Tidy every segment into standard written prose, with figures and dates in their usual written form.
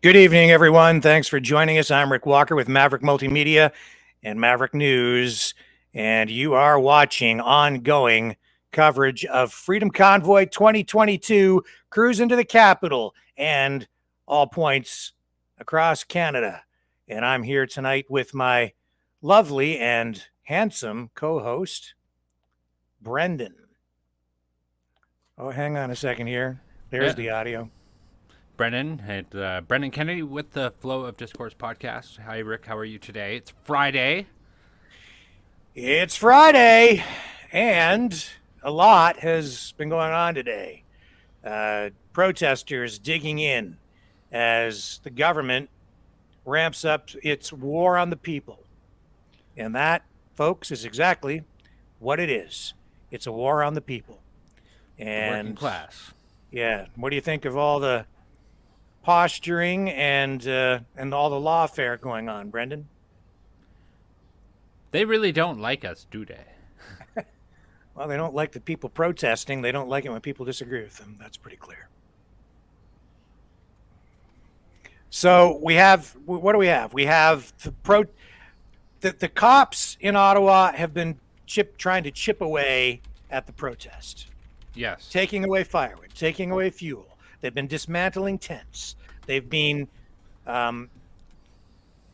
Good evening, everyone. Thanks for joining us. I'm Rick Walker with Maverick Multimedia and Maverick News, and you are watching ongoing coverage of Freedom Convoy 2022, cruising to the capital and all points across Canada. And I'm here tonight with my lovely and handsome co-host, Brendan. Oh, hang on a second here. There's the audio. Brendan Kennedy with the Flow of Discourse podcast. Hi, Rick. How are you today? It's Friday. It's Friday, and a lot has been going on today. Protesters digging in as the government ramps up its war on the people. And that, folks, is exactly what it is. It's a war on the people. And the working class. Yeah. What do you think of all the posturing and all the lawfare going on, Brendan? They really don't like us, do they? Well, they don't like the people protesting. They don't like it when people disagree with them. That's pretty clear. So we have, what do we have? We have the cops in Ottawa have been trying to chip away at the protest. Yes. Taking away firewood, taking away fuel. They've been dismantling tents. They've been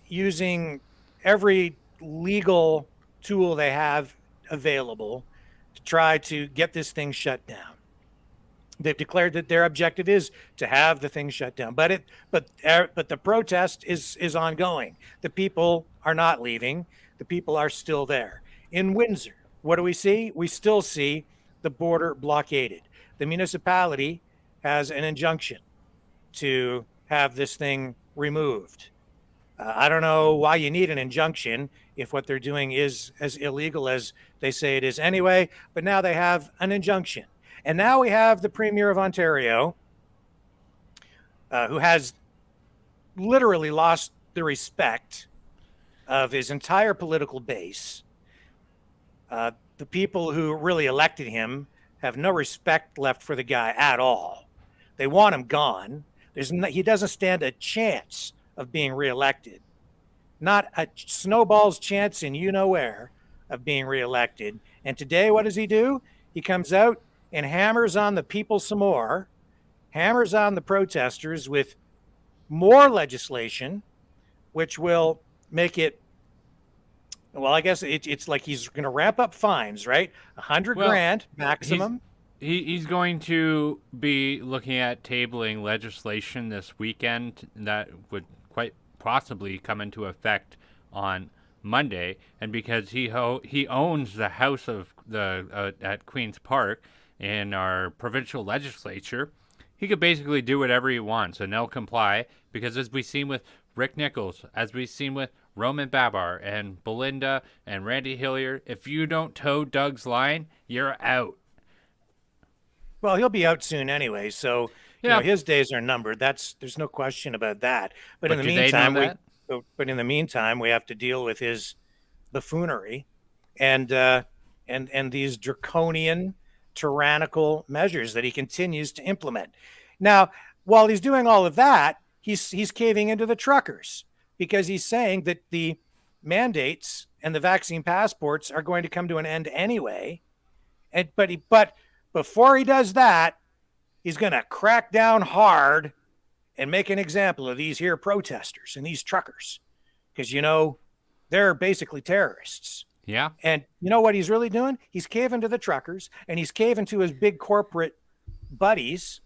using every legal tool they have available to try to get this thing shut down. They've declared that their objective is to have the thing shut down, but the protest is ongoing. The people are not leaving. The people are still there. In Windsor, what do we see? We still see the border blockaded. The municipality has an injunction to have this thing removed. I don't know why you need an injunction if what they're doing is as illegal as they say it is anyway, but now they have an injunction. And now we have the Premier of Ontario, who has literally lost the respect of his entire political base. The people who really elected him have no respect left for the guy at all. They want him gone. He doesn't stand a chance of being reelected. Not a snowball's chance in you know where of being reelected. And today, what does he do? He comes out and hammers on the people some more, hammers on the protesters with more legislation, which will make it, well, I guess it's like he's going to ramp up fines, right? $100,000 maximum. He's going to be looking at tabling legislation this weekend that would quite possibly come into effect on Monday, and because he owns the house of the at Queen's Park in our provincial legislature, he could basically do whatever he wants, and they'll comply. Because as we've seen with Rick Nichols, as we've seen with Roman Babar and Belinda and Randy Hillier, if you don't toe Doug's line, you're out. Well, he'll be out soon anyway, so you know, his days are numbered. There's no question about that. But in the meantime, we have to deal with his buffoonery and these draconian, tyrannical measures that he continues to implement. Now, while he's doing all of that, he's caving into the truckers because he's saying that the mandates and the vaccine passports are going to come to an end anyway. But before he does that, he's going to crack down hard and make an example of these here protesters and these truckers because, you know, they're basically terrorists. Yeah. And you know what he's really doing? He's caving to the truckers and he's caving to his big corporate buddies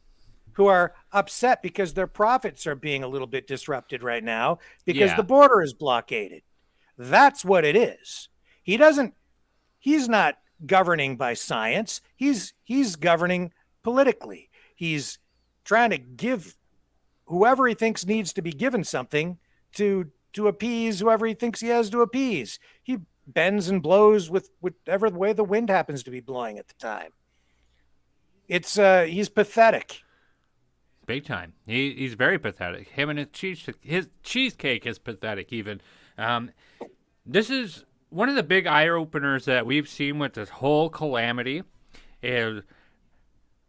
who are upset because their profits are being a little bit disrupted right now because the border is blockaded. That's what it is. He's not governing by science. He's governing politically. He's trying to give whoever he thinks needs to be given something to appease whoever he thinks he has to appease. He bends and blows with whatever way the wind happens to be blowing at the time. He's pathetic. Big time. He's very pathetic. Him and his cheesecake is pathetic even. This is one of the big eye openers that we've seen with this whole calamity is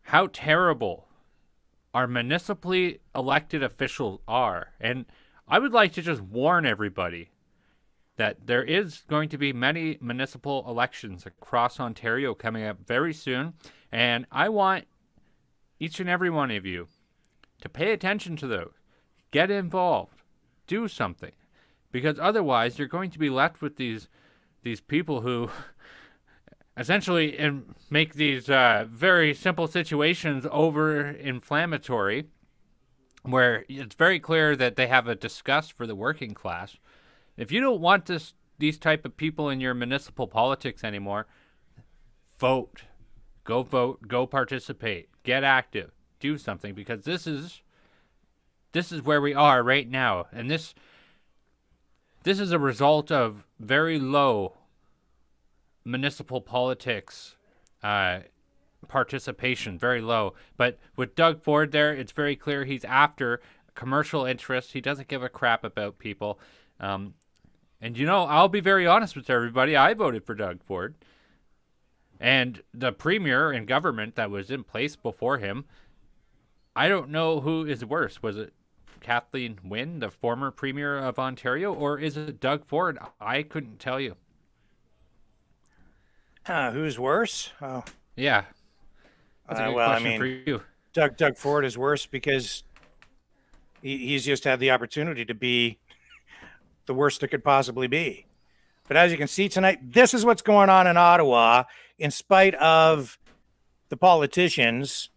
how terrible our municipally elected officials are. And I would like to just warn everybody that there is going to be many municipal elections across Ontario coming up very soon. And I want each and every one of you to pay attention to those. Get involved. Do something. Because otherwise you're going to be left with these people who essentially make these very simple situations over-inflammatory, where it's very clear that they have a disgust for the working class. If you don't want these type of people in your municipal politics anymore, vote. Go vote. Go participate. Get active. Do something, because this is where we are right now, and this is a result of very low municipal politics participation, very low. But with Doug Ford there, it's very clear he's after commercial interests. He doesn't give a crap about people. And I'll be very honest with everybody. I voted for Doug Ford. And the premier and government that was in place before him, I don't know who is worse. Was it Kathleen Wynne, the former premier of Ontario, or is it Doug Ford? I couldn't tell you. Who's worse? Oh, yeah. That's a good question for you. Doug Ford is worse because he's just had the opportunity to be the worst that could possibly be. But as you can see tonight, this is what's going on in Ottawa, in spite of the politicians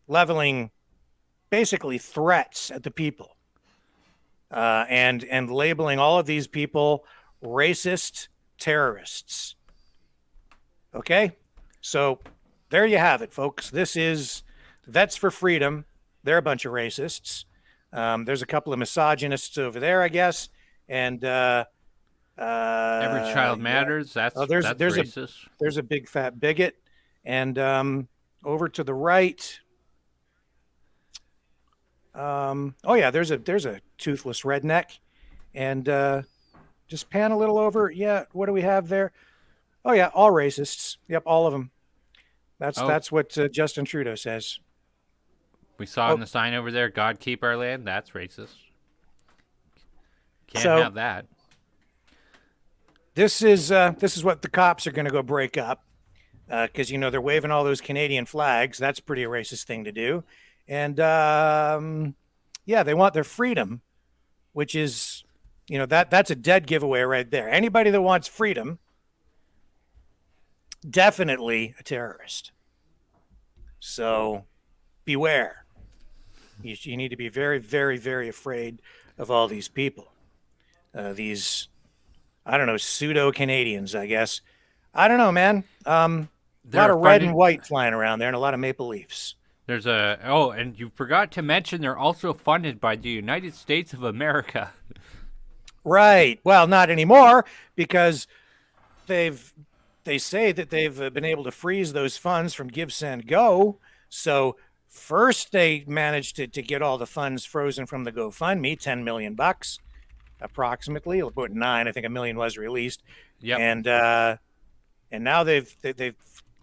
leveling basically threats at the people, and labeling all of these people racist terrorists. Okay, so there you have it, folks. This is Vets for Freedom. They're a bunch of racists. There's a couple of misogynists over there, I guess, and Every Child Matters. That's racist. There's a big fat bigot, and over to the right. There's a toothless redneck, and just pan a little over. Yeah, what do we have there? Oh yeah, all racists. Yep, all of them. That's what Justin Trudeau says. We saw on the sign over there, "God keep our land." That's racist. Can't have that. This is what the cops are going to go break up, because they're waving all those Canadian flags. That's pretty a racist thing to do, and they want their freedom, which is that's a dead giveaway right there. Anybody that wants freedom, definitely a terrorist. So beware. You need to be very, very, very afraid of all these people. These, I don't know, pseudo-Canadians, I guess. I don't know, man. A lot of red and white flying around there and a lot of maple leafs. And you forgot to mention they're also funded by the United States of America. Right. Well, not anymore, because they say that they've been able to freeze those funds from Give, Send, Go. So first they managed to get all the funds frozen from the GoFundMe, $10 million approximately, about 9. I think $1 million was released. Yep. And now they've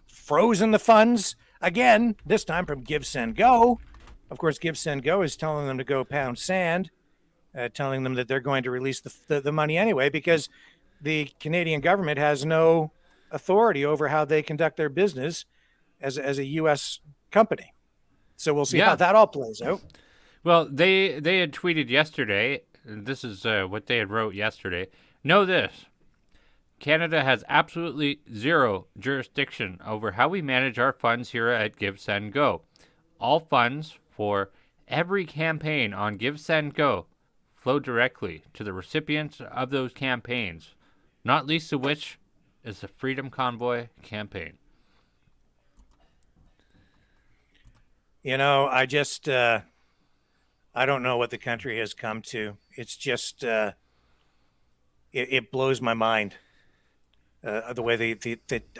frozen the funds again, this time from Give, Send, Go. Of course, Give, Send, Go is telling them to go pound sand, telling them that they're going to release the money anyway, because the Canadian government has no authority over how they conduct their business as a U.S. company. So we'll see how that all plays out. Well, they had tweeted yesterday, this is what they had wrote yesterday. Know this: Canada has absolutely zero jurisdiction over how we manage our funds here at Give, Send, Go. All funds for every campaign on Give, Send, Go flow directly to the recipients of those campaigns, not least of which is the Freedom Convoy campaign. I just, I don't know what the country has come to. It's just, it blows my mind. The way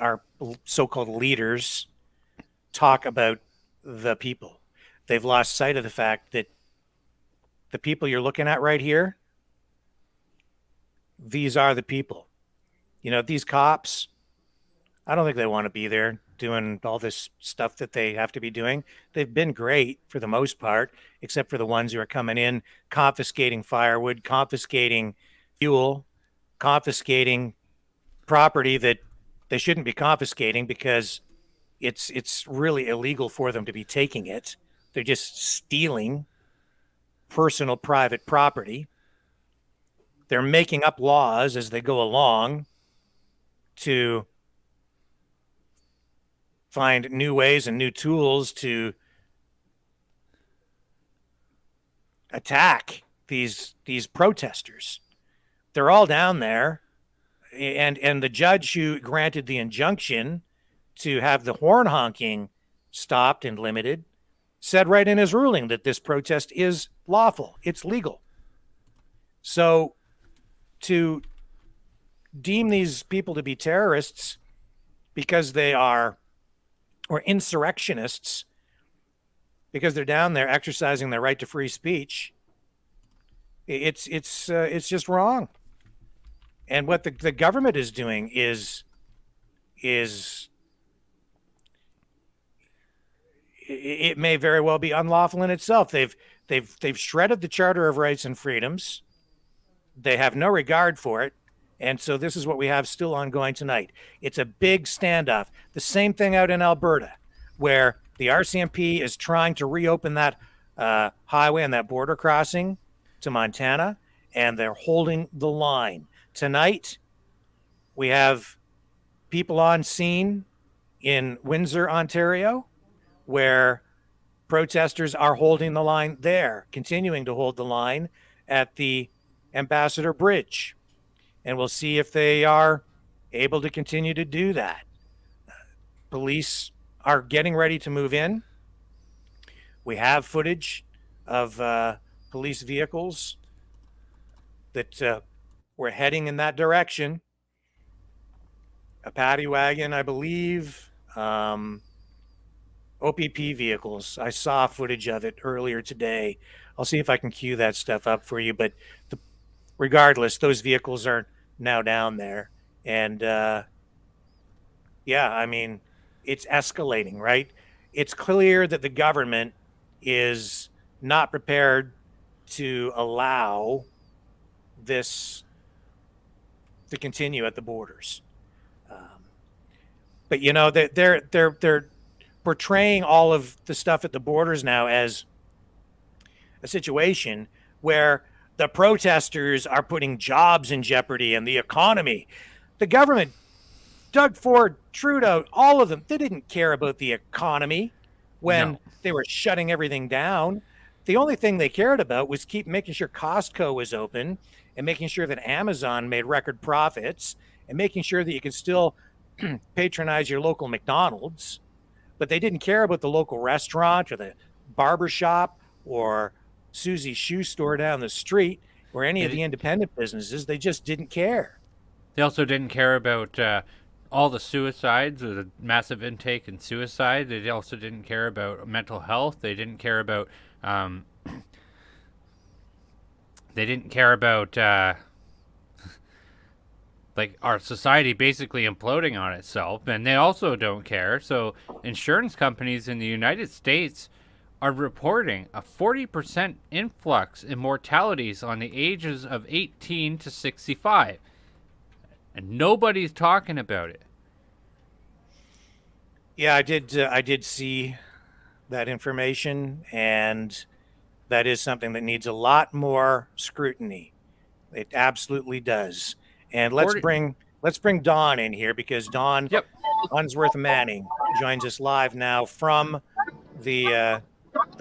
our so-called leaders talk about the people. They've lost sight of the fact that the people you're looking at right here, these are the people. These cops, I don't think they want to be there. doing all this stuff that they have to be doing. They've been great for the most part, except for the ones who are coming in, confiscating firewood, confiscating fuel, confiscating property that they shouldn't be confiscating because it's really illegal for them to be taking it. They're just stealing personal private property. They're making up laws as they go along to find new ways and new tools to attack these protesters. They're all down there, and the judge who granted the injunction to have the horn honking stopped and limited said right in his ruling that this protest is lawful, it's legal. So to deem these people to be terrorists because they are, or insurrectionists because they're down there exercising their right to free speech, it's just wrong. And what the government is doing is it may very well be unlawful in itself. They've shredded the Charter of Rights and Freedoms. They have no regard for it. And so this is what we have still ongoing tonight. It's a big standoff. The same thing out in Alberta, where the RCMP is trying to reopen that highway and that border crossing to Montana, and they're holding the line. Tonight, we have people on scene in Windsor, Ontario, where protesters are holding the line there, continuing to hold the line at the Ambassador Bridge. And we'll see if they are able to continue to do that. Police are getting ready to move in. We have footage of police vehicles that were heading in that direction. A paddy wagon, I believe. OPP vehicles. I saw footage of it earlier today. I'll see if I can cue that stuff up for you. But regardless, those vehicles are now down there. And yeah, I mean, it's escalating, right? It's clear that the government is not prepared to allow this to continue at the borders. But you know, they're portraying all of the stuff at the borders now as a situation where the protesters are putting jobs in jeopardy and the economy. The government, Doug Ford, Trudeau, all of them, they didn't care about the economy when they were shutting everything down. The only thing they cared about was keep making sure Costco was open and making sure that Amazon made record profits and making sure that you could still patronize your local McDonald's. But they didn't care about the local restaurant or the barber shop or Susie's shoe store down the street or any of the independent businesses. They just didn't care. They also didn't care about all the suicides or the massive intake in suicide. They also didn't care about mental health. They didn't care about like our society basically imploding on itself, and they also don't care. So insurance companies in the United States are reporting a 40% influx in mortalities on the ages of 18 to 65. And nobody's talking about it. Yeah, I did see that information, and that is something that needs a lot more scrutiny. It absolutely does. And let's bring Dawn in here, because Dawn Unsworth Manning joins us live now from the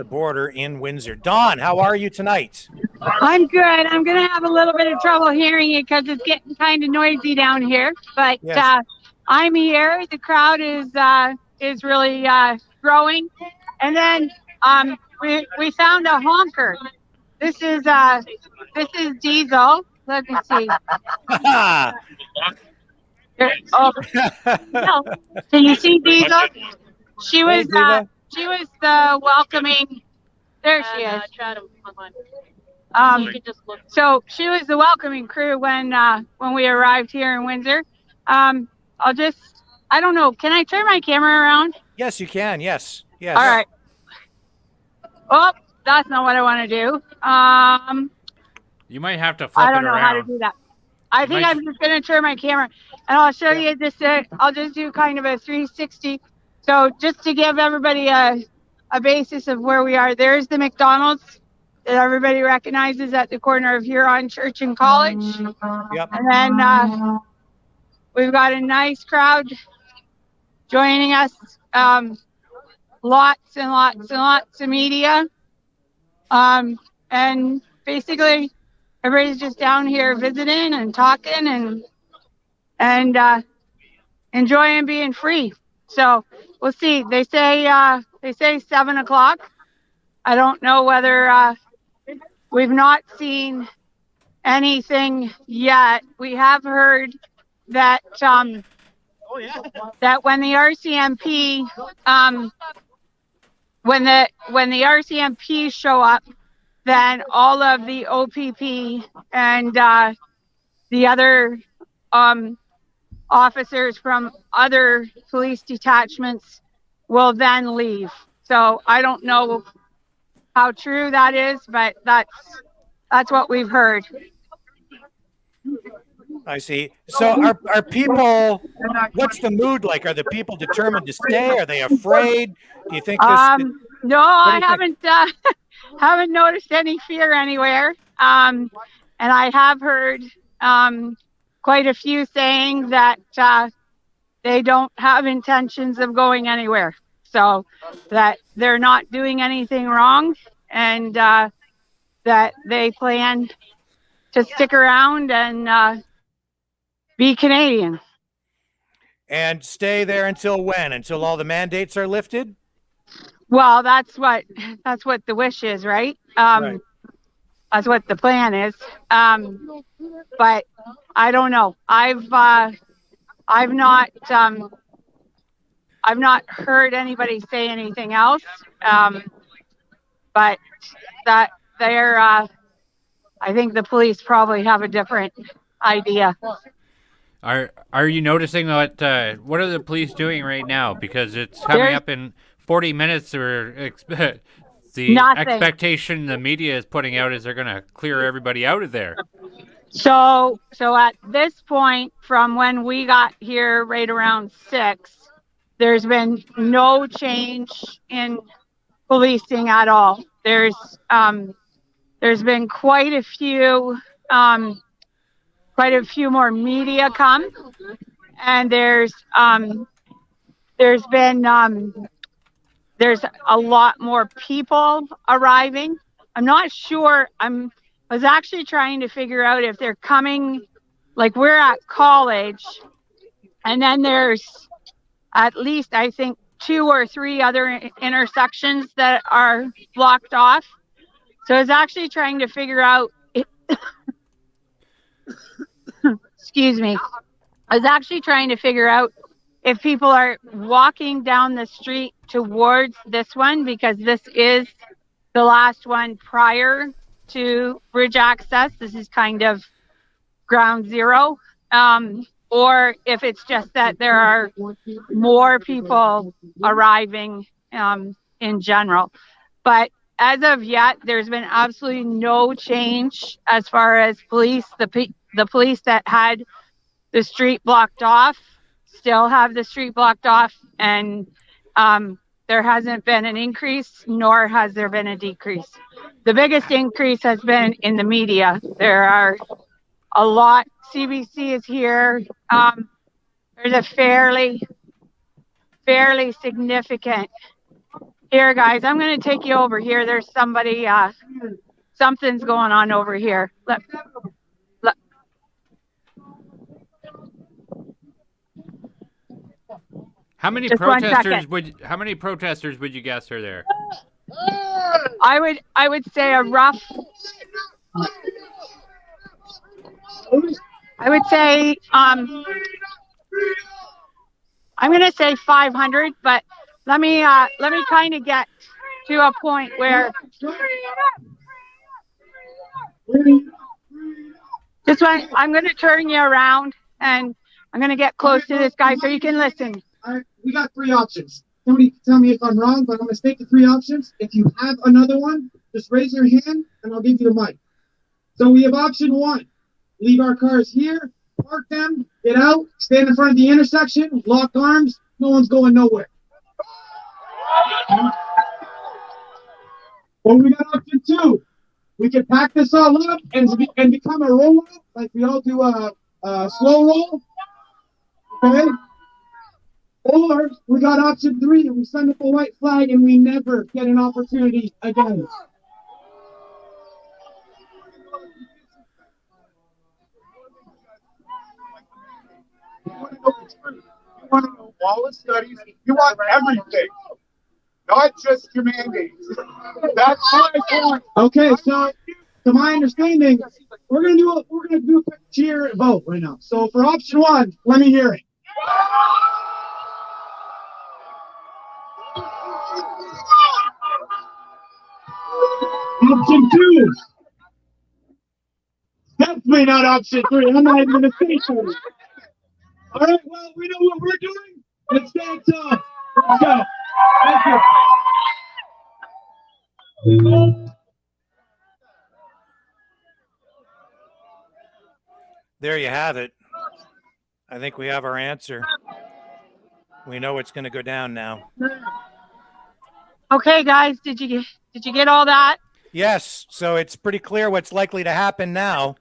border in Windsor. Dawn, how are you tonight? I'm good. I'm going to have a little bit of trouble hearing you because it's getting kind of noisy down here. But yes. I'm here. The crowd is really growing. And then we found a honker. This is Diesel. Let me see. No. Can you see Diesel? She was the welcoming. There she is. So she was the welcoming crew when we arrived here in Windsor. I I don't know. Can I turn my camera around? Yes, you can. Yes. Yes. All right. Oh, that's not what I want to do. You might have to flip I it don't know how to around. do that. I think I'm just going to turn my camera, and I'll show you this. I'll just do kind of a 360. So just to give everybody a basis of where we are, there's the McDonald's that everybody recognizes at the corner of Huron Church and College. Yep. And then we've got a nice crowd joining us. Lots and lots and lots of media. And basically, everybody's just down here visiting and talking and enjoying being free. So we'll see. They say 7 o'clock. I don't know whether we've not seen anything yet. We have heard that that when the RCMP when the RCMP show up, then all of the OPP and the other officers from other police detachments will then leave. So I don't know how true that is, but that's what we've heard. I see. So are people, what's the mood like? Are the people determined to stay? Are they afraid? Do you think this? No, I haven't noticed any fear anywhere. And I have heard quite a few saying that they don't have intentions of going anywhere. So that they're not doing anything wrong, and that they plan to stick around and be Canadian. And stay there until when? Until all the mandates are lifted? Well, that's what the wish is, right? Right. That's what the plan is. But I don't know. I've not heard anybody say anything else. But that they're I think the police probably have a different idea. Are you noticing what are the police doing right now? Because it's coming up in 40 minutes. Or the expectation the media is putting out is they're going to clear everybody out of there. So at this point, from when we got here right around 6, there's been no change in policing at all. There's been quite a few more media come, and there's a lot more people arriving. I'm not sure. I was actually trying to figure out if they're coming, like we're at College, and then there's at least, I think, 2 or 3 other intersections that are blocked off. So I was actually trying to figure out, excuse me, I was actually trying to figure out if people are walking down the street towards this one, because this is the last one prior to bridge access. This is kind of ground zero. Or if it's just that there are more people arriving in general. But as of yet, there's been absolutely no change as far as police. The police that had the street blocked off still have the street blocked off, and there hasn't been an increase, nor has there been a decrease. The biggest increase has been in the media. There are a lot. CBC is here. There's a fairly significant. Here, guys, I'm going to take you over here. There's somebody, something's going on over here. Look. How many protesters would you guess are there? I would say a rough. I would say I'm going to say 500, but let me kind of get to a point where this one, I'm going to turn you around, and I'm going to get close to this guy so you can listen. All right, we got 3 options. Somebody tell me if I'm wrong, but I'm going to state the 3 options. If you have another one, just raise your hand and I'll give you the mic. So we have option 1. Leave our cars here, park them, get out, stand in front of the intersection, lock arms, no one's going nowhere. Or we got option 2. We can pack this all up and become a roll, like we all do a slow roll. Okay? Or we got option 3, and we send up a white flag and we never get an opportunity again. You want to know all the studies. You want everything, not just your mandates. That's my point. Okay, so to my understanding, we're gonna do a quick cheer vote right now. So for option 1, let me hear it. Option 2. Definitely not option 3. I'm not even gonna say so. All right, well, we know what we're doing. Let's stand tall. Let's go. Thank you. There you have it. I think we have our answer. We know what's going to go down now. Okay, guys, did you get all that? Yes, so it's pretty clear what's likely to happen now.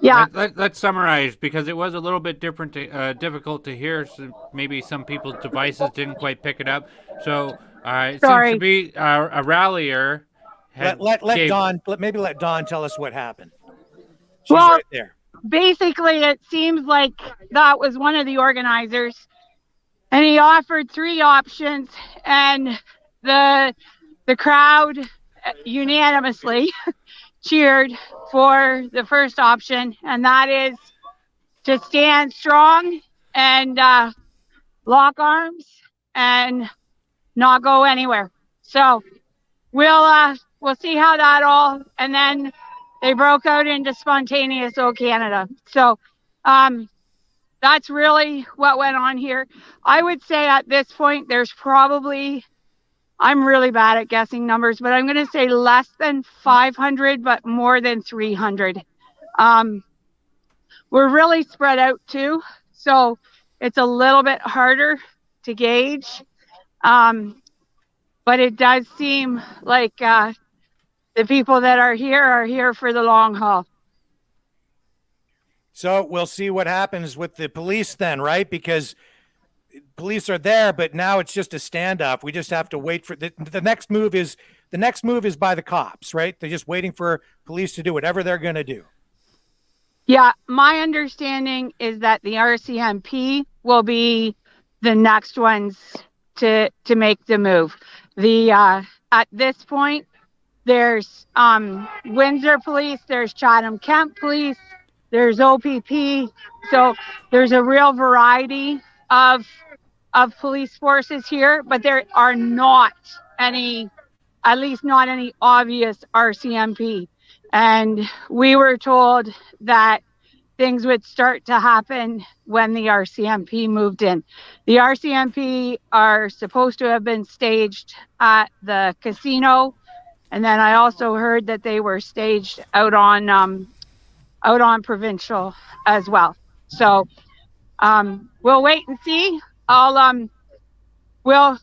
Yeah. Let's summarize, because it was a little bit difficult to hear. So maybe some people's devices didn't quite pick it up. So it seems to be a rallier. Let Dawn tell us what happened. She's Well, right there. basically, it seems like that was one of the organizers, and he offered 3 options, and the crowd unanimously cheered for the first option, and that is to stand strong and lock arms and not go anywhere. So we'll see how that all, and then they broke out into spontaneous "Oh Canada." So that's really what went on here. I would say at this point there's probably, I'm really bad at guessing numbers, but I'm going to say less than 500, but more than 300. We're really spread out too, so it's a little bit harder to gauge. But it does seem like the people that are here for the long haul. So we'll see what happens with the police then, right? Because police are there, but now it's just a standoff. We just have to wait for the next move is by the cops, right? They're just waiting for police to do whatever they're going to do. Yeah, my understanding is that the RCMP will be the next ones to make the move. At this point, there's Windsor police, there's Chatham-Kent police, there's OPP. So there's a real variety of police forces here, but there are not any, at least not any obvious RCMP. And we were told that things would start to happen when the RCMP moved in. The RCMP are supposed to have been staged at the casino, and then I also heard that they were staged out on Provincial as well. So we'll wait and see. We'll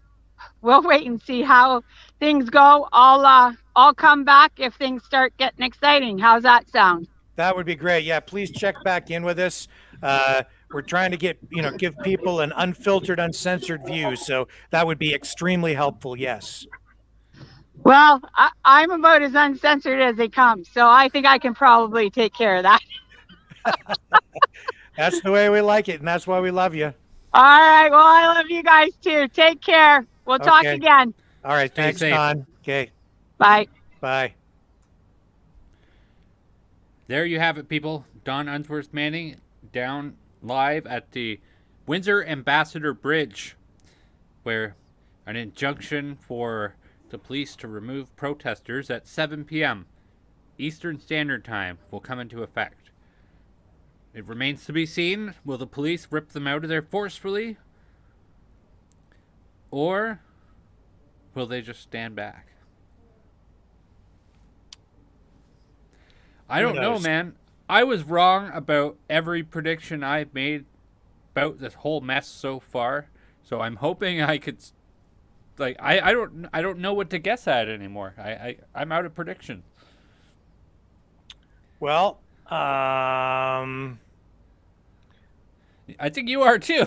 wait and see how things go. I'll come back if things start getting exciting. How's that sound? That would be great. Yeah, please check back in with us. We're trying to give people an unfiltered, uncensored view. So that would be extremely helpful. Yes. Well, I'm about as uncensored as they come, so I think I can probably take care of that. That's the way we like it, and that's why we love you. All right. Well, I love you guys too. Take care. We'll talk again. All right. Thanks, Don. Okay. Bye. Bye. There you have it, people. Don Unsworth Manning down live at the Windsor Ambassador Bridge, where an injunction for the police to remove protesters at 7 p.m. Eastern Standard Time will come into effect. It remains to be seen. Will the police rip them out of there forcefully? Or will they just stand back? I don't know, man. I was wrong about every prediction I've made about this whole mess so far. So I'm hoping I could, like, I don't know what to guess at anymore. I'm out of prediction. Well, I think you are too.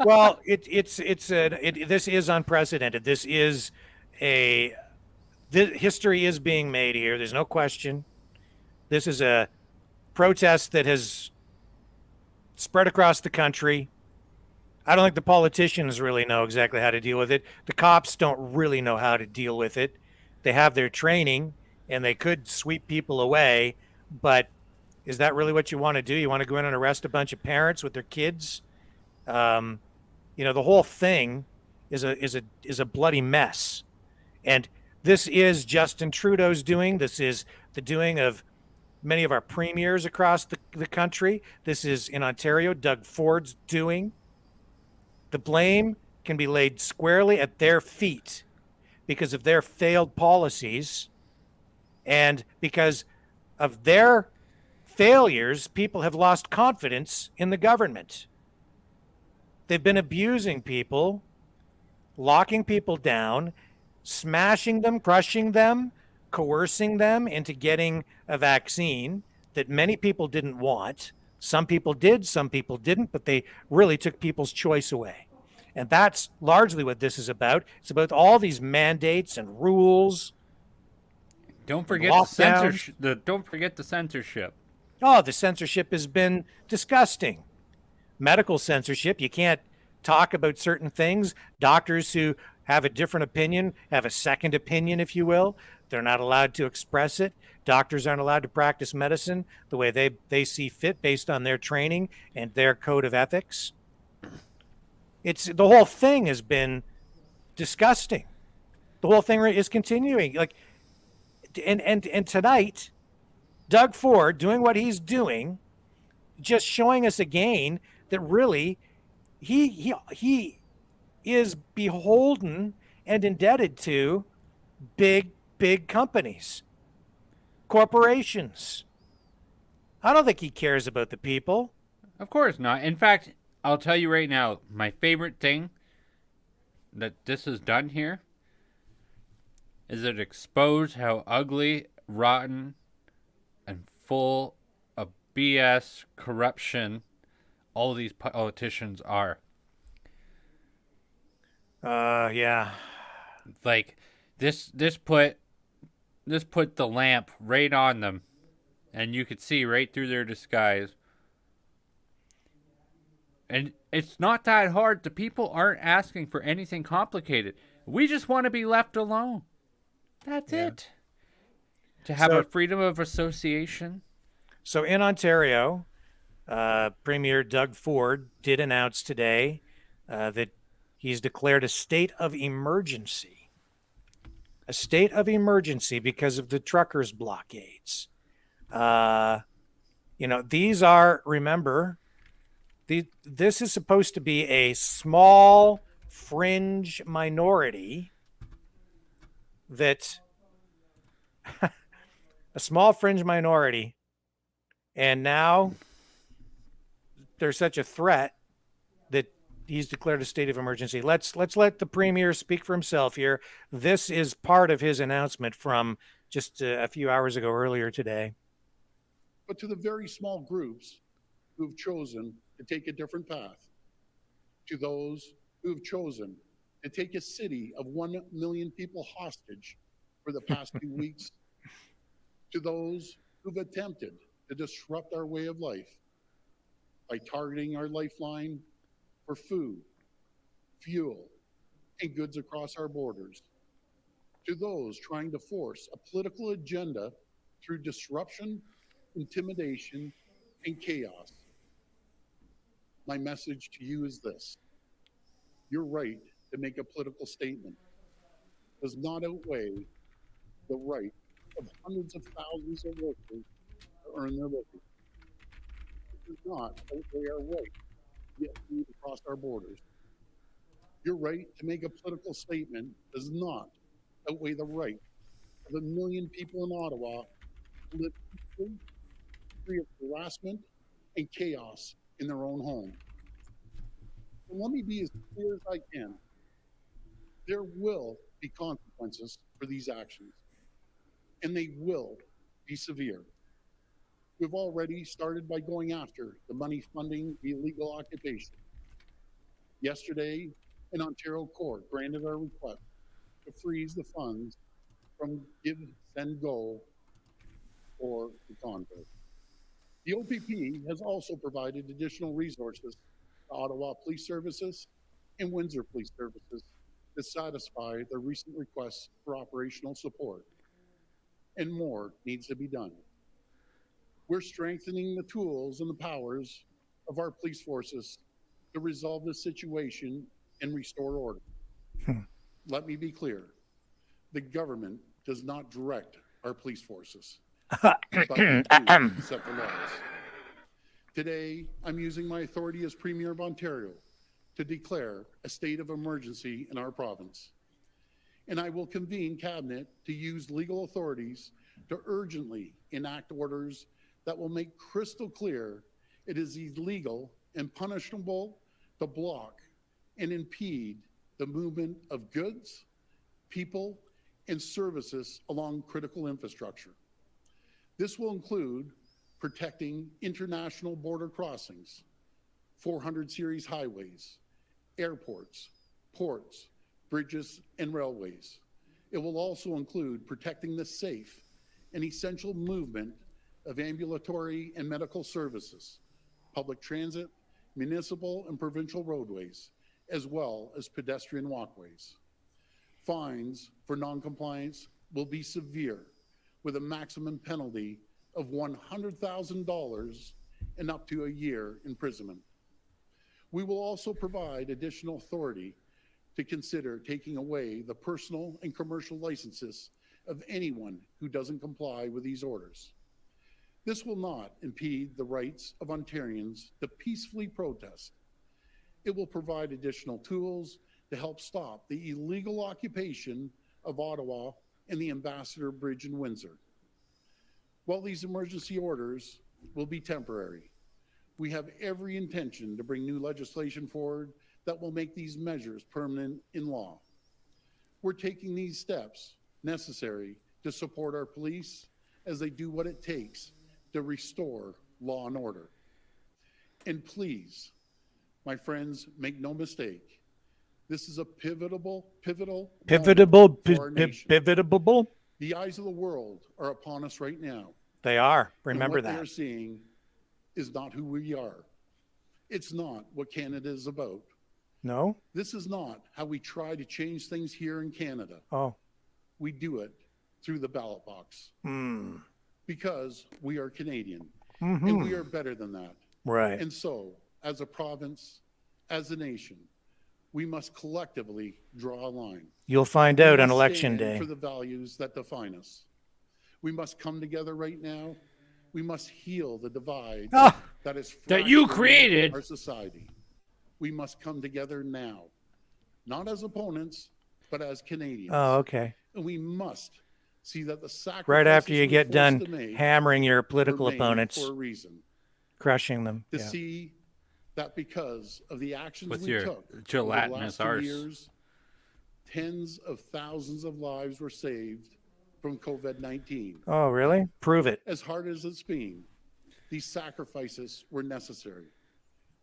well, this is unprecedented. History is being made here. There's no question. This is a protest that has spread across the country. I don't think the politicians really know exactly how to deal with it. The cops don't really know how to deal with it. They have their training and they could sweep people away, but is that really what you want to do? You want to go in and arrest a bunch of parents with their kids? The whole thing is a bloody mess. And this is Justin Trudeau's doing. This is the doing of many of our premiers across the country. This is in Ontario, Doug Ford's doing. The blame can be laid squarely at their feet because of their failed policies, and because of their failures, people have lost confidence in the government. They've been abusing people, locking people down, smashing them, crushing them, coercing them into getting a vaccine that many people didn't want. Some people did, some people didn't, but they really took people's choice away. And that's largely what this is about. It's about all these mandates and rules. Don't forget the censorship. Don't forget the censorship. Oh, the censorship has been disgusting. Medical censorship. You can't talk about certain things. Doctors who have a different opinion, have a second opinion, if you will, they're not allowed to express it. Doctors aren't allowed to practice medicine the way they see fit based on their training and their code of ethics. The whole thing has been disgusting. The whole thing is continuing. And tonight, Doug Ford doing what he's doing, just showing us again that really he is beholden and indebted to big companies, corporations. I don't think he cares about the people. Of course not. In fact, I'll tell you right now, my favorite thing that this has done here is it exposed how ugly, rotten, and full of BS, corruption all these politicians are. Yeah. Like this put the lamp right on them, and you could see right through their disguise. And it's not that hard. The people aren't asking for anything complicated. We just want to be left alone. That's it. To have a freedom of association. So in Ontario, Premier Doug Ford did announce today that he's declared a state of emergency. A state of emergency because of the truckers' blockades. These are, remember, this is supposed to be a small fringe minority and now there's such a threat that he's declared a state of emergency. Let's let the premier speak for himself here. This is part of his announcement from just a few hours ago, earlier today. But to the very small groups who've chosen to take a different path, to those who've chosen to take a city of 1 million people hostage for the past 2 weeks, to those who've attempted to disrupt our way of life by targeting our lifeline for food, fuel, and goods across our borders, to those trying to force a political agenda through disruption, intimidation, and chaos. My message to you is this: your right to make a political statement does not outweigh the right of hundreds of thousands of workers to earn their living. does not outweigh our right to get food across our borders. Your right to make a political statement does not outweigh the right of 1 million people in Ottawa to live peacefully, free of harassment and chaos in their own home. So let me be as clear as I can. There will be consequences for these actions, and they will be severe. We've already started by going after the money funding the illegal occupation. Yesterday, an Ontario court granted our request to freeze the funds from Give, Send, Go for the convoy. The OPP has also provided additional resources to Ottawa Police Services and Windsor Police Services to satisfy their recent requests for operational support. And more needs to be done. We're strengthening the tools and the powers of our police forces to resolve this situation and restore order. Let me be clear. The government does not direct our police forces, but we do set the laws. Today, I'm using my authority as Premier of Ontario to declare a state of emergency in our province. And I will convene Cabinet to use legal authorities to urgently enact orders that will make crystal clear it is illegal and punishable to block and impede the movement of goods, people, and services along critical infrastructure. This will include protecting international border crossings, 400 series highways, airports, ports, bridges, and railways. It will also include protecting the safe and essential movement of ambulatory and medical services, public transit, municipal and provincial roadways, as well as pedestrian walkways. Fines for noncompliance will be severe, with a maximum penalty of $100,000 and up to a year imprisonment. We will also provide additional authority to consider taking away the personal and commercial licenses of anyone who doesn't comply with these orders. This will not impede the rights of Ontarians to peacefully protest. It will provide additional tools to help stop the illegal occupation of Ottawa and the Ambassador Bridge in Windsor. While these emergency orders will be temporary, we have every intention to bring new legislation forward that will make these measures permanent in law. We're taking these steps necessary to support our police as they do what it takes to restore law and order. And please, my friends, make no mistake, this is a pivotal Pivotable. The eyes of the world are upon us right now. They are. And Remember what that. they're seeing is not who we are. It's not what Canada is about. No? This is not how we try to change things here in Canada. Oh. We do it through the ballot box because we are Canadian and we are better than that. Right. And so, as a province, as a nation, we must collectively draw a line. You'll find We out on must election stand day. for the values that define us. We must come together right now. We must heal the divide that is That you fracturing created. our society. We must come together now, not as opponents, but as Canadians. Oh, okay. And we must see that the sacrifices Right after you we're get forced done to make hammering your were political made opponents, for a reason. crushing them. To Yeah. see that because of the actions With we your took over the gelatinous last 2 arse. years, tens of thousands of lives were saved from COVID-19. Oh, really? Prove it. As hard as it's been, these sacrifices were necessary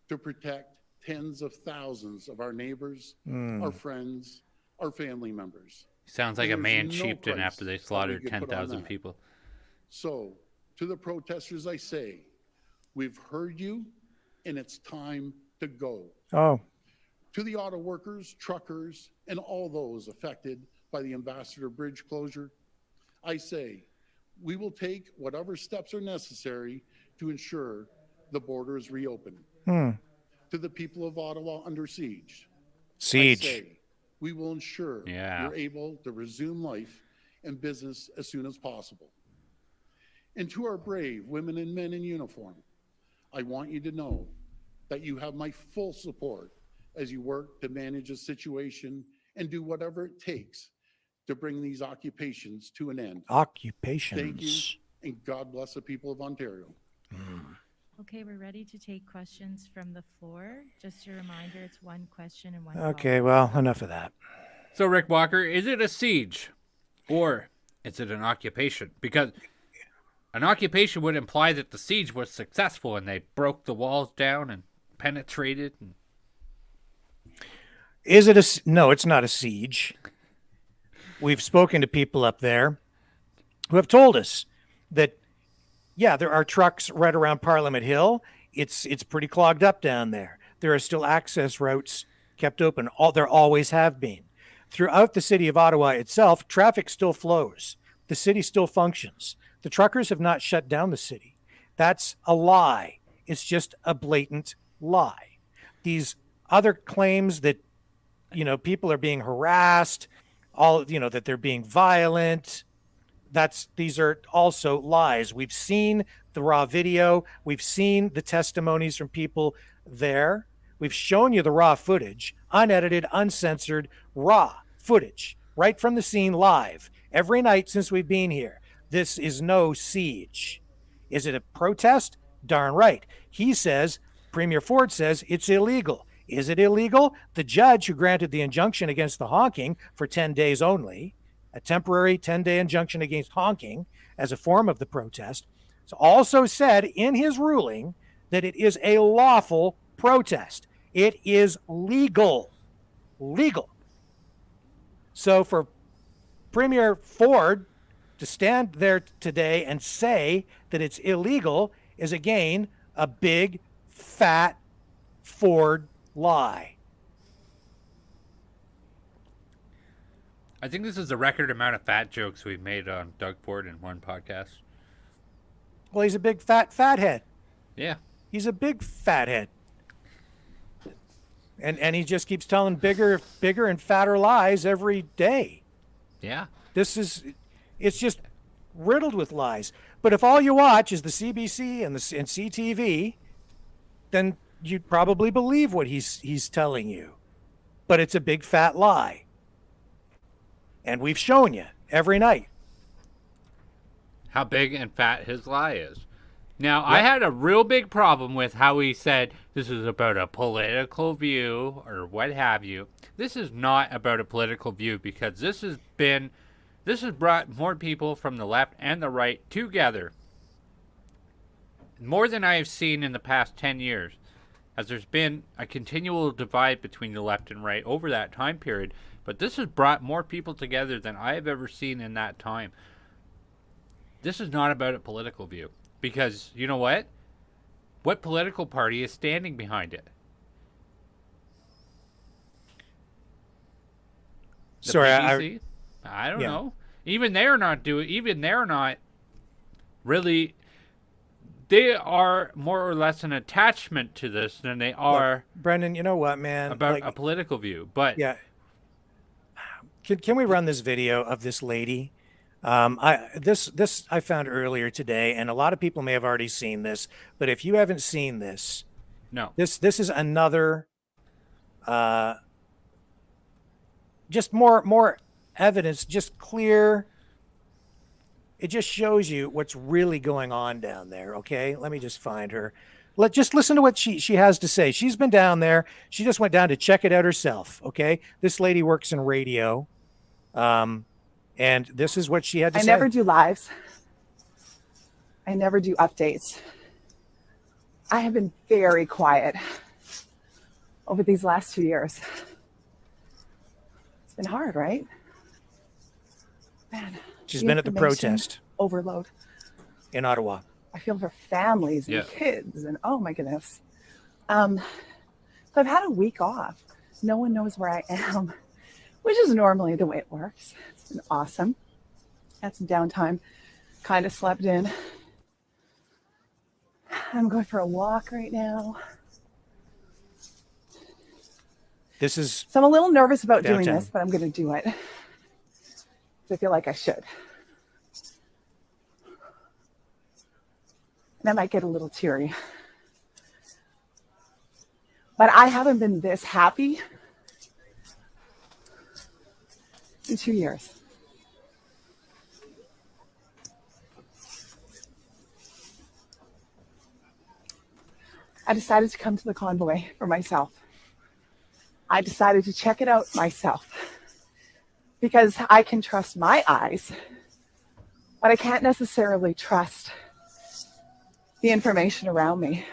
to protect tens of thousands of our neighbors, our friends, our family members. Sounds like a There's man no chieftain price after they that we slaughtered could put on 10,000 that. people. So, to the protesters, I say, we've heard you, and it's time to go. Oh, To the auto workers, truckers, and all those affected by the Ambassador Bridge closure, I say, we will take whatever steps are necessary to ensure the border is reopened. To the people of Ottawa under siege, siege. I say, we will ensure Yeah. you're able to resume life and business as soon as possible. And to our brave women and men in uniform, I want you to know that you have my full support as you work to manage the situation and do whatever it takes to bring these occupations to an end. Occupations. Thank you, and God bless the people of Ontario. Okay, we're ready to take questions from the floor. Just a reminder, it's one question and one Okay, follow-up. well, enough of that. So, Rick Walker, is it a siege or is it an occupation? Because an occupation would imply that the siege was successful and they broke the walls down and penetrated. Is it a... No, it's not a siege. We've spoken to people up there who have told us that, yeah, there are trucks right around Parliament Hill. It's pretty clogged up down there. There are still access routes kept open. There always have been. Throughout the city of Ottawa itself, traffic still flows. The city still functions. The truckers have not shut down the city. That's a lie. It's just a blatant lie. These other claims that, people are being harassed, that they're being violent, these are also lies. We've seen the raw video. We've seen the testimonies from people there. We've shown you the raw footage, unedited, uncensored, raw footage, right from the scene live, every night since we've been here. This is no siege. Is it a protest? Darn right. He says, Premier Ford says, it's illegal. Is it illegal? The judge who granted the injunction against the honking for 10 days only, a temporary 10-day injunction against honking as a form of the protest, also said in his ruling that it is a lawful protest. It is legal. Legal. So for Premier Ford to stand there today and say that it's illegal is, again, a big, fat Ford lie. I think this is the record amount of fat jokes we've made on Doug Ford in one podcast. Well, he's a big, fathead. Yeah. He's a big fathead. And he just keeps telling bigger and fatter lies every day. Yeah. It's just riddled with lies. But if all you watch is the CBC and CTV, then you'd probably believe what he's telling you. But it's a big fat lie. And we've shown you every night how big and fat his lie is. Now, yep. I had a real big problem with how he said this is about a political view or what have you. This is not about a political view, because this has brought more people from the left and the right together. More than I have seen in the past 10 years, as there's been a continual divide between the left and right over that time period. But this has brought more people together than I have ever seen in that time. This is not about a political view. Because, you know what? What political party is standing behind it? The Sorry, PDC? I don't know. Even they're not really. They are more or less an attachment to this than they are. Look, Brendan, you know what, man? About a political view. But yeah. Can we run this video of this lady? This I found earlier today, and a lot of people may have already seen this, but if you haven't seen this, no. This is another just more evidence, just clear. It just shows you what's really going on down there, okay? Let me just find her. Just listen to what she has to say. She's been down there. She just went down to check it out herself, okay? This lady works in radio. And this is what she had to say. I never do lives. I never do updates. I have been very quiet over these last 2 years. It's been hard, right? Man. She's been at the protest. Overload. In Ottawa. I feel for families and kids and oh my goodness. So I've had a week off. No one knows where I am, which is normally the way it works. It's been awesome. Had some downtime, kind of slept in. I'm going for a walk right now. So I'm a little nervous about downtown. doing this, but I'm going to do it. I feel like I should. And I might get a little teary. But I haven't been this happy in 2 years. I decided to come to the convoy for myself. I decided to check it out myself because I can trust my eyes, but I can't necessarily trust the information around me.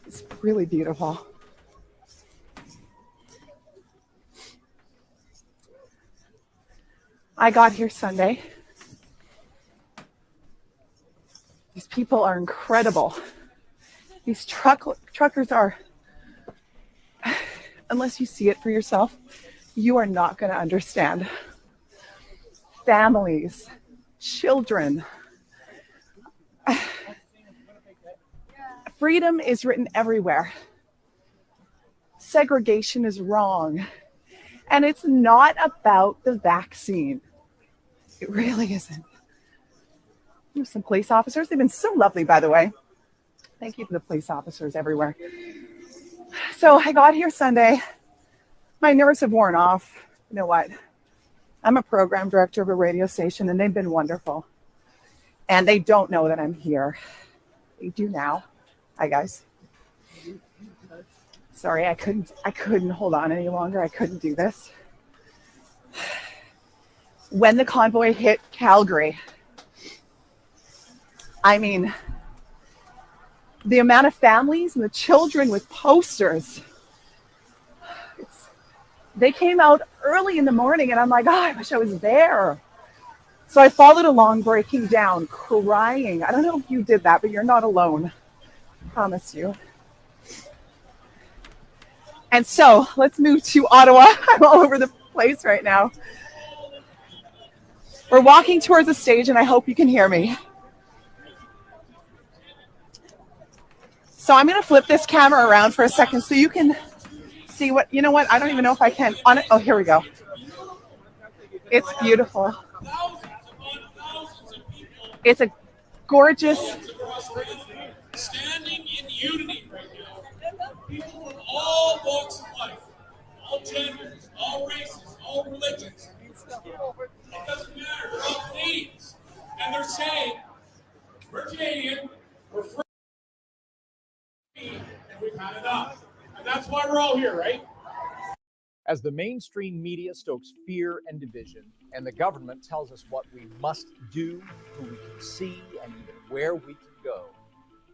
It's really beautiful. I got here Sunday. These people are incredible. These truckers are, unless you see it for yourself, you are not going to understand. Families, children. Freedom is written everywhere. Segregation is wrong. And it's not about the vaccine. It really isn't. There's some police officers. They've been so lovely, by the way. Thank you to the police officers everywhere. So I got here Sunday. My nerves have worn off. You know what? I'm a program director of a radio station, and they've been wonderful. And they don't know that I'm here. They do now. Hi, guys. Sorry, I couldn't hold on any longer. I couldn't do this. When the convoy hit Calgary, I mean, the amount of families and the children with posters, they came out early in the morning and I'm like, oh, I wish I was there. So I followed along, breaking down, crying. I don't know if you did that, but you're not alone. I promise you. And so let's move to Ottawa. I'm all over the place right now. We're walking towards the stage and I hope you can hear me. So I'm going to flip this camera around for a second so you can see what, you know what? I don't even know if I can. On it. Oh, here we go. It's beautiful. It's a gorgeous. Standing in unity right now. People from all walks of life, all genders, all races, all religions. It doesn't matter. They're all Canadians. And they're saying, we're Canadian, we're free, and we've had enough. And that's why we're all here, right? As the mainstream media stokes fear and division, and the government tells us what we must do, who we can see, and even where we can go,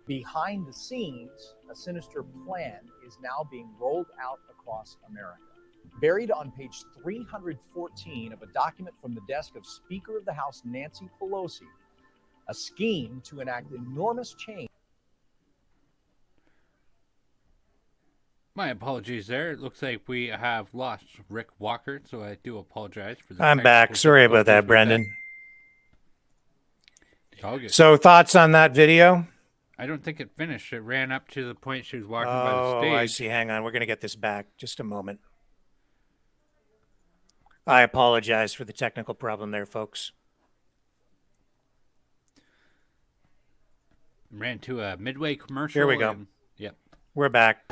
behind the scenes, a sinister plan is now being rolled out across America. Buried on page 314 of a document from the desk of Speaker of the House Nancy Pelosi, a scheme to enact enormous change. My apologies there. It looks like we have lost Rick Walker, so I do apologize for the I'm back. Sorry about that, Brendan. It's all good. So thoughts on that video? I don't think it finished. It ran up to the point she was walking by the stage. Oh, I see. Hang on. We're going to get this back. Just a moment. I apologize for the technical problem there, folks. Ran to a Midway commercial. Here we go. And, yep. We're back.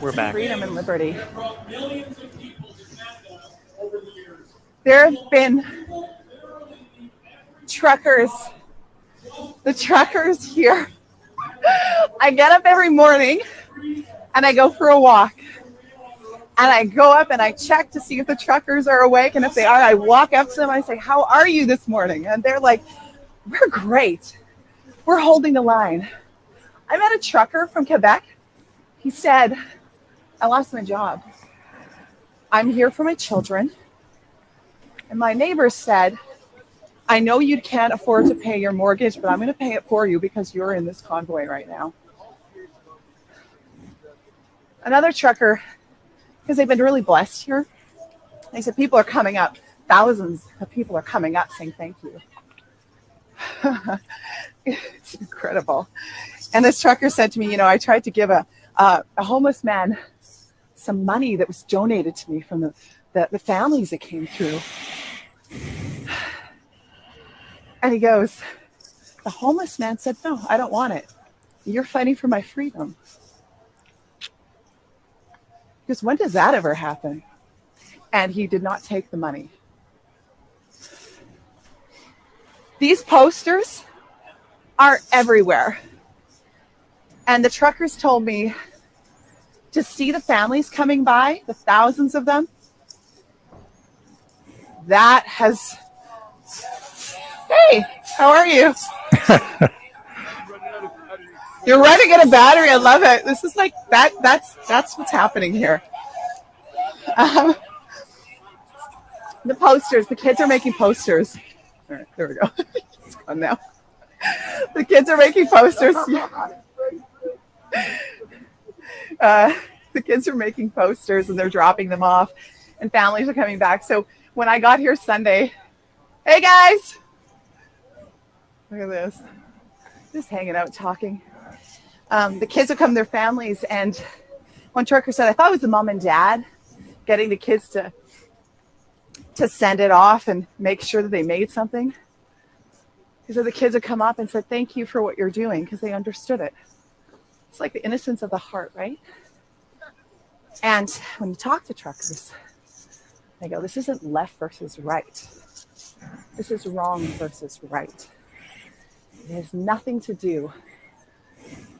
We're back. Freedom and liberty. There have been truckers. The truckers here. I get up every morning and I go for a walk. And I go up and I check to see if the truckers are awake. And if they are, I walk up to them. I say, how are you this morning? And they're like, we're great. We're holding the line. I met a trucker from Quebec. He said, I lost my job. I'm here for my children. And my neighbor said, I know you can't afford to pay your mortgage, but I'm going to pay it for you because you're in this convoy right now. Another trucker, because they've been really blessed here, they said people are coming up. Thousands of people are coming up saying thank you. It's incredible. And this trucker said to me, you know, I tried to give a homeless man some money that was donated to me from the families that came through. And he goes, The homeless man said, no, I don't want it. You're fighting for my freedom. Because when does that ever happen? And he did not take the money. These posters are everywhere. And the truckers told me to see the families coming by, the thousands of them. That has... Hey, how are you? You're running out of battery. I love it. This is like that. That's what's happening here. The posters. The kids are making posters. All right, there we go. It's gone now. The kids are making posters. The kids are making posters and they're dropping them off, and families are coming back. So when I got here Sunday, hey guys, look at this. Just hanging out, talking. The kids would come to their families, and one trucker said, I thought it was the mom and dad getting the kids to send it off and make sure that they made something. He said the kids would come up and said, thank you for what you're doing, because they understood it. It's like the innocence of the heart, right? And when you talk to truckers, they go, this isn't left versus right. This is wrong versus right. It has nothing to do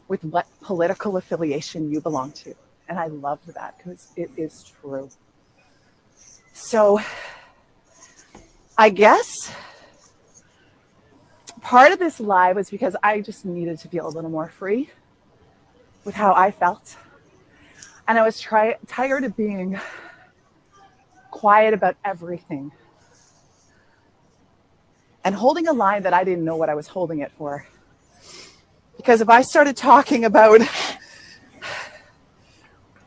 with what political affiliation you belong to. And I love that because it is true. So I guess part of this live was because I just needed to feel a little more free with how I felt. And I was tired of being quiet about everything and holding a line that I didn't know what I was holding it for. Because if I started talking about,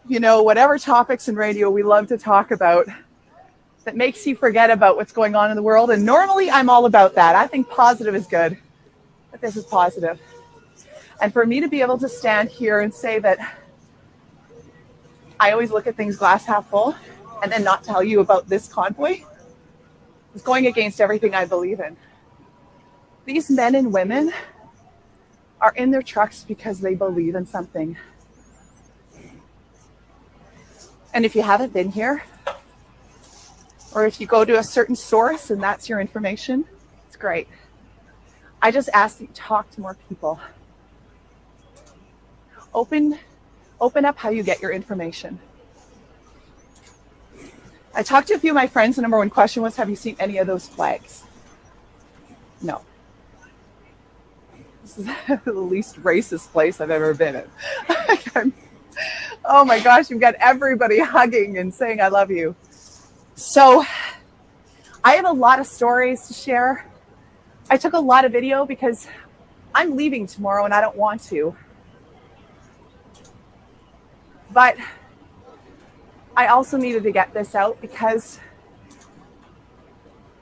whatever topics in radio we love to talk about that makes you forget about what's going on in the world, and normally I'm all about that. I think positive is good, but this is positive. And for me to be able to stand here and say that I always look at things glass half full and then not tell you about this convoy is going against everything I believe in. These men and women are in their trucks because they believe in something. And if you haven't been here, or if you go to a certain source and that's your information, it's great. I just ask that you talk to more people. Open up how you get your information. I talked to a few of my friends. The number one question was, have you seen any of those flags? No. This is the least racist place I've ever been in. Oh my gosh, you've got everybody hugging and saying, I love you. So I have a lot of stories to share. I took a lot of video because I'm leaving tomorrow and I don't want to. But I also needed to get this out because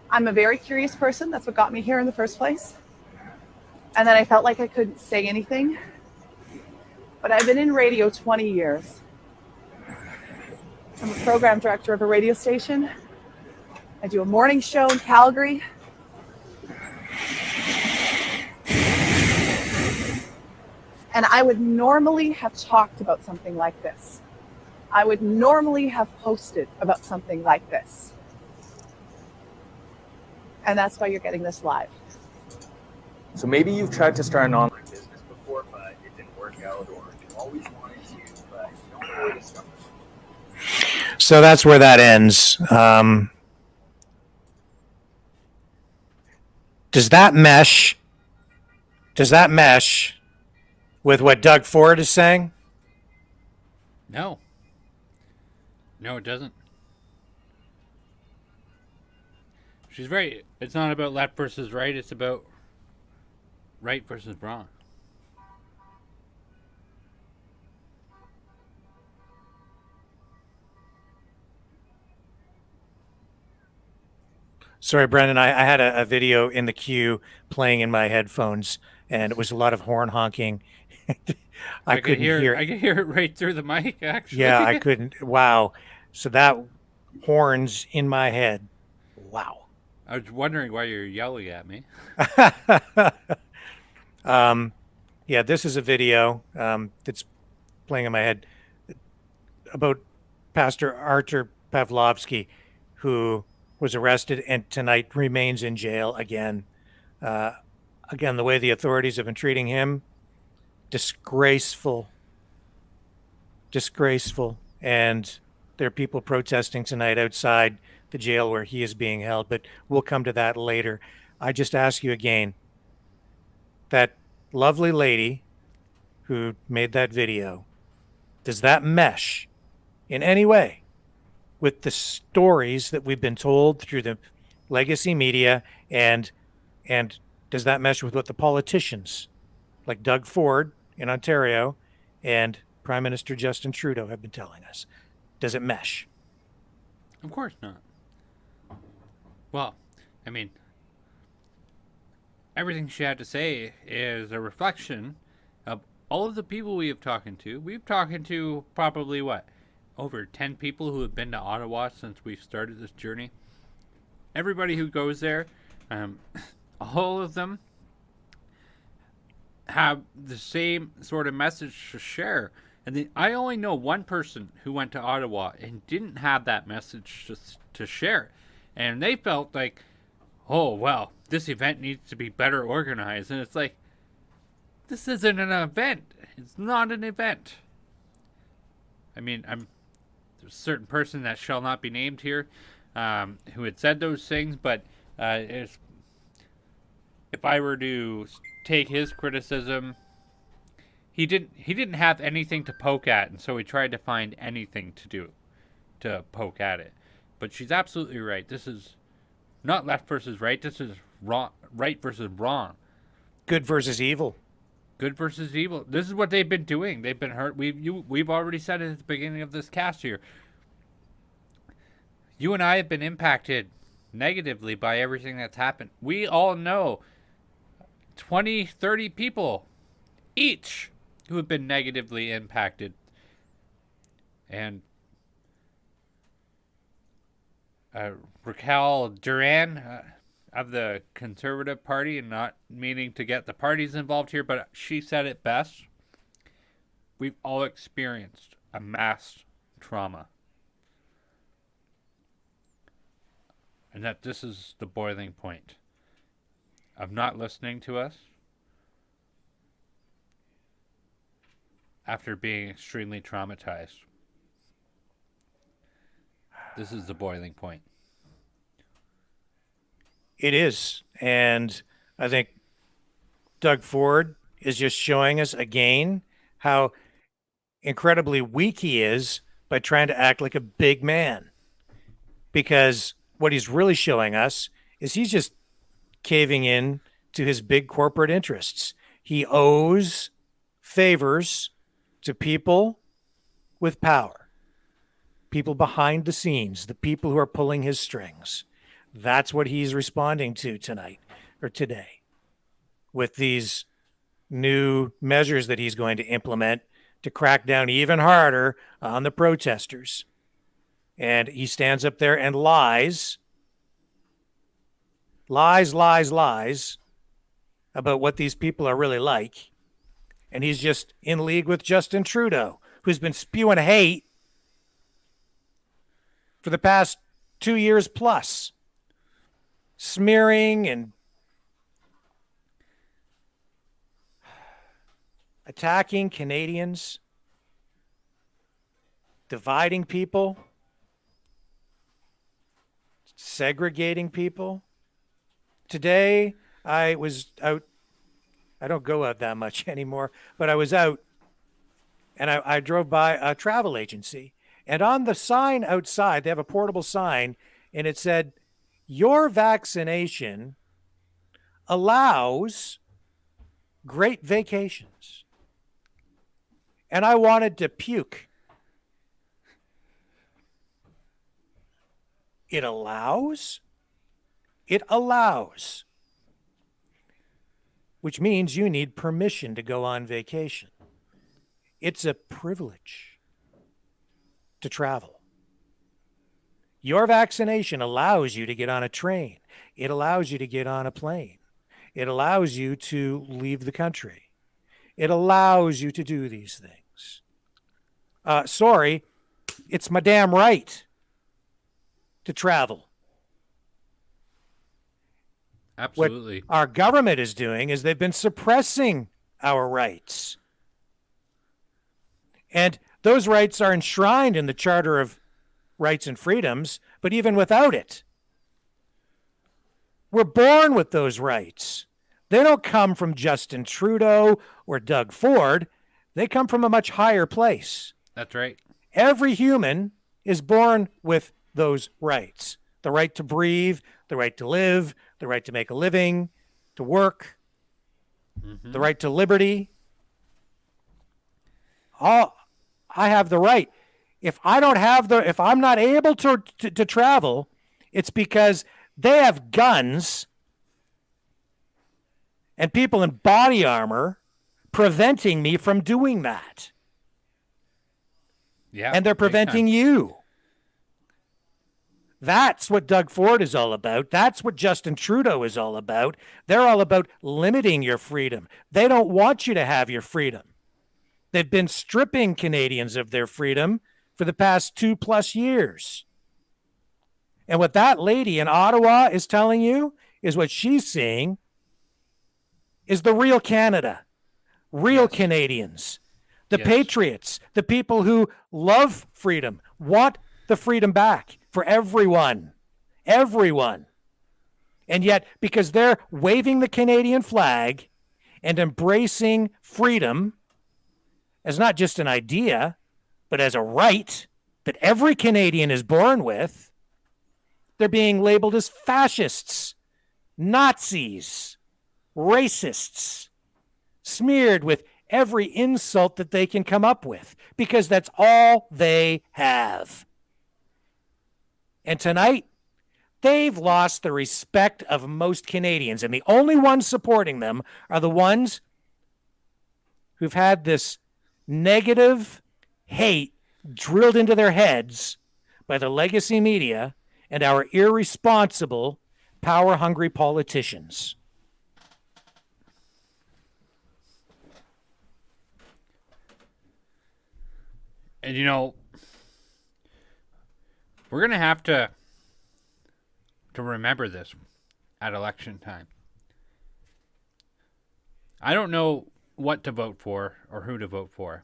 I'm a very curious person. That's what got me here in the first place. And then I felt like I couldn't say anything. But I've been in radio 20 years. I'm a program director of a radio station. I do a morning show in Calgary. And I would normally have talked about something like this. I would normally have posted about something like this. And that's why you're getting this live. So maybe you've tried to start an online business before, but it didn't work out, or you always wanted to, but you don't know where to start. So that's where that ends. Does that mesh with what Doug Ford is saying? No. No, it doesn't. She's right. It's not about left versus right. It's about right versus wrong. Sorry, Brendan, I had a video in the queue playing in my headphones, and it was a lot of horn honking. I couldn't hear it. I could hear it right through the mic, actually. Yeah, I couldn't. Wow. So that horns in my head. Wow. I was wondering why you're yelling at me. Yeah, this is a video that's playing in my head about Pastor Artur Pavlovsky, who was arrested and tonight remains in jail again. Again, the way the authorities have been treating him, disgraceful. And there are people protesting tonight outside the jail where he is being held, but we'll come to that later. I just ask you again, that lovely lady who made that video, does that mesh in any way with the stories that we've been told through the legacy media, and does that mesh with what the politicians like Doug Ford in Ontario and Prime Minister Justin Trudeau have been telling us? Does it mesh? Of course not. Well, I mean, everything she had to say is a reflection of all of the people we have talked to. We've talked to probably, over 10 people who have been to Ottawa since we've started this journey. Everybody who goes there, all of them have the same sort of message to share. And I only know one person who went to Ottawa and didn't have that message to share. And they felt like, oh, well, this event needs to be better organized. And it's like, this isn't an event. It's not an event. I mean, there's a certain person that shall not be named here who had said those things, but if I were to take his criticism, he didn't have anything to poke at, and so he tried to find anything to poke at it. But she's absolutely right. This is not left versus right. This is wrong, right versus wrong. Good versus evil. Good versus evil. This is what they've been doing. They've been hurt. We've already said it at the beginning of this cast here. You and I have been impacted negatively by everything that's happened. We all know 20, 30 people each who have been negatively impacted. And Raquel Duran of the Conservative Party, and not meaning to get the parties involved here, but she said it best. We've all experienced a mass trauma. And that this is the boiling point of not listening to us after being extremely traumatized. This is the boiling point. It is. And I think Doug Ford is just showing us again how incredibly weak he is by trying to act like a big man. Because what he's really showing us is he's just caving in to his big corporate interests. He owes favors to people with power, people behind the scenes, the people who are pulling his strings. That's what he's responding to tonight or today with these new measures that he's going to implement to crack down even harder on the protesters. And he stands up there and lies about what these people are really like. And he's just in league with Justin Trudeau, who's been spewing hate for the past 2 years plus, smearing and attacking Canadians, dividing people, segregating people. Today, I was out. I don't go out that much anymore, but I was out and I drove by a travel agency. And on the sign outside, they have a portable sign, and it said, "Your vaccination allows great vacations." And I wanted to puke. It allows? It allows. Which means you need permission to go on vacation. It's a privilege to travel. Your vaccination allows you to get on a train. It allows you to get on a plane. it allows you to leave the country. It allows you to do these things. Sorry, it's my damn right to travel. Absolutely. What our government is doing is they've been suppressing our rights. And those rights are enshrined in the Charter of Rights and Freedoms, but even without it, we're born with those rights. They don't come from Justin Trudeau or Doug Ford. They come from a much higher place. That's right. Every human is born with those rights. The right to breathe, the right to live, the right to make a living, to work, the right to liberty. I have the right. If I'm not able to travel, it's because they have guns and people in body armor preventing me from doing that. Yeah. And they're preventing you. That's what Doug Ford is all about. That's what Justin Trudeau is all about. They're all about limiting your freedom. They don't want you to have your freedom. They've been stripping Canadians of their freedom for the past 2+ years. And what that lady in Ottawa is telling you is what she's seeing is the real Canada, real Canadians, the patriots, the people who love freedom, want the freedom back for everyone. And yet, because they're waving the Canadian flag and embracing freedom as not just an idea, but as a right that every Canadian is born with, they're being labeled as fascists, Nazis, racists, smeared with every insult that they can come up with, because that's all they have. And tonight, they've lost the respect of most Canadians, and the only ones supporting them are the ones who've had this negative hate drilled into their heads by the legacy media and our irresponsible, power-hungry politicians. And we're going to have to remember this at election time. I don't know what to vote for or who to vote for.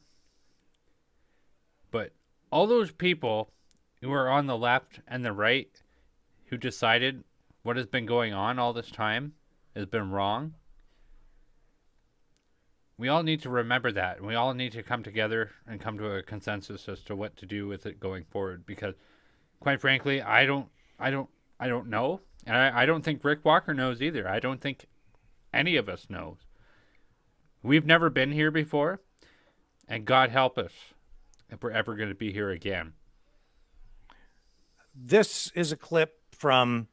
But all those people who are on the left and the right who decided what has been going on all this time has been wrong, we all need to remember that. We all need to come together and come to a consensus as to what to do with it going forward. Because, quite frankly, I don't know, and I don't think Rick Walker knows either. I don't think any of us knows. We've never been here before, and God help us if we're ever going to be here again. This is a clip from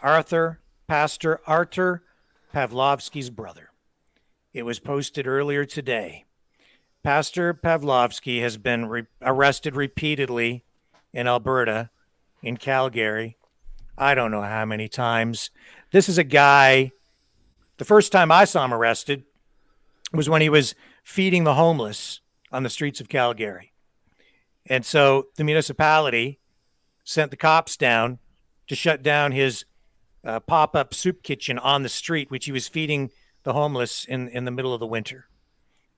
Pastor Artur Pawlowski's brother. It was posted earlier today. Pastor Pawlowski has been arrested repeatedly in Alberta, in Calgary. I don't know how many times. This is a guy, the first time I saw him arrested was when he was feeding the homeless on the streets of Calgary. And so the municipality sent the cops down to shut down his pop-up soup kitchen on the street, which he was feeding the homeless in the middle of the winter.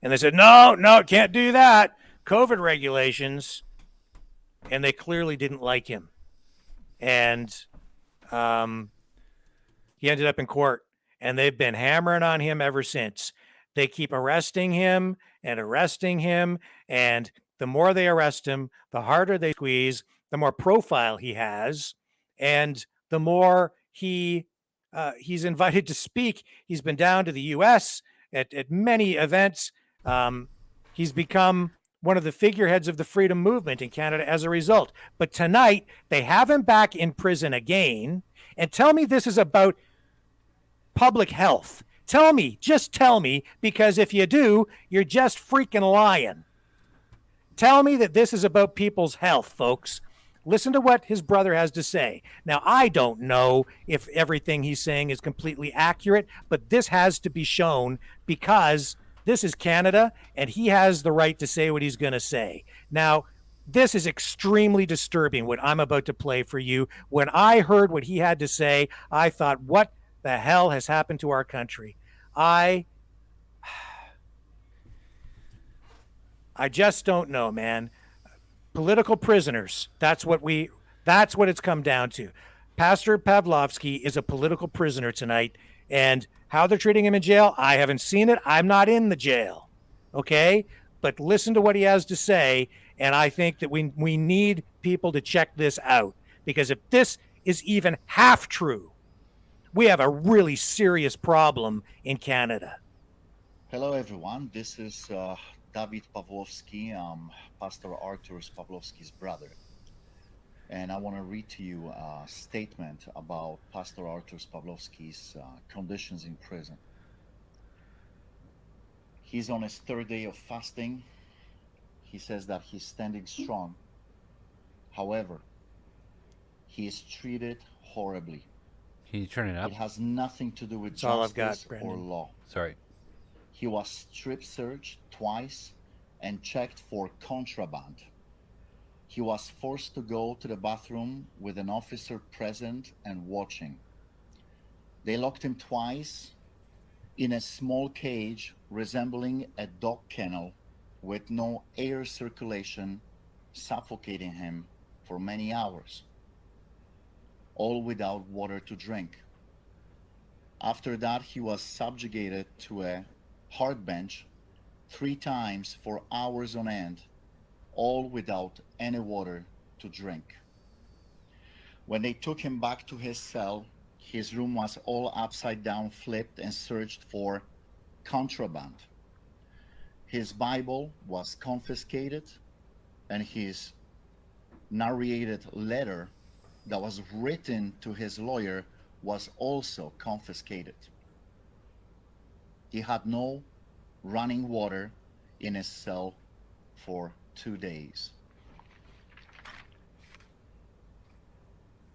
And they said, no, can't do that. COVID regulations. And they clearly didn't like him. And he ended up in court. And they've been hammering on him ever since. They keep arresting him. And the more they arrest him, the harder they squeeze, the more profile he has, and the more he's invited to speak. He's been down to the U.S. at many events. He's become one of the figureheads of the freedom movement in Canada as a result. But tonight, they have him back in prison again. And tell me this is about public health. Just tell me, because if you do, you're just freaking lying. Tell me that this is about people's health, folks. Listen to what his brother has to say. Now, I don't know if everything he's saying is completely accurate, but this has to be shown because this is Canada and he has the right to say what he's going to say. Now, this is extremely disturbing what I'm about to play for you. When I heard what he had to say, I thought, what the hell has happened to our country? I just don't know, man. Political prisoners. That's what it's come down to. Pastor Pavlovsky is a political prisoner tonight, and how they're treating him in jail, I haven't seen it. I'm not in the jail. Okay? But listen to what he has to say, and I think that we need people to check this out, because if this is even half true, we have a really serious problem in Canada. Hello, everyone. This is David Pawlowski, Pastor Artur Pawlowski's brother. And I want to read to you a statement about Pastor Artur Pawlowski's conditions in prison. He's on his third day of fasting. He says that he's standing strong. However, he is treated horribly. Can you turn it up? It has nothing to do with That's all I've justice got, or Brendan. law. Sorry. He was strip searched twice and checked for contraband. He was forced to go to the bathroom with an officer present and watching. They locked him twice in a small cage resembling a dog kennel with no air circulation, suffocating him for many hours, all without water to drink. After that, he was subjugated to a hard bench 3 times for hours on end, all without any water to drink. When they took him back to his cell, his room was all upside down, flipped, and searched for contraband. His Bible was confiscated, and his narrated letter that was written to his lawyer was also confiscated. He had no running water in his cell for 2 days.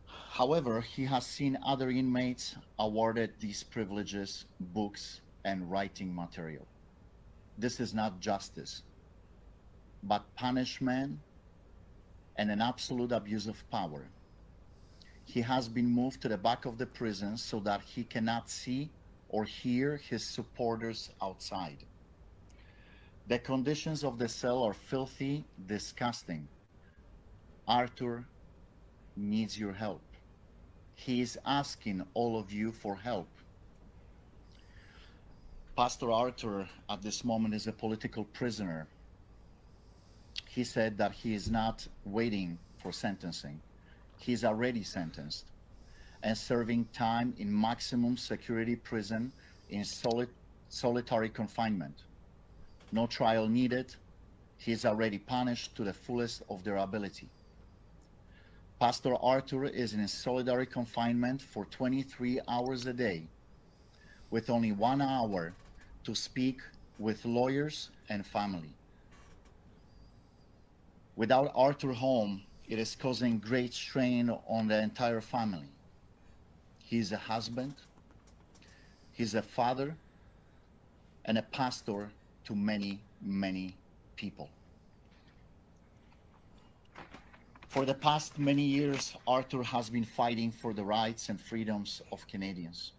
However, he has seen other inmates awarded these privileges, books, and writing material. This is not justice, but punishment and an absolute abuse of power. He has been moved to the back of the prison so that he cannot see or hear his supporters outside. The conditions of the cell are filthy, disgusting. Artur needs your help. He is asking all of you for help. Pastor Artur at this moment is a political prisoner. He said that he is not waiting for sentencing. He is already sentenced and serving time in maximum security prison in solitary confinement. No trial needed. He is already punished to the fullest of their ability. Pastor Artur is in solitary confinement for 23 hours a day, with only 1 hour to speak with lawyers and family. Without Artur home, it is causing great strain on the entire family. He's a husband, he's a father, and a pastor to many, many people. For the past many years, Artur has been fighting for the rights and freedoms of Canadians.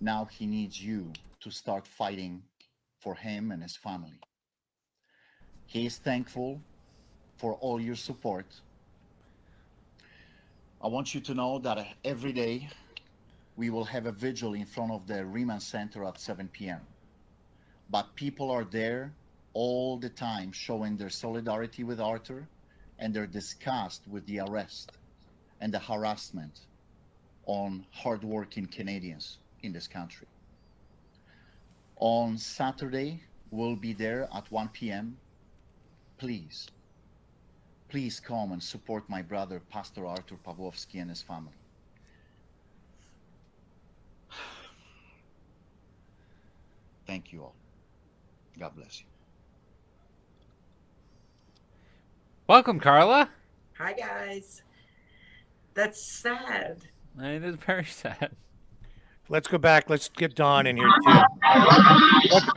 Now he needs you to start fighting for him and his family. He is thankful for all your support. I want you to know that every day we will have a vigil in front of the Remand Center at 7 p.m. But people are there all the time showing their solidarity with Artur and their disgust with the arrest and the harassment on hardworking Canadians in this country. On Saturday, we'll be there at 1 p.m. Please come and support my brother, Pastor Artur Pawlowski, and his family. Thank you all. God bless you. Welcome, Carla. Hi, guys. That's sad. It is very sad. Let's go back. Let's get Dawn in here too.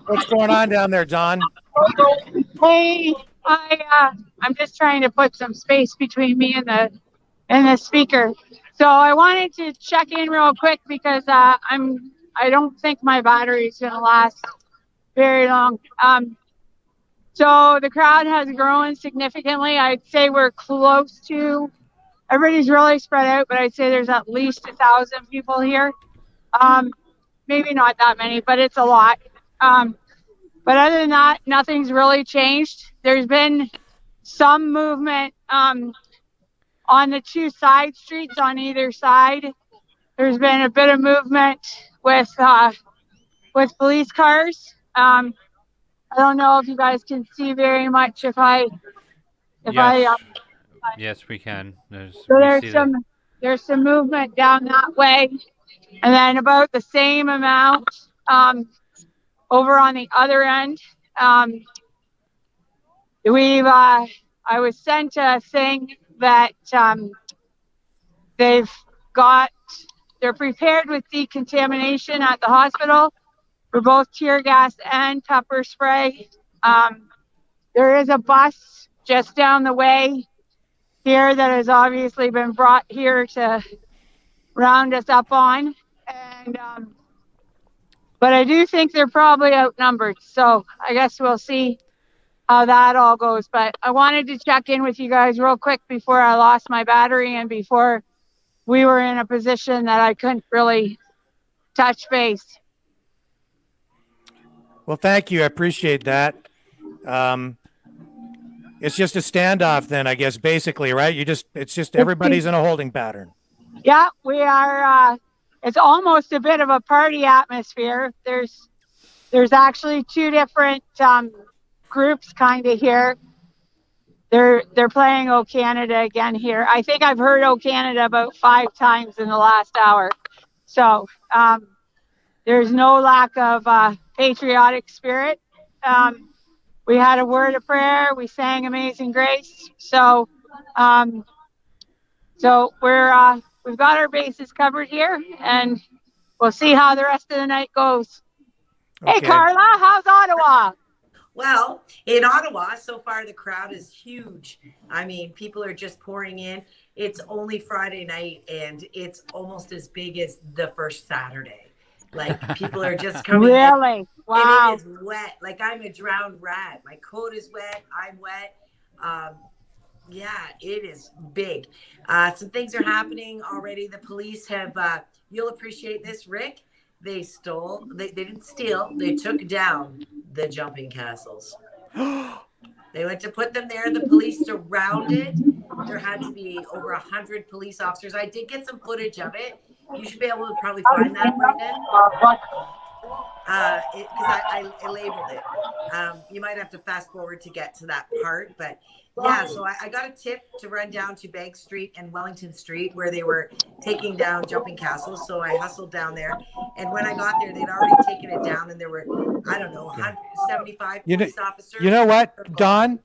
What's going on down there, Dawn? Hey, I'm just trying to put some space between me and the speaker. So I wanted to check in real quick because I don't think my battery is gonna last very long. So the crowd has grown significantly. I'd say we're close to. Everybody's really spread out, but I'd say there's at least 1,000 people here. Maybe not that many, but it's a lot. But other than that, nothing's really changed. There's been some movement on the two side streets on either side. There's been a bit of movement with police cars. I don't know if you guys can see very much Yes, we can. There's some movement down that way, and then about the same amount over on the other end. I was sent a thing that they're prepared with decontamination at the hospital for both tear gas and pepper spray. There is a bus just down the way here that has obviously been brought here to round us up on. And but I do think they're probably outnumbered. So I guess we'll see how that all goes. But I wanted to check in with you guys real quick before I lost my battery and before we were in a position that I couldn't really touch base. Well, thank you. I appreciate that. It's just a standoff then, I guess, basically, right? It's just everybody's in a holding pattern. Yeah, we are. It's almost a bit of a party atmosphere. There's actually two different groups kind of here. They're playing O Canada again here. I think I've heard O Canada about 5 times in the last hour. So there's no lack of patriotic spirit. We had a word of prayer. We sang Amazing Grace. So we've got our bases covered here, and we'll see how the rest of the night goes. Okay. Hey, Carla, how's Ottawa? Well, in Ottawa, so far the crowd is huge. I mean, people are just pouring in. It's only Friday night, and it's almost as big as the first Saturday. Like, people are just coming really? in. Wow. And it is wet. Like, I'm a drowned rat. My coat is wet. I'm wet. Yeah, it is big. Some things are happening already. The police have, you'll appreciate this, Rick. They didn't steal. They took down the jumping castles. They went to put them there. The police surrounded. There had to be over 100 police officers. I did get some footage of it. You should be able to probably find that, Brendan. Because I labeled it. You might have to fast forward to get to that part, but yeah, so I got a tip to run down to Bank Street and Wellington Street where they were taking down jumping castles. So I hustled down there, and when I got there, they'd already taken it down, and there were, I don't know, 175 police officers. You know what, Dawn?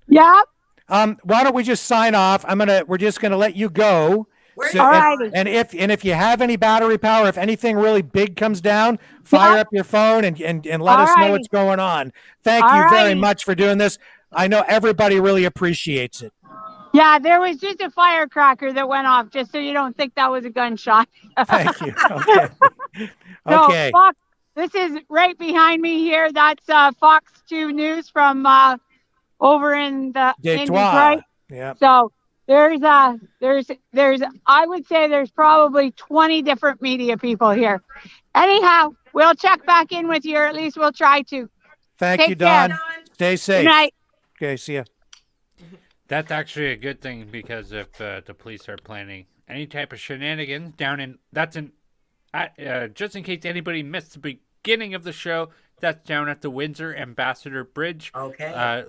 Yeah. Why don't we just sign off? We're just gonna let you go. So, and if you have any battery power, if anything really big comes down, fire up your phone and let us know what's going on. Thank you very much for doing this. I know everybody really appreciates it. Yeah, there was just a firecracker that went off, just so you don't think that was a gunshot. Thank you. Okay. So, Fox, this is right behind me here. That's Fox 2 News from over in Detroit. Yeah. So there's I would say there's probably 20 different media people here. Anyhow, we'll check back in with you, or at least we'll try to. Thank you, Dawn. Stay safe. Good night. Okay, see ya. That's actually a good thing, because if the police are planning any type of shenanigans just in case anybody missed the beginning of the show, that's down at the Windsor Ambassador Bridge,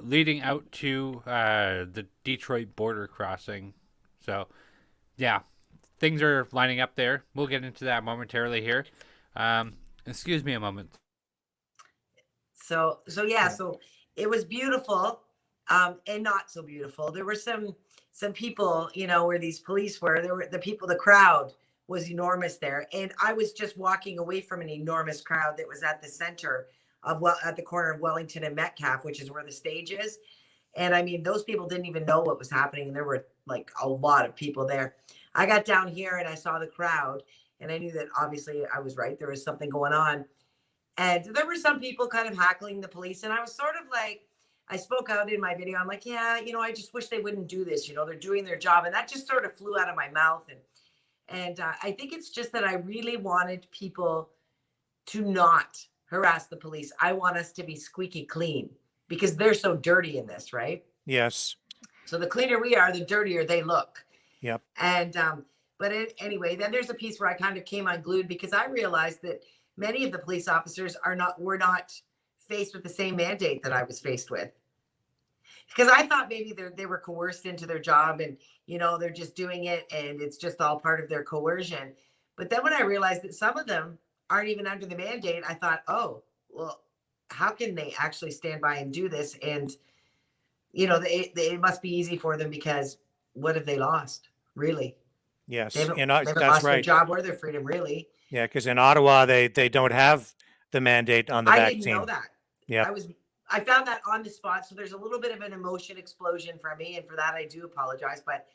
leading out to the Detroit border crossing. So, yeah, things are lining up there. We'll get into that momentarily here. Excuse me a moment. So it was beautiful. and not so beautiful. There were some people, you know, where these police were. There were the crowd was enormous there, and I was just walking away from an enormous crowd that was at the center of at the corner of Wellington and Metcalfe, which is where the stage is. And I mean, those people didn't even know what was happening. There were like a lot of people there. I got down here and I saw the crowd, and I knew that obviously I was right. There was something going on. And there were some people kind of hackling the police. And I was sort of like, I spoke out in my video. I'm like, yeah, you know, I just wish they wouldn't do this. You know, they're doing their job. And that just sort of flew out of my mouth. And I think it's just that I really wanted people to not harass the police. I want us to be squeaky clean because they're so dirty in this, right? Yes. So the cleaner we are, the dirtier they look. Yep. And, but anyway, then there's a piece where I kind of came unglued because I realized that many of the police officers were not faced with the same mandate that I was faced with. Because I thought maybe they were coerced into their job and, you know, they're just doing it and it's just all part of their coercion. But then when I realized that some of them aren't even under the mandate, I thought, oh, well, how can they actually stand by and do this? And, you know, it must be easy for them because what have they lost, really? Yes. They haven't That's lost right. their job or their freedom, really. Yeah, because in Ottawa, they don't have the mandate on the vaccine. I didn't know that. Yeah. I found that on the spot. So there's a little bit of an emotion explosion for me. And for that, I do apologize. But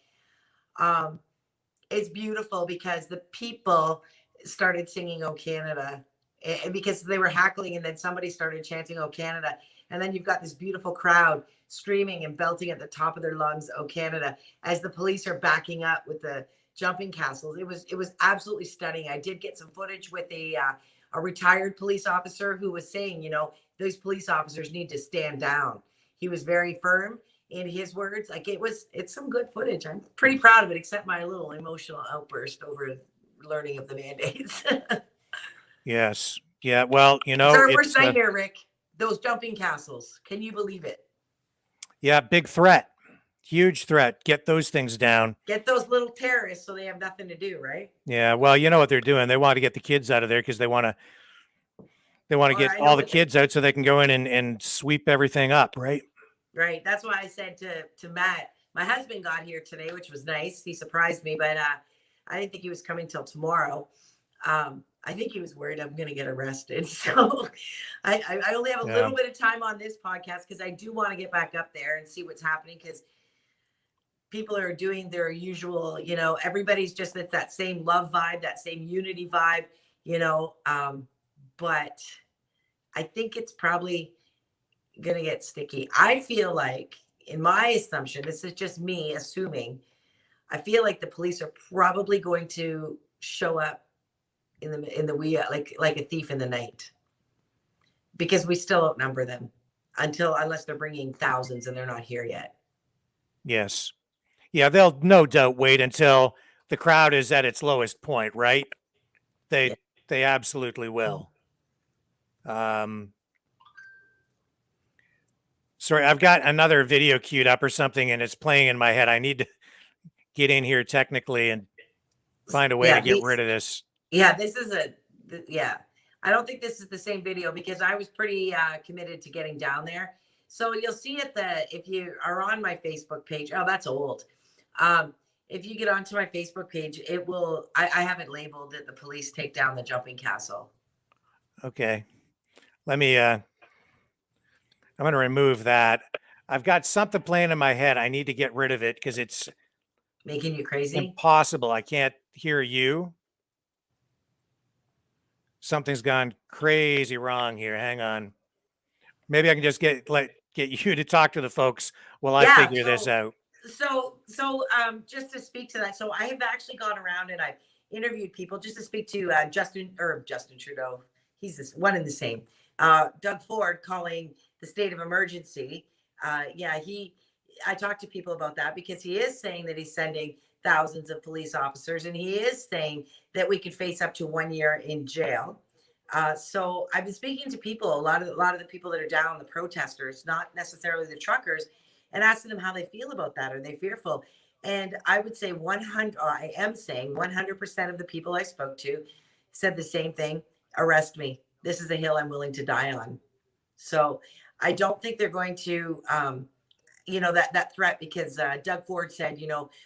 it's beautiful because the people started singing, "Oh, Canada," and because they were hackling and then somebody started chanting, "Oh, Canada." And then you've got this beautiful crowd screaming and belting at the top of their lungs, "Oh, Canada," as the police are backing up with the jumping castles. It was absolutely stunning. I did get some footage with a retired police officer who was saying, you know, those police officers need to stand down. He was very firm in his words. Like it's some good footage. I'm pretty proud of it, except my little emotional outburst over learning of the mandates. Yes. Yeah. Well, you know, it's our worst nightmare, Rick. Those jumping castles. Can you believe it? Yeah. Big threat. Huge threat. Get those things down. Get those little terrorists so they have nothing to do, right? Yeah. Well, you know what they're doing. They want to get the kids out of there because they want to get all the kids out so they can go in and sweep everything up, right? Right. That's why I said to Matt, my husband got here today, which was nice. He surprised me, but I didn't think he was coming till tomorrow. I think he was worried I'm going to get arrested. So I only have a little bit of time on this podcast because I do want to get back up there and see what's happening because people are doing their usual, you know, everybody's just at that same love vibe, that same unity vibe, you know, but I think it's probably going to get sticky. I feel like, in my assumption, this is just me assuming, I feel like the police are probably going to show up in the wee, like a thief in the night, because we still outnumber them unless they're bringing thousands and they're not here yet. Yes. Yeah, they'll no doubt wait until the crowd is at its lowest point, right? They absolutely will. Sorry, I've got another video queued up or something and it's playing in my head. I need to get in here technically and find a way to get rid of this. Yeah, this is I don't think this is the same video because I was pretty committed to getting down there. So you'll see if you are on my Facebook page. Oh, that's old. If you get onto my Facebook page, it will, I have it labeled that the police take down the jumping castle. Okay. Let me, I'm going to remove that. I've got something playing in my head. I need to get rid of it because it's making you crazy. Impossible. I can't hear you. Something's gone crazy wrong here. Hang on. Maybe I can just get you to talk to the folks while I figure this out. So just to speak to that. So I have actually gone around and I've interviewed people just to speak to Justin Trudeau. He's this one and the same. Doug Ford calling the state of emergency. I talked to people about that because he is saying that he's sending thousands of police officers and he is saying that we could face up to 1 year in jail. So I've been speaking to people, a lot of the people that are down, the protesters, not necessarily the truckers, and asking them how they feel about that. Are they fearful? And I would say 100% of the people I spoke to said the same thing. Arrest me. This is a hill I'm willing to die on. So I don't think they're going to that threat, because Doug Ford said,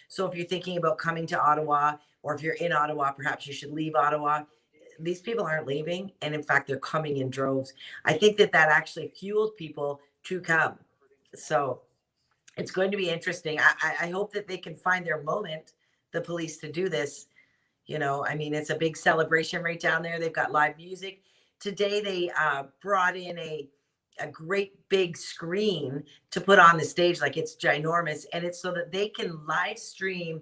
so if you're thinking about coming to Ottawa, or if you're in Ottawa, perhaps you should leave Ottawa. These people aren't leaving, and in fact, they're coming in droves. I think that actually fueled people to come. So it's going to be interesting. I hope that they can find their moment, the police, to do this. It's a big celebration right down there. They've got live music. Today they brought in a great big screen to put on the stage, like it's ginormous, and it's so that they can live stream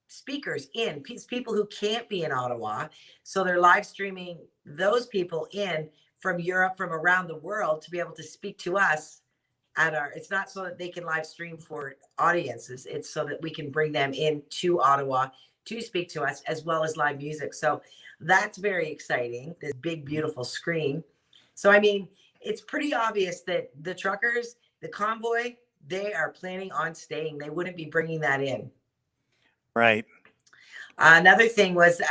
speakers in, people who can't be in Ottawa. So they're live streaming those people in from Europe, from around the world, to be able to speak to us it's not so that they can live stream for audiences. It's so that we can bring them into Ottawa to speak to us, as well as live music. So that's very exciting, this big, beautiful screen. So, it's pretty obvious that the truckers, the convoy, they are planning on staying. They wouldn't be bringing that in. Right. Another thing was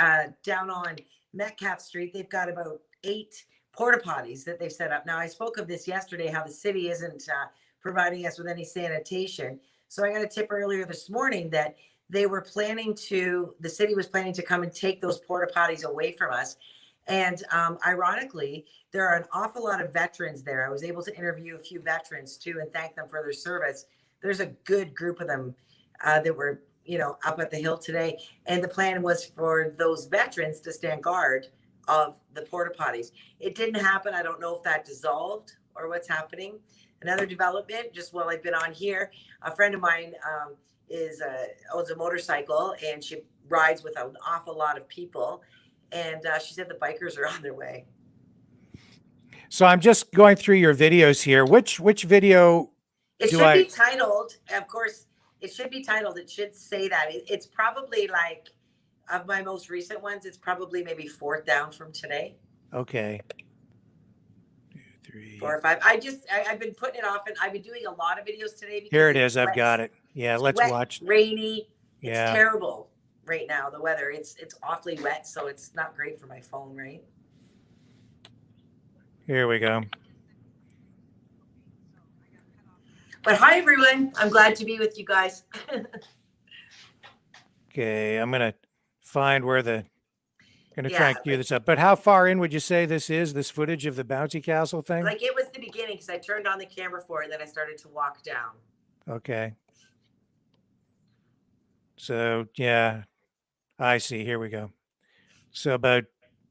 down on Metcalfe Street, they've got about 8 porta potties that they've set up. Now, I spoke of this yesterday, how the city isn't providing us with any sanitation. So I got a tip earlier this morning that the city was planning to come and take those porta potties away from us. And ironically, there are an awful lot of veterans there. I was able to interview a few veterans too and thank them for their service. There's a good group of them that were, up at the hill today. And the plan was for those veterans to stand guard of the porta potties. It didn't happen. I don't know if that dissolved or what's happening. Another development, just while I've been on here, a friend of mine owns a motorcycle, and she rides with an awful lot of people. And she said the bikers are on their way. So I'm just going through your videos here. Which video? It should be titled, of course, it should be titled. It should say that. It's probably like, of my most recent ones, it's probably maybe 4th down from today. Okay. 2, 3, 4 or 5. I've been putting it off, and I've been doing a lot of videos today. Here it is. I've got it. Yeah, let's watch. Rainy. It's Yeah. terrible right now, the weather. It's awfully wet, so it's not great for my phone, right? Here we go. But hi, everyone. I'm glad to be with you guys. Okay, I'm going to find where try and cue this up. But how far in would you say this footage of the bouncy castle thing? Like, it was the beginning, because I turned on the camera for it, and then I started to walk down. Okay. So, yeah, I see. Here we go. So about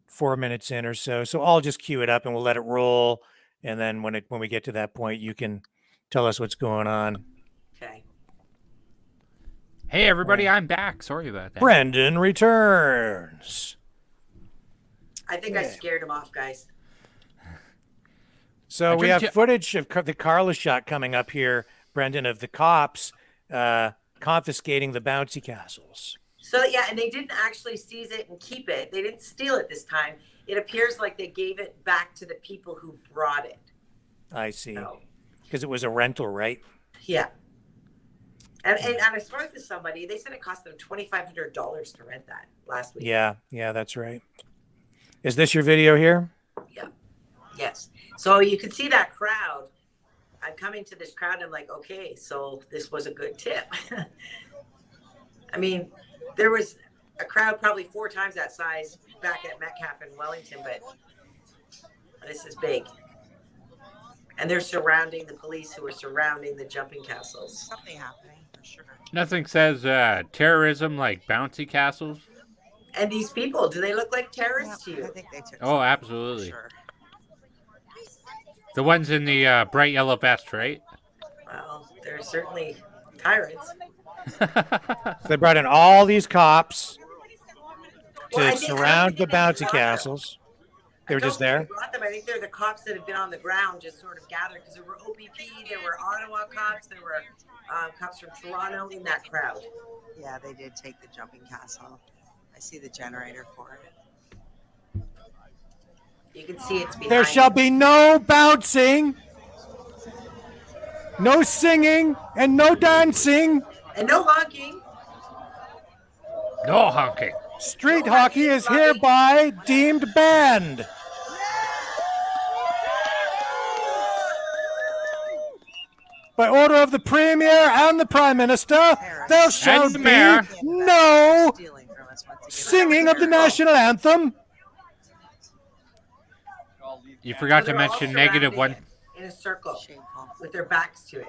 4 minutes in or so. So I'll just cue it up and we'll let it roll. And then when we get to that point, you can tell us what's going on. Okay. Hey, everybody, I'm back. Sorry about that. Brendan returns. I think I scared him off, guys. So we have footage of the Carla shot coming up here, Brendan, of the cops confiscating the bouncy castles. So, yeah, and they didn't actually seize it and keep it. They didn't steal it this time. It appears like they gave it back to the people who brought it. I see. Because it was a rental, right? Yeah. And I spoke to somebody. They said it cost them $2,500 to rent that last week. Yeah, that's right. Is this your video here? Yeah. Yes. So you can see that crowd. I'm coming to this crowd. And I'm like, okay, so this was a good tip. I mean, there was a crowd probably 4 times that size back at Metcalfe and Wellington, but this is big. And they're surrounding the police who are surrounding the jumping castles. Something happening for sure. Nothing says terrorism like bouncy castles. And these people, do they look like terrorists to you? I think they took. Oh, absolutely. Sure. The ones in the bright yellow vest, right? Well, they're certainly tyrants. They brought in all these cops to Well, surround the bouncy castles. They were just there? Brought them. I think they're the cops that have been on the ground, just sort of gathered, because there were OPP, there were Ottawa cops, there were cops from Toronto in that crowd. Yeah, they did take the jumping castle. I see the generator for it. You can see it's behind. There shall be no bouncing, no singing, and no dancing. And no honking. No honking. Street hockey is hereby deemed banned. By order of the Premier and the Prime Minister, there shall the be Mayor. no singing of the national anthem. You forgot to They're all mention negative one. surrounding it in a circle with their backs to it.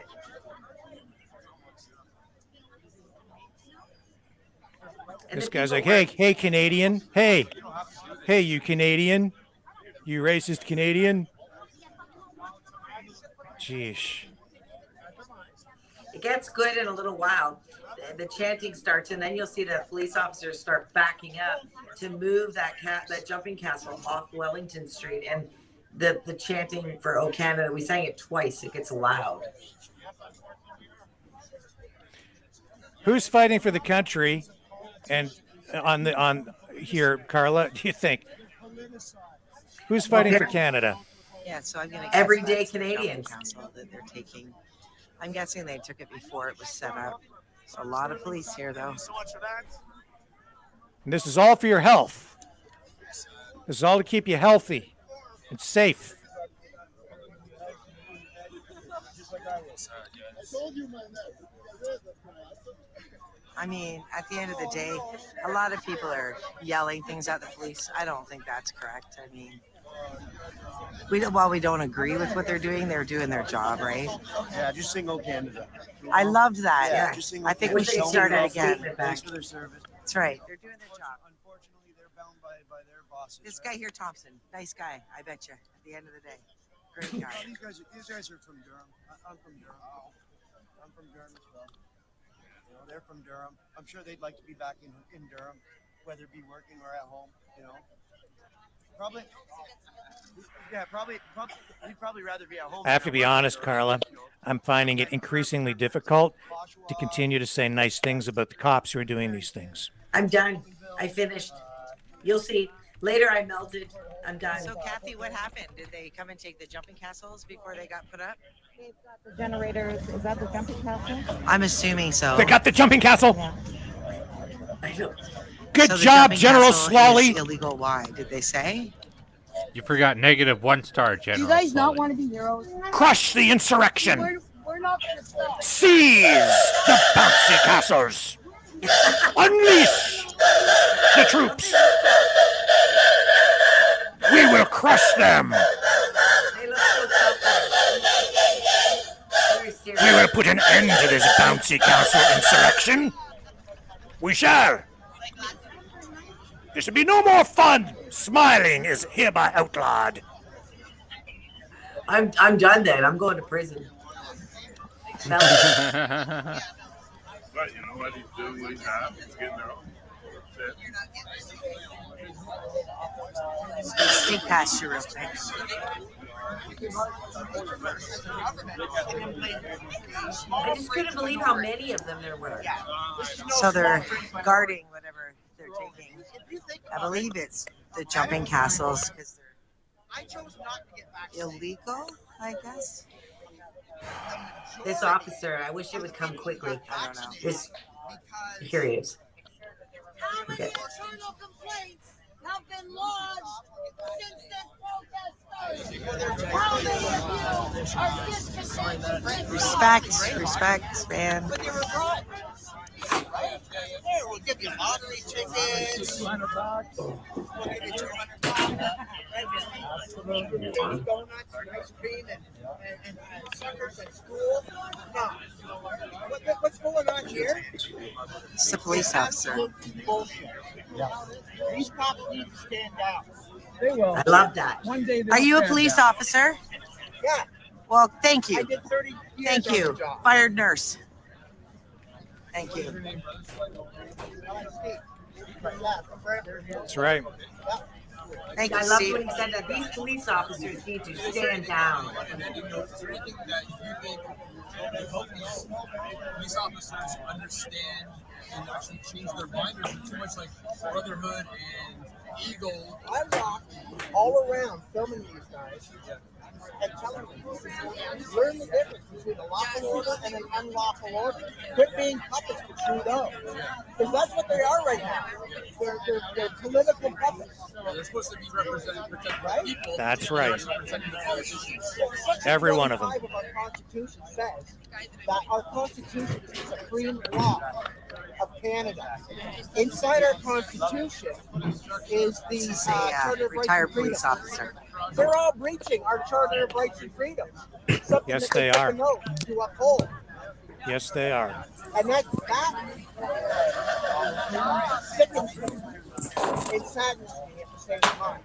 And This the guy's like, people hey, Canadian. Hey, you Canadian. You racist Canadian. Jeez. It gets good in a little while. The chanting starts, and then you'll see the police officers start backing up to move that jumping castle off Wellington Street. And the chanting for "O Canada," we sang it twice. It gets loud. Who's fighting for the country? And on here, Carla, do you think? Who's fighting for Canada? Yeah, so I'm going to Everyday Canadians. Council that they're taking. I'm guessing they took it before it was set up. So a lot of police here, though. And this is all for your health. This is all to keep you healthy and safe. I mean, at the end of the day, a lot of people are yelling things at the police. I don't think that's correct. I mean, while we don't agree with what they're doing their job, right? Yeah, just sing "O Canada." I loved that. Yeah, just sing "O I think Canada." we should start it again. Thanks for their service. That's right. They're doing their job. Unfortunately, they're bound by their bosses. This guy here, Thompson, nice guy. I bet you. At the end of the day, great guy. These guys are from Durham. I'm from Durham. I'm from Durham as well. You know, they're from Durham. I'm sure they'd like to be back in Durham, whether it be working or at home. You know, probably. Yeah, we'd probably rather be at home. I have to be honest, Carla. I'm finding it increasingly difficult to continue to say nice things about the cops who are doing these things. I'm done. I finished. You'll see. Later, I melted. I'm done. So, Kathy, what happened? Did they come and take the jumping castles before they got put up? They've got the generators. Is that the jumping castle? I'm assuming so. They got the jumping castle. Yeah. I know. Good So the job, jumping General castle Slawley. is illegal. Why? Did they say? You forgot negative 1 star, Do General. you guys not Slawley. want to be heroes? Crush the insurrection. We're not going to stop. Seize the bouncy castles. Unleash the troops. We will crush them. They look so selfless. Very serious. We will put an end to this bouncy castle insurrection. We shall. There should be no more fun. Smiling is hereby outlawed. I'm done then. I'm going to prison. But you know what? He's doing what he has. He's getting their own. Sneak past you real quick. I just couldn't believe how many of them there were. So they're guarding whatever they're taking. I believe it's the jumping castles because they're illegal, I guess. This officer, I wish it would come quickly. I don't know. This, here he is. Okay. Internal complaints have been lodged since this protest started. How many of you are discontented? Respect, man. We'll give you lottery tickets. $200. We'll give you $200. Donuts, ice cream, and suckers at school. No. What's going on here? It's the police officer. Bullshit. These cops need to stand down. They will. I love that. One day Are you a police officer? Yeah. Well, thank you. I did 30 years Thank on the you. job. Fired nurse. Thank you. That's right. Thank you, I loved Steve. when he said that these police officers need to stand down. Police officers understand and actually change their mind. There's too much like brotherhood and ego. I walked all around filming these guys and telling them, learn the difference between a lawful order and an unlawful order. Quit being puppets for Trudeau. Because that's what they are right now. They're political puppets. They're supposed to be representing, protecting right? people. That's right. Representing the politicians. Every one of them. Section 25 of our Constitution says that our Constitution is the supreme law of Canada. Inside our Constitution is the Charter of Rights retired and police Freedoms. officer. They're all breaching our Charter of Rights and Freedoms. Something Yes, that they took are. an oath to uphold. Yes, they are. And that sickens me. It saddens me at the same time.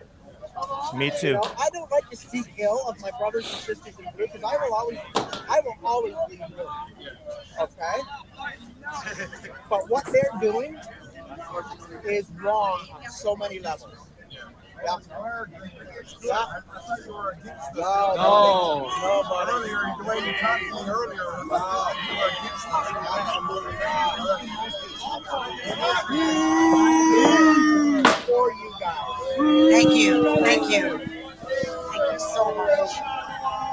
Me too. You know, I don't like to speak ill of my brothers and sisters in blue because I will always be blue. Okay? But what they're doing is wrong on so many levels. Yeah. Yeah. No. Earlier, the way you talked to me earlier, you were against For you guys. Thank you. Thank you. Thank you so much.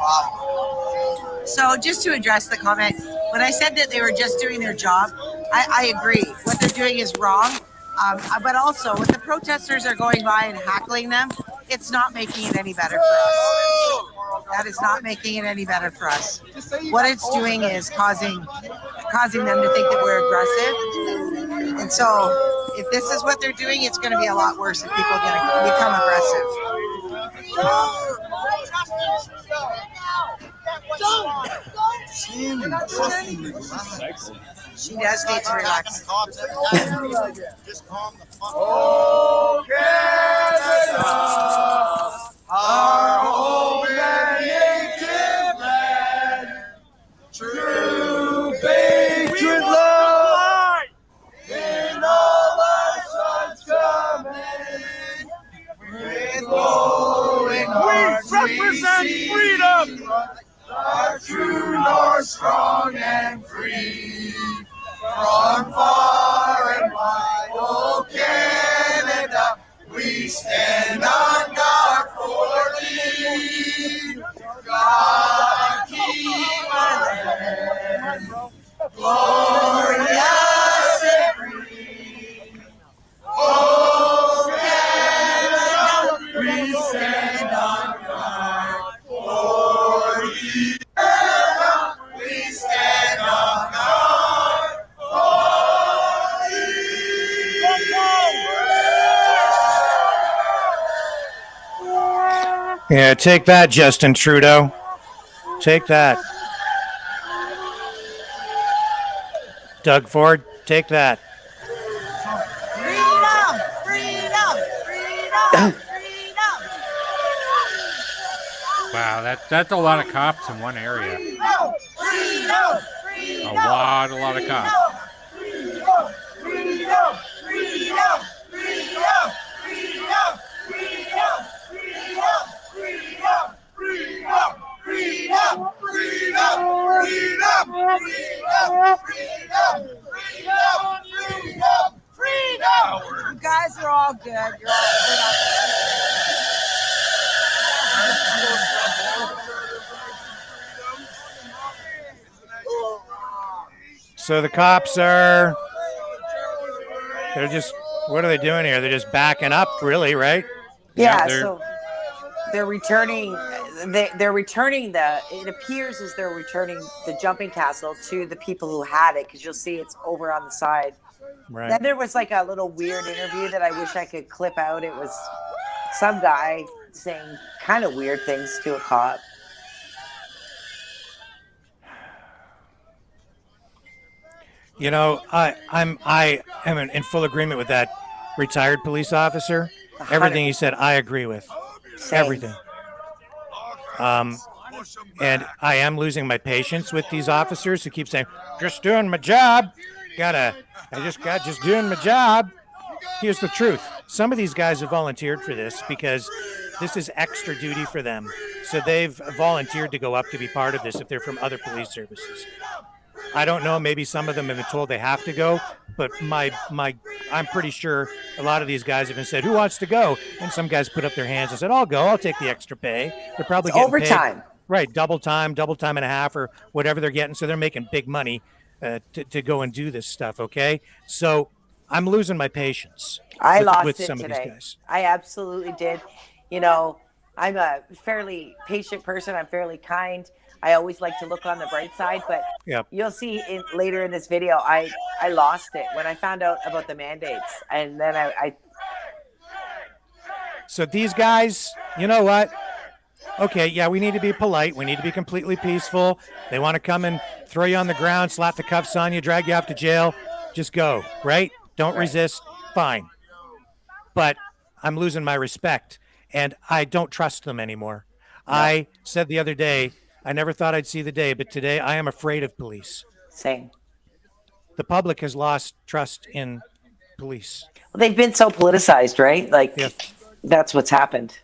Wow. So just to address the comment, when I said that they were just doing their job, I agree. What they're doing is wrong. But also, when the protesters are going by and heckling them, it's not making it any better for us. That is not making it any better for us. What it's doing is causing them to think that we're aggressive. And so, if this is what they're doing, it's going to be a lot worse if people become aggressive. She does need to relax. Just calm the fuck Oh, Canada, our home and native land, true patriot love, in all our sons coming, with glowing hearts we represent freedom, our true north strong and free. From far and wide, oh Canada, we stand on guard for thee. God keep our land glorious and free. Oh Canada, we stand on guard for thee. We stand on guard. Yeah, take that, Justin Trudeau. Take that. Doug Ford, take that. Freedom! Freedom! Freedom! Freedom! Wow, that's a lot of cops in one area. Freedom! Freedom! Freedom! A lot of cops. Freedom! Freedom! Freedom! Freedom! Freedom! Freedom! Freedom! Freedom! Freedom! Freedom! Freedom! Freedom! Freedom! Freedom! You guys are all good. You're all So the cops are, they're just, what are they doing here? They're just backing up, really, right? Yeah, they're- so they're returning. They're returning it appears as they're returning the jumping castle to the people who had it, because you'll see it's over on the side. Right. Then there was like a little weird interview that I wish I could clip out. It was some guy saying kind of weird things to a cop. You know, I am in full agreement with that retired police officer. Everything he said, I agree with. Everything. And I am losing my patience with these officers who keep saying, just doing my job. Just doing my job. Here's the truth. Some of these guys have volunteered for this because this is extra duty for them. So they've volunteered to go up to be part of this if they're from other police services. I don't know. Maybe some of them have been told they have to go, but I'm pretty sure a lot of these guys have been said, "Who wants to go?" And some guys put up their hands and said, "I'll go. I'll take the extra pay." They're probably It's getting overtime. paid, right? Double time and a half, or whatever they're getting. So they're making big money to go and do this stuff. Okay, so I'm losing my patience. I lost with it some today. of these guys. I absolutely did. You know, I'm a fairly patient person. I'm fairly kind. I always like to look on the bright side, but Yep. you'll see later in this video, I lost it when I found out about the mandates. And then I So these guys, you know what? Okay, yeah, we need to be polite. We need to be completely peaceful. They want to come and throw you on the ground, slap the cuffs on you, drag you off to jail. Just go, right? Don't resist. Fine. But I'm losing my respect, and I don't trust them anymore. No. I said the other day, I never thought I'd see the day, but today I am afraid of police. Same. The public has lost trust in police. Well, they've been so politicized, right? Like, that's what's happened.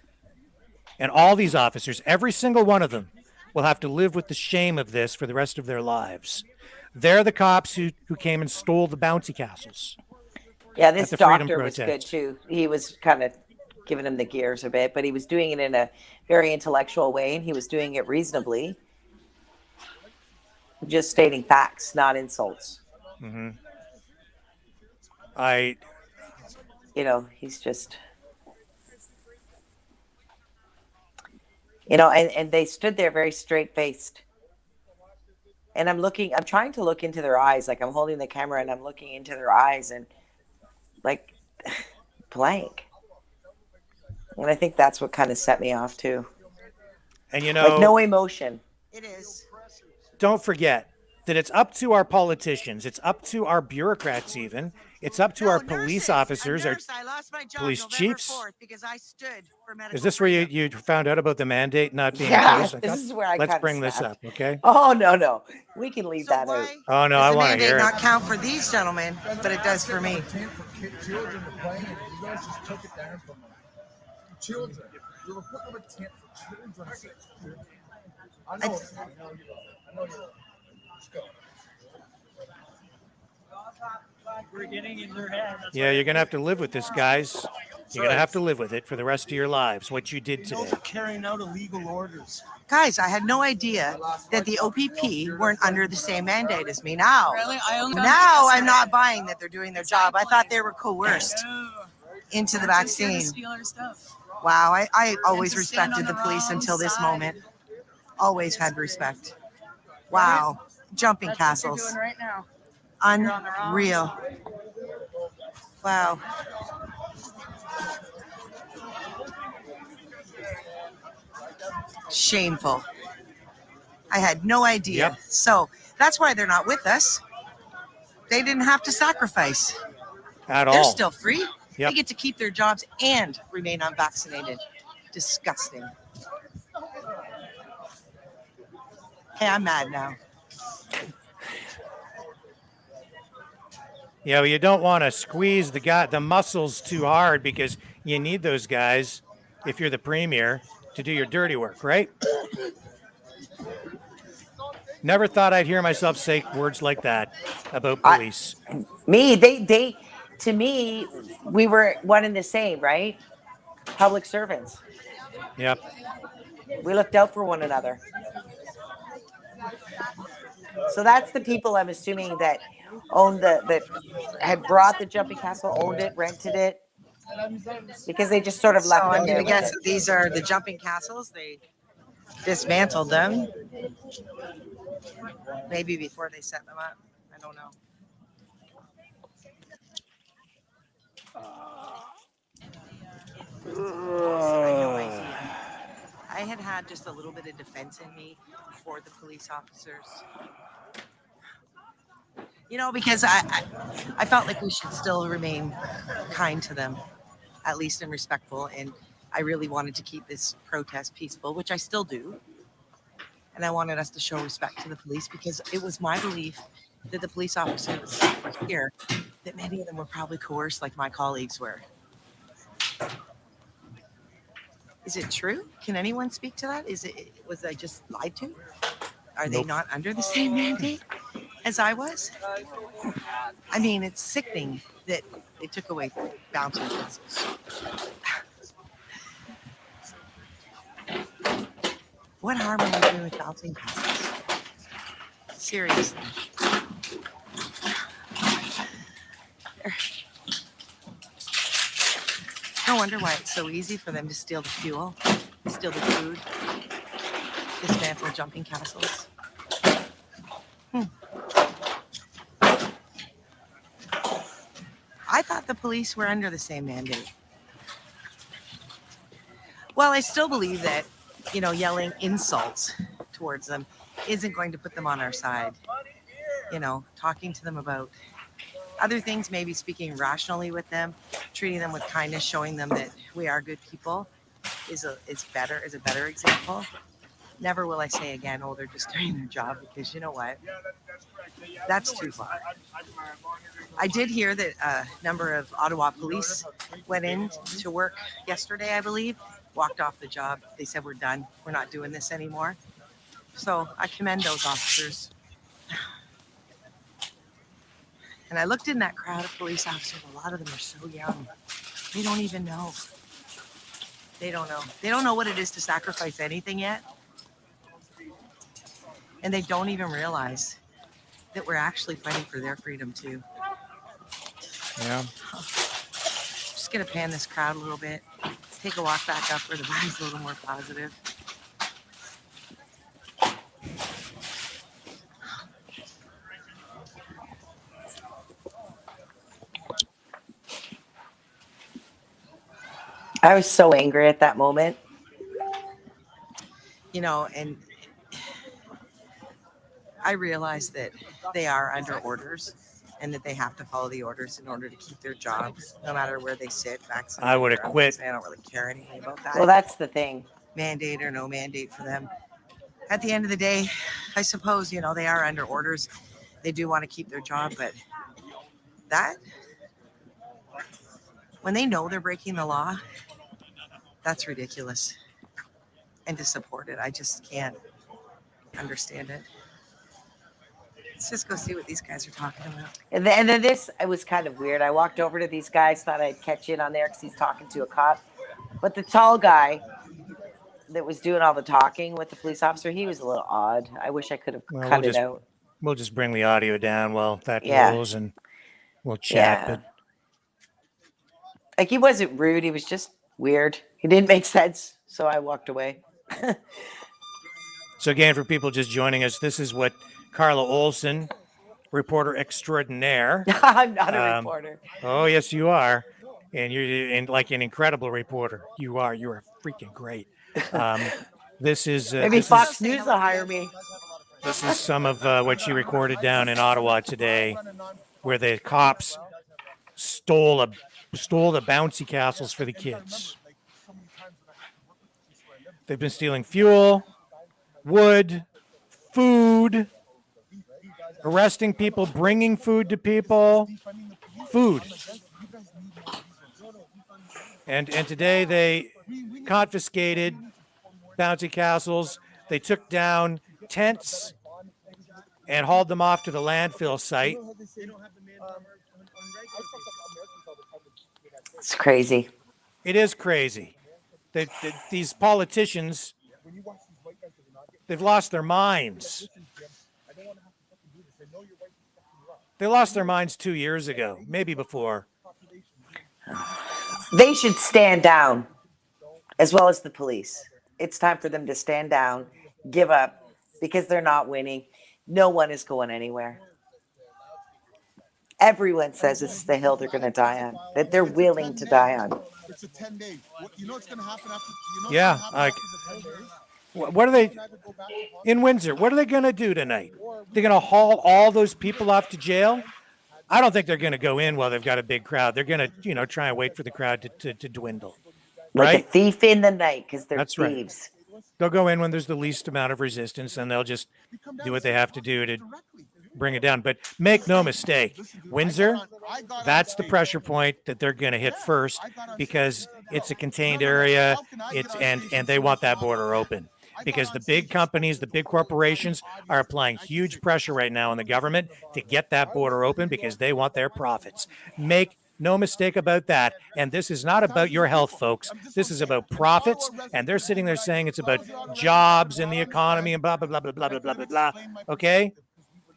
And all these officers, every single one of them, will have to live with the shame of this for the rest of their lives. They're the cops who came and stole the bouncy castles. Yeah, this doctor was good too. He was kind of giving him the gears a bit, but he was doing it in a very intellectual way, and he was doing it reasonably. Just stating facts, not insults. Mm-hmm. You know, he's just, you know, and they stood there very straight-faced. And I'm trying to look into their eyes. Like, I'm holding the camera and I'm looking into their eyes and like blank. And I think that's what kind of set me off too. And you know, like no emotion. It is. Don't forget that it's up to our politicians, it's up to our bureaucrats, even it's up to our police officers, our police chiefs. Because I stood for medical Is this where you found out about the mandate not being enforced? This is where let's bring this up, okay? Oh no, we can leave that out. Oh no, I want to hear it. Not count for these gentlemen, but it does for me. Children to play in. You guys just took it down from them. Children. You were putting up a tent for children's sake. I know you're right. Let's go. We're getting in their head. Yeah, you're gonna have to live with this, guys. You're gonna have to live with it for the rest of your lives. What you did today. Carrying out illegal orders. Guys, I had no idea that the OPP weren't under the same mandate as me. Now, I'm not buying that they're doing their job. I thought they were coerced into the vaccine. Wow, I always respected the police until this moment. Always had respect. Wow, jumping castles. Unreal. Wow. Shameful. I had no idea. Yep. So that's why they're not with us. They didn't have to sacrifice. At all. They're still free. Yep. They get to keep their jobs and remain unvaccinated. Disgusting. Hey, I'm mad now. Yeah, well, you don't want to squeeze the muscles too hard because you need those guys, if you're the premier, to do your dirty work, right? Never thought I'd hear myself say words like that about police. They to me, we were one and the same, right? Public servants. Yep. We looked out for one another. So that's the people I'm assuming that owned that had brought the jumping castle, owned it, rented it, because they just sort of left them there. I guess these are the jumping castles. They dismantled them. Maybe before they set them up. I don't know. I had just a little bit of defense in me for the police officers. You know, because I felt like we should still remain kind to them, at least and respectful. And I really wanted to keep this protest peaceful, which I still do. And I wanted us to show respect to the police because it was my belief that the police officers were here, that many of them were probably coerced like my colleagues were. Is it true? Can anyone speak to that? Was I just lied to? Are they not under the same mandate as I was. I mean, it's sickening that they took away bouncing castles. What harm are we doing with bouncing castles? Seriously. No wonder why it's so easy for them to steal the fuel, steal the food, dismantle jumping castles. I thought the police were under the same mandate. Well, I still believe that, yelling insults towards them isn't going to put them on our side. Talking to them about other things, maybe speaking rationally with them, treating them with kindness, showing them that we are good people is a better example. Never will I say again, oh, they're just doing their job, because you know what? That's too far. I did hear that a number of Ottawa police went in to work yesterday, I believe, walked off the job. They said, we're done. We're not doing this anymore. So I commend those officers. And I looked in that crowd of police officers. A lot of them are so young. They don't even know. They don't know. They don't know what it is to sacrifice anything yet. And they don't even realize that we're actually fighting for their freedom too. Yeah. Just gonna pan this crowd a little bit. Take a walk back up where the vibe's a little more positive. I was so angry at that moment. And I realized that they are under orders and that they have to follow the orders in order to keep their jobs, no matter where they sit. I would have quit. I don't really care anything about that. Well, that's the thing. Mandate or no mandate for them. At the end of the day, I suppose, they are under orders. They do want to keep their job, but when they know they're breaking the law, that's ridiculous. And to support it, I just can't understand it. Let's just go see what these guys are talking about. And then it was kind of weird. I walked over to these guys, thought I'd catch in on there because he's talking to a cop. But the tall guy that was doing all the talking with the police officer, he was a little odd. I wish I could have cut it out. We'll just bring the audio down while that rolls, and we'll chat. Yeah. But he wasn't rude. He was just weird. He didn't make sense. So I walked away. So again, for people just joining us, this is what Carla Olson, reporter extraordinaire. I'm not a reporter. Oh, yes, you are. And you're like an incredible reporter. You are. You are freaking great. This is maybe Fox News will hire me. This is some of what she recorded down in Ottawa today, where the cops stole the bouncy castles for the kids. They've been stealing fuel, wood, food, arresting people, bringing food to people, food. And today they confiscated bouncy castles. They took down tents and hauled them off to the landfill site. It's crazy. It is crazy. These politicians, they've lost their minds. They lost their minds 2 years ago, maybe before. They should stand down, as well as the police. It's time for them to stand down, give up, because they're not winning. No one is going anywhere. Everyone says it's the hill they're going to die on, that they're willing to die on. It's a 10-day. You know what's going to happen after? What are they in Windsor? What are they going to do tonight? They're going to haul all those people off to jail? I don't think they're going to go in while they've got a big crowd. They're going to, try and wait for the crowd to dwindle. Like a thief in the night, because they're That's thieves. Right. They'll go in when there's the least amount of resistance, and they'll just do what they have to do to bring it down. But make no mistake, Windsor, that's the pressure point that they're going to hit first, because it's a contained area. And they want that border open. because the big companies, the big corporations are applying huge pressure right now on the government to get that border open because they want their profits. Make no mistake about that. And this is not about your health, folks. This is about profits. And they're sitting there saying it's about jobs and the economy and blah, blah, blah, blah, blah, blah, blah, blah, blah. Okay?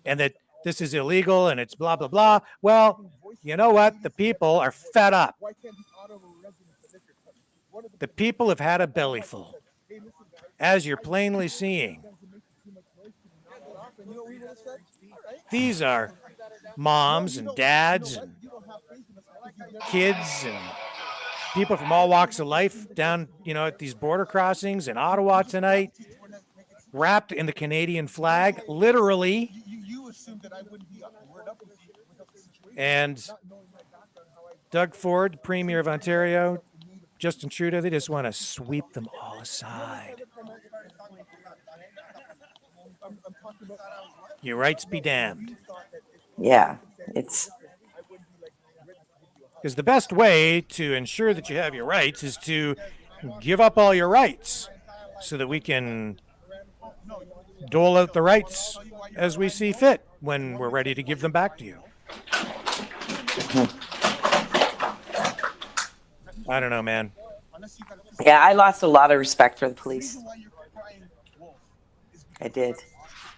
And that this is illegal and it's blah, blah, blah. Well, you know what? The people are fed up. The people have had a bellyful, as you're plainly seeing. These are moms and dads and kids and people from all walks of life down, at these border crossings in Ottawa tonight, wrapped in the Canadian flag, literally. And Doug Ford, Premier of Ontario, Justin Trudeau, they just want to sweep them all aside. Your rights be damned. Yeah, it's... Because the best way to ensure that you have your rights is to give up all your rights so that we can dole out the rights as we see fit when we're ready to give them back to you. I don't know, man. Yeah, I lost a lot of respect for the police. I did.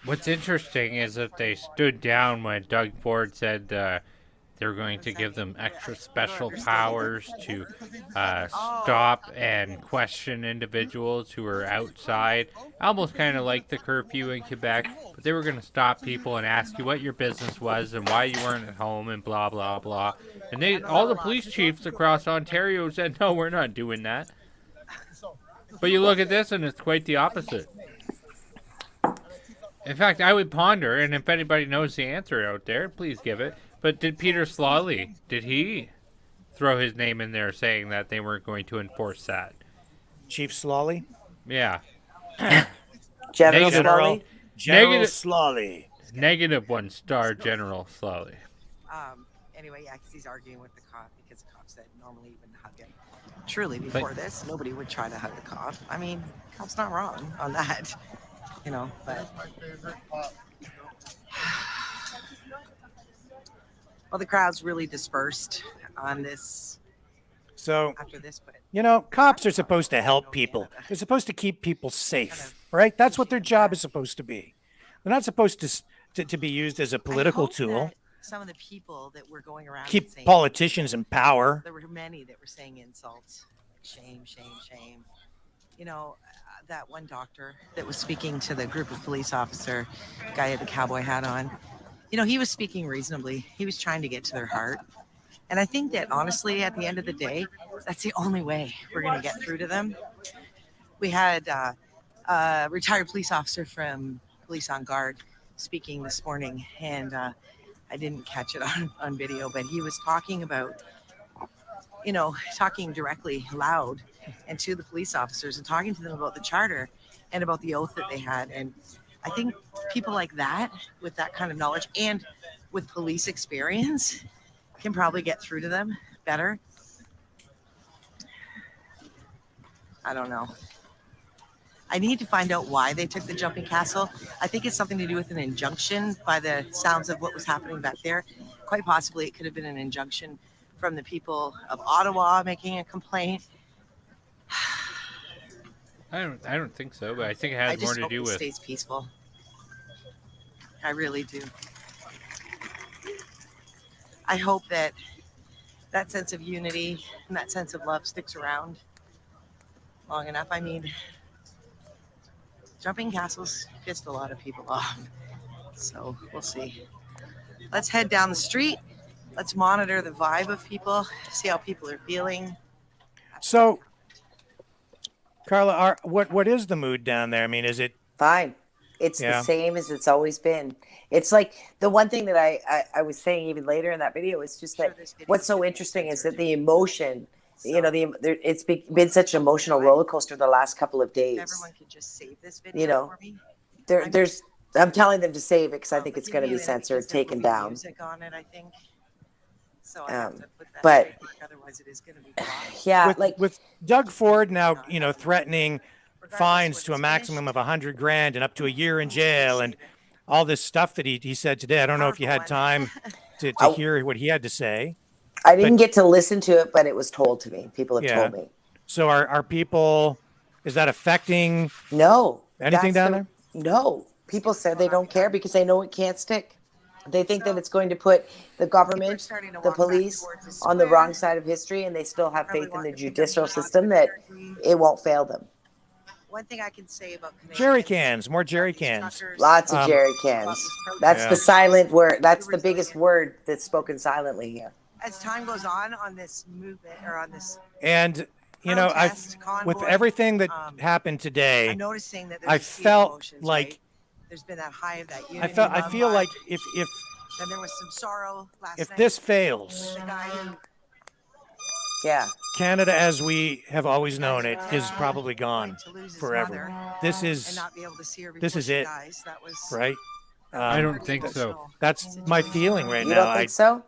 What's interesting is that they stood down when Doug Ford said they're going to give them extra special powers to stop and question individuals who are outside, almost kind of like the curfew in Quebec, but they were going to stop people and ask you what your business was and why you weren't at home and blah, blah, blah. And all the police chiefs across Ontario said, no, we're not doing that. But you look at this and it's quite the opposite. In fact, I would ponder, and if anybody knows the answer out there, please give it. But did Peter Slawley, did he throw his name in there saying that they weren't going to enforce that? Chief Slawley? Yeah. General Slawley? General Slawley. Negative 1-star General Slawley. Anyway, yeah, because he's arguing with the cop because the cop said normally you wouldn't hug him. Truly, before this, nobody would try to hug the cop. I mean, cop's not wrong on that, but... Well, the crowd's really dispersed on this. So, after this, but cops are supposed to help people. They're supposed to keep people safe, right? That's what their job is supposed to be. They're not supposed to be used as a political tool. Some of the people that were going around keep saying, politicians in power. There were many that were saying insults, shame, shame, shame. That one doctor that was speaking to the group of police officer, guy had the cowboy hat on. He was speaking reasonably. He was trying to get to their heart. And I think that honestly, at the end of the day, that's the only way we're going to get through to them. We had a retired police officer from Police on Guard speaking this morning, and I didn't catch it on video, but he was talking about, talking directly loud and to the police officers and talking to them about the charter and about the oath that they had. And I think people like that, with that kind of knowledge and with police experience, can probably get through to them better. I don't know. I need to find out why they took the jumping castle. I think it's something to do with an injunction by the sounds of what was happening back there. Quite possibly it could have been an injunction from the people of Ottawa making a complaint. I don't think so, but I think it has more to do with... I just hope it stays peaceful. I really do. I hope that sense of unity and that sense of love sticks around long enough. I mean, jumping castles pissed a lot of people off. So we'll see. Let's head down the street. Let's monitor the vibe of people, see how people are feeling. So, Carla, what is the mood down there? I mean, is it fine? It's the same as it's always been. It's like the one thing that I was saying even later in that video is just that what's so interesting is that the emotion, it's been such an emotional roller coaster the last couple of days. Everyone could just save this video for me. I'm telling them to save it because I think it's going to be censored, taken down. Music on it, I think. So I have to put that but otherwise it is going to be yeah, with Doug Ford now, threatening fines to a maximum of $100,000 and up to a year in jail and all this stuff that he said today. I don't know if you had time to hear what he had to say. I didn't get to listen to it, but it was told to me. People have told me. So are people, is that affecting anything down there? No. People said they don't care because they know it can't stick. They think that it's going to put the government, the police on the wrong side of history, and they still have faith in the judicial system that it won't fail them. One thing I can say about Canadians, jerry cans, more jerry cans. Lots of jerry cans. That's the silent word. That's the biggest word that's spoken silently here. As time goes on this movement or on this, and you know, with everything that happened today, I'm noticing that I felt emotions, like right? There's been that high of that unity. I feel like if then there was some sorrow last night. If this fails, Canada as we have always known it is probably gone forever. This is it, right? I don't think so. That's my feeling right now. You don't think so?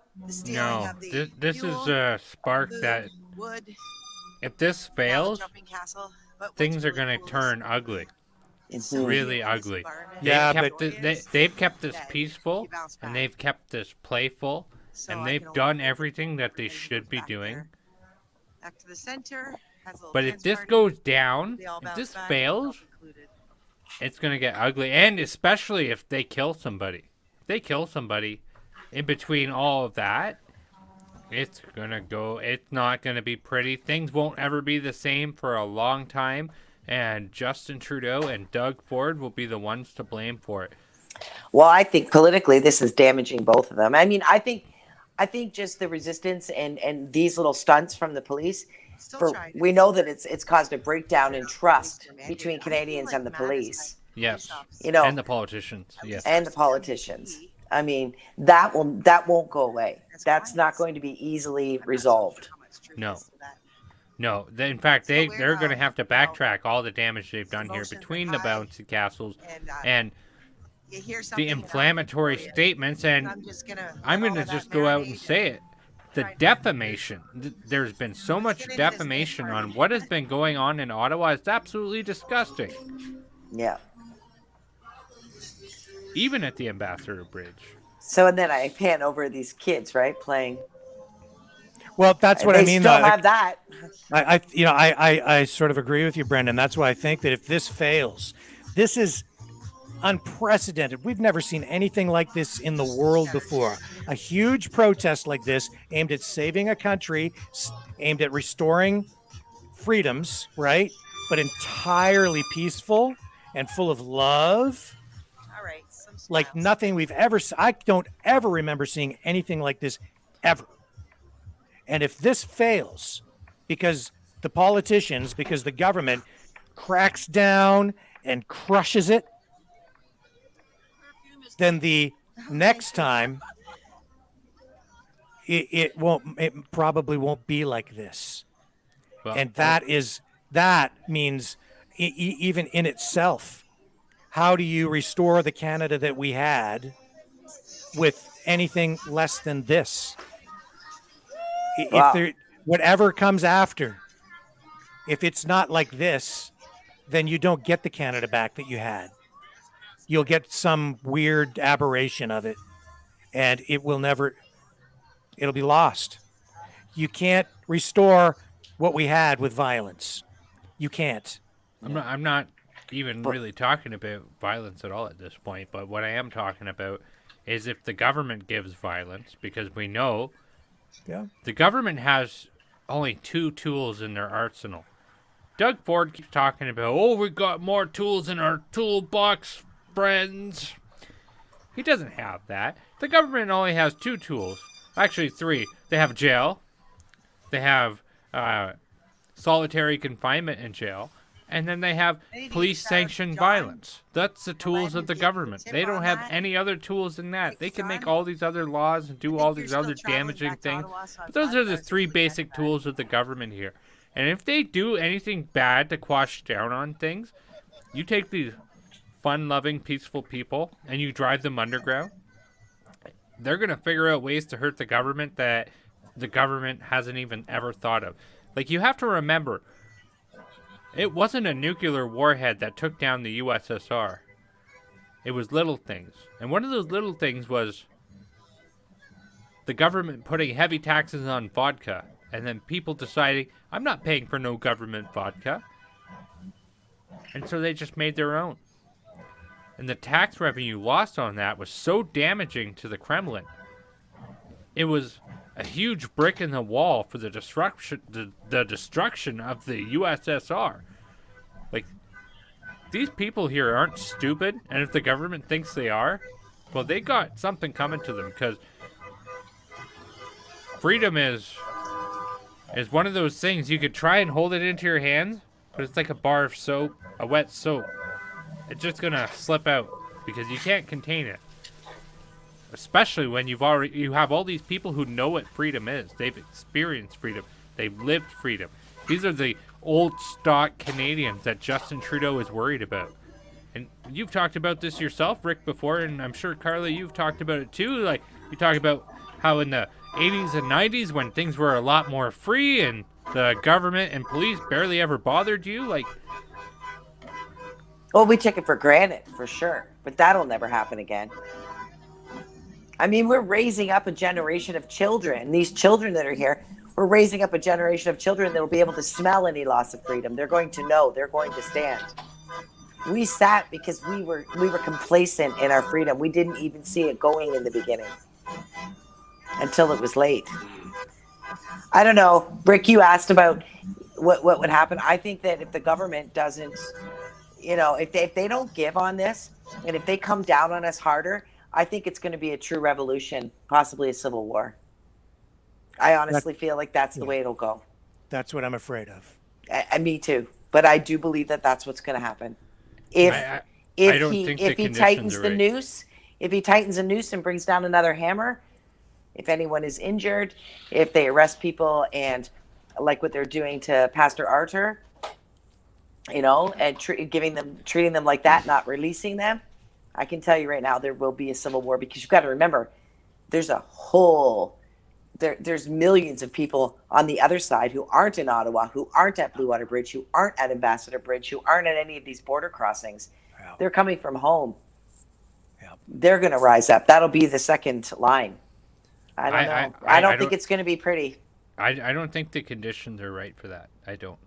No, this is a spark that if this fails, things are going to turn ugly. It's really ugly. They've kept this peaceful, and they've kept this playful, and they've done everything that they should be doing. Back to the center. But if this goes down, if this fails, it's going to get ugly, and especially if they kill somebody. If they kill somebody in between all of that, it's not going to be pretty. Things won't ever be the same for a long time. And Justin Trudeau and Doug Ford will be the ones to blame for it. Well, I think politically this is damaging both of them. I mean, I think just the resistance and these little stunts from the police, we know that it's caused a breakdown in trust between Canadians and the police. Yes. You know, and the politicians. Yes. And the politicians. I mean, that won't go away. That's not going to be easily resolved. No, in fact, they're going to have to backtrack all the damage they've done here between the bouncy castles and the inflammatory statements. And I'm going to just go out and say it. The defamation. There's been so much defamation on what has been going on in Ottawa. It's absolutely disgusting. Yeah. Even at the Ambassador Bridge. So, and then I pan over these kids, right, playing. Well, that's what I mean. They still have that. I sort of agree with you, Brendan. That's why I think that if this fails, this is unprecedented. We've never seen anything like this in the world before. A huge protest like this aimed at saving a country, aimed at restoring freedoms, right? But entirely peaceful and full of love. All right. Like nothing we've ever seen. I don't ever remember seeing anything like this ever. And if this fails, because the politicians, because the government cracks down and crushes it, then the next time it probably won't be like this. Well, and that means even in itself, how do you restore the Canada that we had with anything less than this? If whatever comes after, if it's not like this, then you don't get the Canada back that you had. You'll get some weird aberration of it, and it'll be lost. You can't restore what we had with violence. You can't. I'm not even really talking about violence at all at this point, but what I am talking about is if the government gives violence, because we know the government has only 2 tools in their arsenal. Doug Ford keeps talking about, we got more tools in our toolbox, friends. He doesn't have that. The government only has 2 tools. Actually, 3. They have jail. They have solitary confinement in jail. And then they have police-sanctioned violence. That's the tools of the government. They don't have any other tools than that. They can make all these other laws and do all these other damaging things. But those are the 3 basic tools of the government here. And if they do anything bad to quash down on things, you take these fun-loving, peaceful people and you drive them underground, they're going to figure out ways to hurt the government that the government hasn't even ever thought of. Like, you have to remember, It wasn't a nuclear warhead that took down the USSR. It was little things. And one of those little things was the government putting heavy taxes on vodka, and then people deciding, I'm not paying for no government vodka. And so they just made their own. And the tax revenue lost on that was so damaging to the Kremlin. It was a huge brick in the wall for the destruction of the USSR. Like, these people here aren't stupid, and if the government thinks they are, well, they got something coming to them, because freedom is one of those things you could try and hold it into your hands, but it's like a bar of soap, a wet soap. It's just gonna slip out because you can't contain it. Especially when you have all these people who know what freedom is. They've experienced freedom. They've lived freedom. These are the old stock Canadians that Justin Trudeau is worried about. And you've talked about this yourself, Rick, before, and I'm sure, Carla, you've talked about it too. Like, you talk about how in the 80s and 90s, when things were a lot more free and the government and police barely ever bothered you, like... Well, we took it for granted, for sure. But that'll never happen again. I mean, we're raising up a generation of children. These children that are here, we're raising up a generation of children that will be able to smell any loss of freedom. They're going to know. They're going to stand. We sat because we were complacent in our freedom. We didn't even see it going in the beginning until it was late. I don't know. Rick, you asked about what would happen. I think that if the government doesn't, if they don't give on this, and if they come down on us harder, I think it's going to be a true revolution, possibly a civil war. I honestly feel like that's the way it'll go. That's what I'm afraid of. Me too. But I do believe that that's what's going to happen. If he tightens the noose, if he tightens the noose and brings down another hammer, if anyone is injured, if they arrest people and like what they're doing to Pastor Arthur, and treating them like that, not releasing them, I can tell you right now there will be a civil war, because you've got to remember there's there's millions of people on the other side who aren't in Ottawa, who aren't at Blue Water Bridge, who aren't at Ambassador Bridge, who aren't at any of these border crossings. Yeah. They're coming from home. Yeah. They're going to rise up. That'll be the second line. I don't know. I don't think it's going to be pretty. I don't think the conditions are right for that. I don't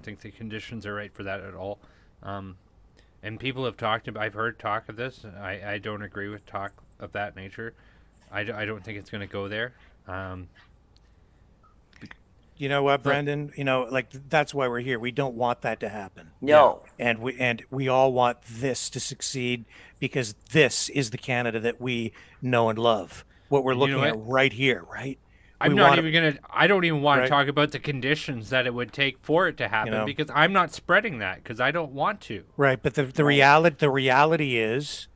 think the conditions are right for that at all. And people have talked about, I've heard talk of this. I don't agree with talk of that nature. I don't think it's going to go there. You know what, Brendan? That's why we're here. We don't want that to happen. No. And we all want this to succeed, because this is the Canada that we know and love. What we're looking at right here, right? I don't even want to talk about the conditions that it would take for it to happen, because I'm not spreading that, because I don't want to. Right, but the reality is,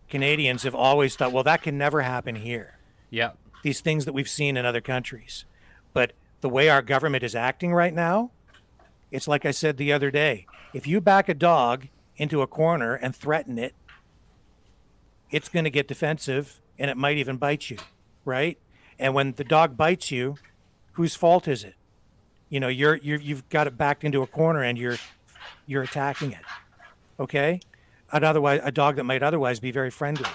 Canadians have always thought, well, that can never happen here. Yeah. These things that we've seen in other countries. But the way our government is acting right now, it's like I said the other day. If you back a dog into a corner and threaten it, it's going to get defensive, and it might even bite you, right? And when the dog bites you, whose fault is it? You've got it backed into a corner and you're attacking it. Okay? A dog that might otherwise be very friendly.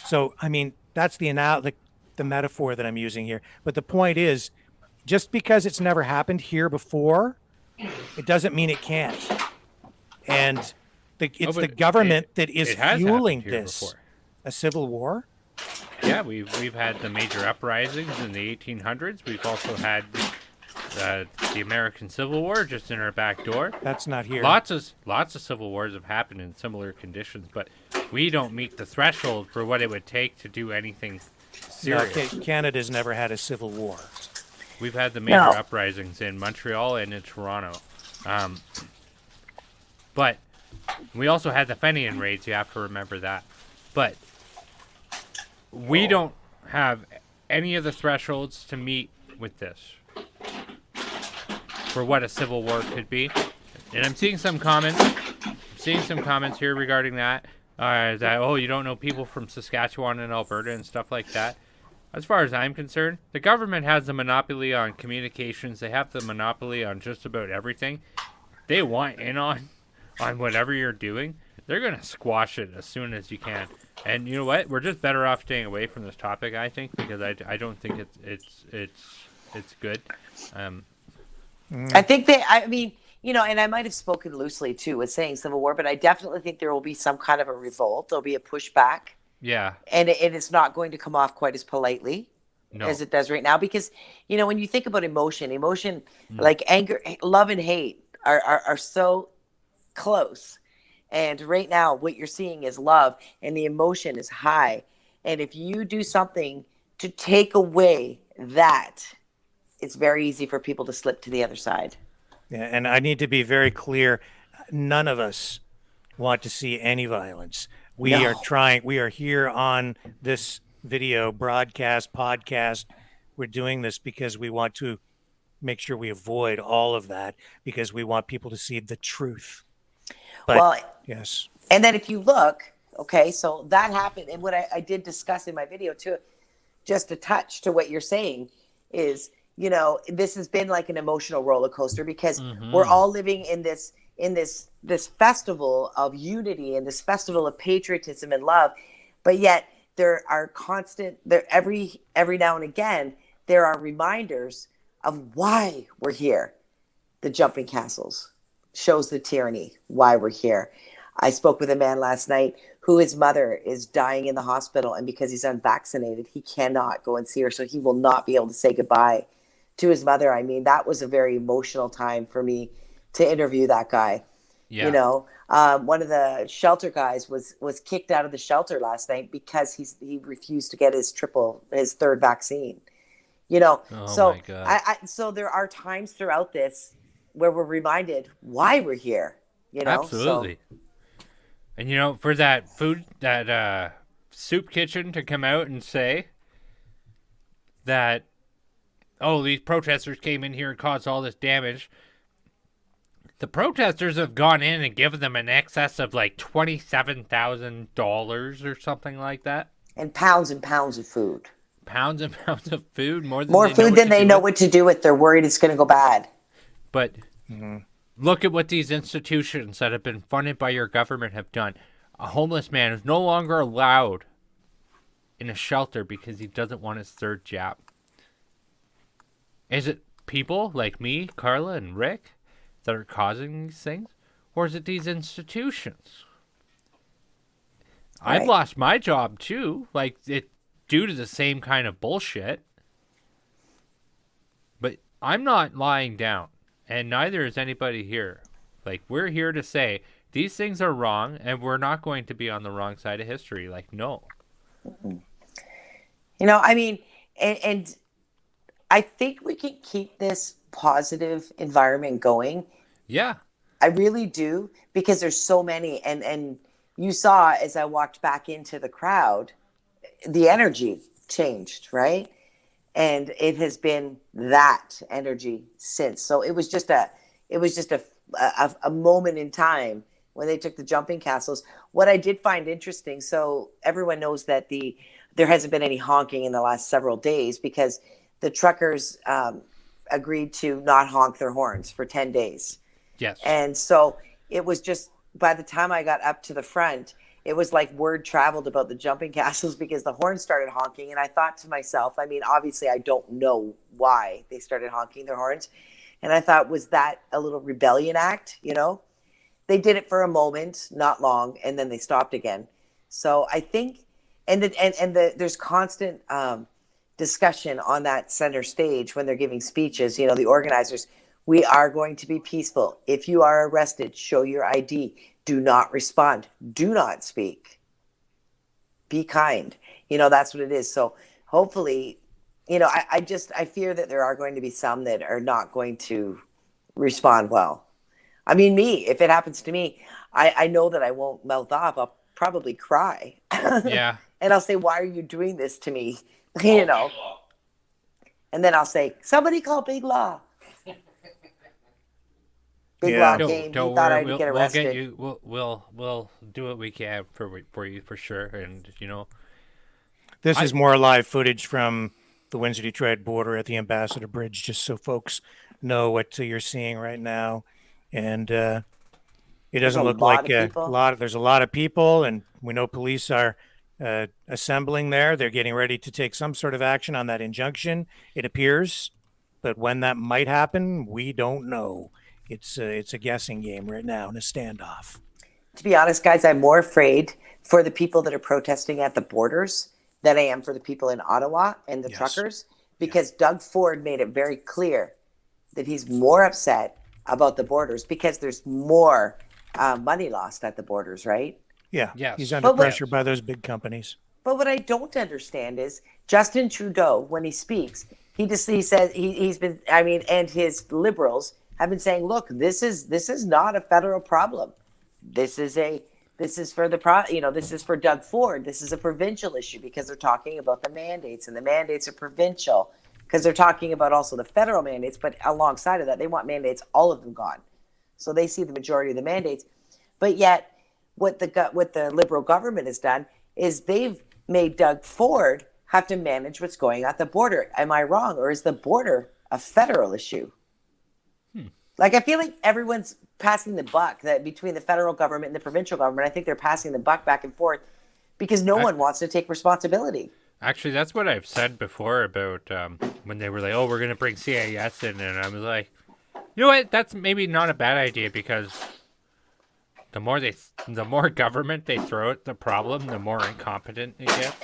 So, I mean, that's the metaphor that I'm using here. But the point is, just because it's never happened here before, it doesn't mean it can't. And it's the government that is fueling this. Before. A civil war? Yeah, we've had the major uprisings in the 1800s. We've also had the American Civil War just in our back door. That's not here. Lots of civil wars have happened in similar conditions, but we don't meet the threshold for what it would take to do anything serious. No, Canada's never had a civil war. We've had the major uprisings in Montreal and in Toronto. But we also had the Fenian raids, you have to remember that. But we don't have any of the thresholds to meet with this for what a civil war could be. And I'm seeing some comments here regarding that. That, you don't know people from Saskatchewan and Alberta and stuff like that. as far as I'm concerned, the government has the monopoly on communications. They have the monopoly on just about everything. They want in on whatever you're doing. They're going to squash it as soon as you can. And you know what? We're just better off staying away from this topic, I think, because I don't think it's good. I think I mean, and I might have spoken loosely too with saying civil war, but I definitely think there will be some kind of a revolt. There'll be a pushback. Yeah. And it's not going to come off quite as politely as it does right now. Because, when you think about emotion, like anger, love and hate are so close. And right now, what you're seeing is love, and the emotion is high. And if you do something to take away that, it's very easy for people to slip to the other side. Yeah, and I need to be very clear. None of us want to see any violence. We are here on this video broadcast, podcast. We're doing this because we want to make sure we avoid all of that, because we want people to see the truth. But, yes. And then if you look, okay, so that happened. And what I did discuss in my video too, just a touch to what you're saying is, this has been like an emotional roller coaster, because we're all living in this festival of unity and this festival of patriotism and love. But yet there are every now and again, there are reminders of why we're here. The jumping castles shows the tyranny, why we're here. I spoke with a man last night who his mother is dying in the hospital, and because he's unvaccinated, he cannot go and see her. So he will not be able to say goodbye to his mother. I mean, that was a very emotional time for me to interview that guy. Yeah. One of the shelter guys was kicked out of the shelter last night because he refused to get his third vaccine. Oh so my God. So there are times throughout this where we're reminded why we're here. Absolutely. So, and for that soup kitchen to come out and say that, oh, these protesters came in here and caused all this damage. The protesters have gone in and given them an excess of like $27,000 or something like that. And pounds of food. Pounds and pounds of food. More food than they know what to do with. They're worried it's going to go bad. But look at what these institutions that have been funded by your government have done. A homeless man is no longer allowed in a shelter because he doesn't want his third jab. Is it people like me, Carla, and Rick that are causing these things? Or is it these institutions? Right. I've lost my job too, due to the same kind of bullshit. But I'm not lying down, and neither is anybody here. We're here to say these things are wrong, and we're not going to be on the wrong side of history. No. I mean, and I think we can keep this positive environment going. Yeah. I really do, because there's so many. And you saw as I walked back into the crowd, the energy changed, right? And it has been that energy since. So it was just a moment in time when they took the jumping castles. What I did find interesting, so everyone knows that there hasn't been any honking in the last several days because the truckers agreed to not honk their horns for 10 days. Yes. And so it was just, by the time I got up to the front, it was like word traveled about the jumping castles because the horns started honking. And I thought to myself, I mean, obviously I don't know why they started honking their horns. And I thought, was that a little rebellion act? They did it for a moment, not long, and then they stopped again. So I think, there's constant discussion on that center stage when they're giving speeches, the organizers, we are going to be peaceful. If you are arrested, show your ID. Do not respond. Do not speak. Be kind. That's what it is. So hopefully, I fear that there are going to be some that are not going to respond well. I mean, if it happens to me, I know that I won't mouth off. I'll probably cry. Yeah. And I'll say, why are you doing this to me? And then I'll say, somebody call Big Law. Big Law came. He thought I'd get arrested. We'll get you. We'll do what we can for you for sure. And This is more live footage from the Windsor-Detroit border at the Ambassador Bridge, just so folks know what you're seeing right now. And it doesn't look like there's a lot of people, and we know police are assembling there. They're getting ready to take some sort of action on that injunction, it appears. But when that might happen, we don't know. It's a guessing game right now in a standoff. To be honest, guys, I'm more afraid for the people that are protesting at the borders than I am for the people in Ottawa and the truckers, because Doug Ford made it very clear that he's more upset about the borders because there's more money lost at the borders, right? Yeah, he's under pressure by those big companies. But what I don't understand is Justin Trudeau, when he speaks, he says he's been, I mean, and his Liberals have been saying, look, this is not a federal problem. This is for this is for Doug Ford. This is a provincial issue because they're talking about the mandates, and the mandates are provincial because they're talking about also the federal mandates. But alongside of that, they want mandates, all of them gone. So they see the majority of the mandates. But yet, what the Liberal government has done is they've made Doug Ford have to manage what's going on at the border. Am I wrong, or is the border a federal issue? Like, I feel like everyone's passing the buck that between the federal government and the provincial government. I think they're passing the buck back and forth because no one wants to take responsibility. Actually, that's what I've said before about when they were like, oh, we're going to bring CIS in. And I was like, you know what? That's maybe not a bad idea because the more government they throw at the problem, the more incompetent it gets.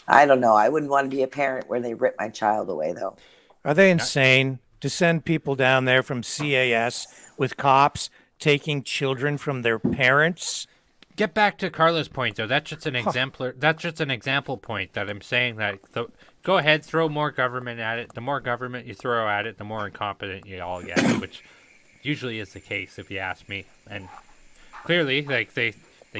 I don't know. I wouldn't want to be a parent where they rip my child away, though. Are they insane to send people down there from CAS with cops taking children from their parents? Get back to Carla's point, though. That's just an exemplar. That's just an example point that I'm saying that. Go ahead, throw more government at it. The more government you throw at it, the more incompetent you all get, which usually is the case, if you ask me. And clearly, like they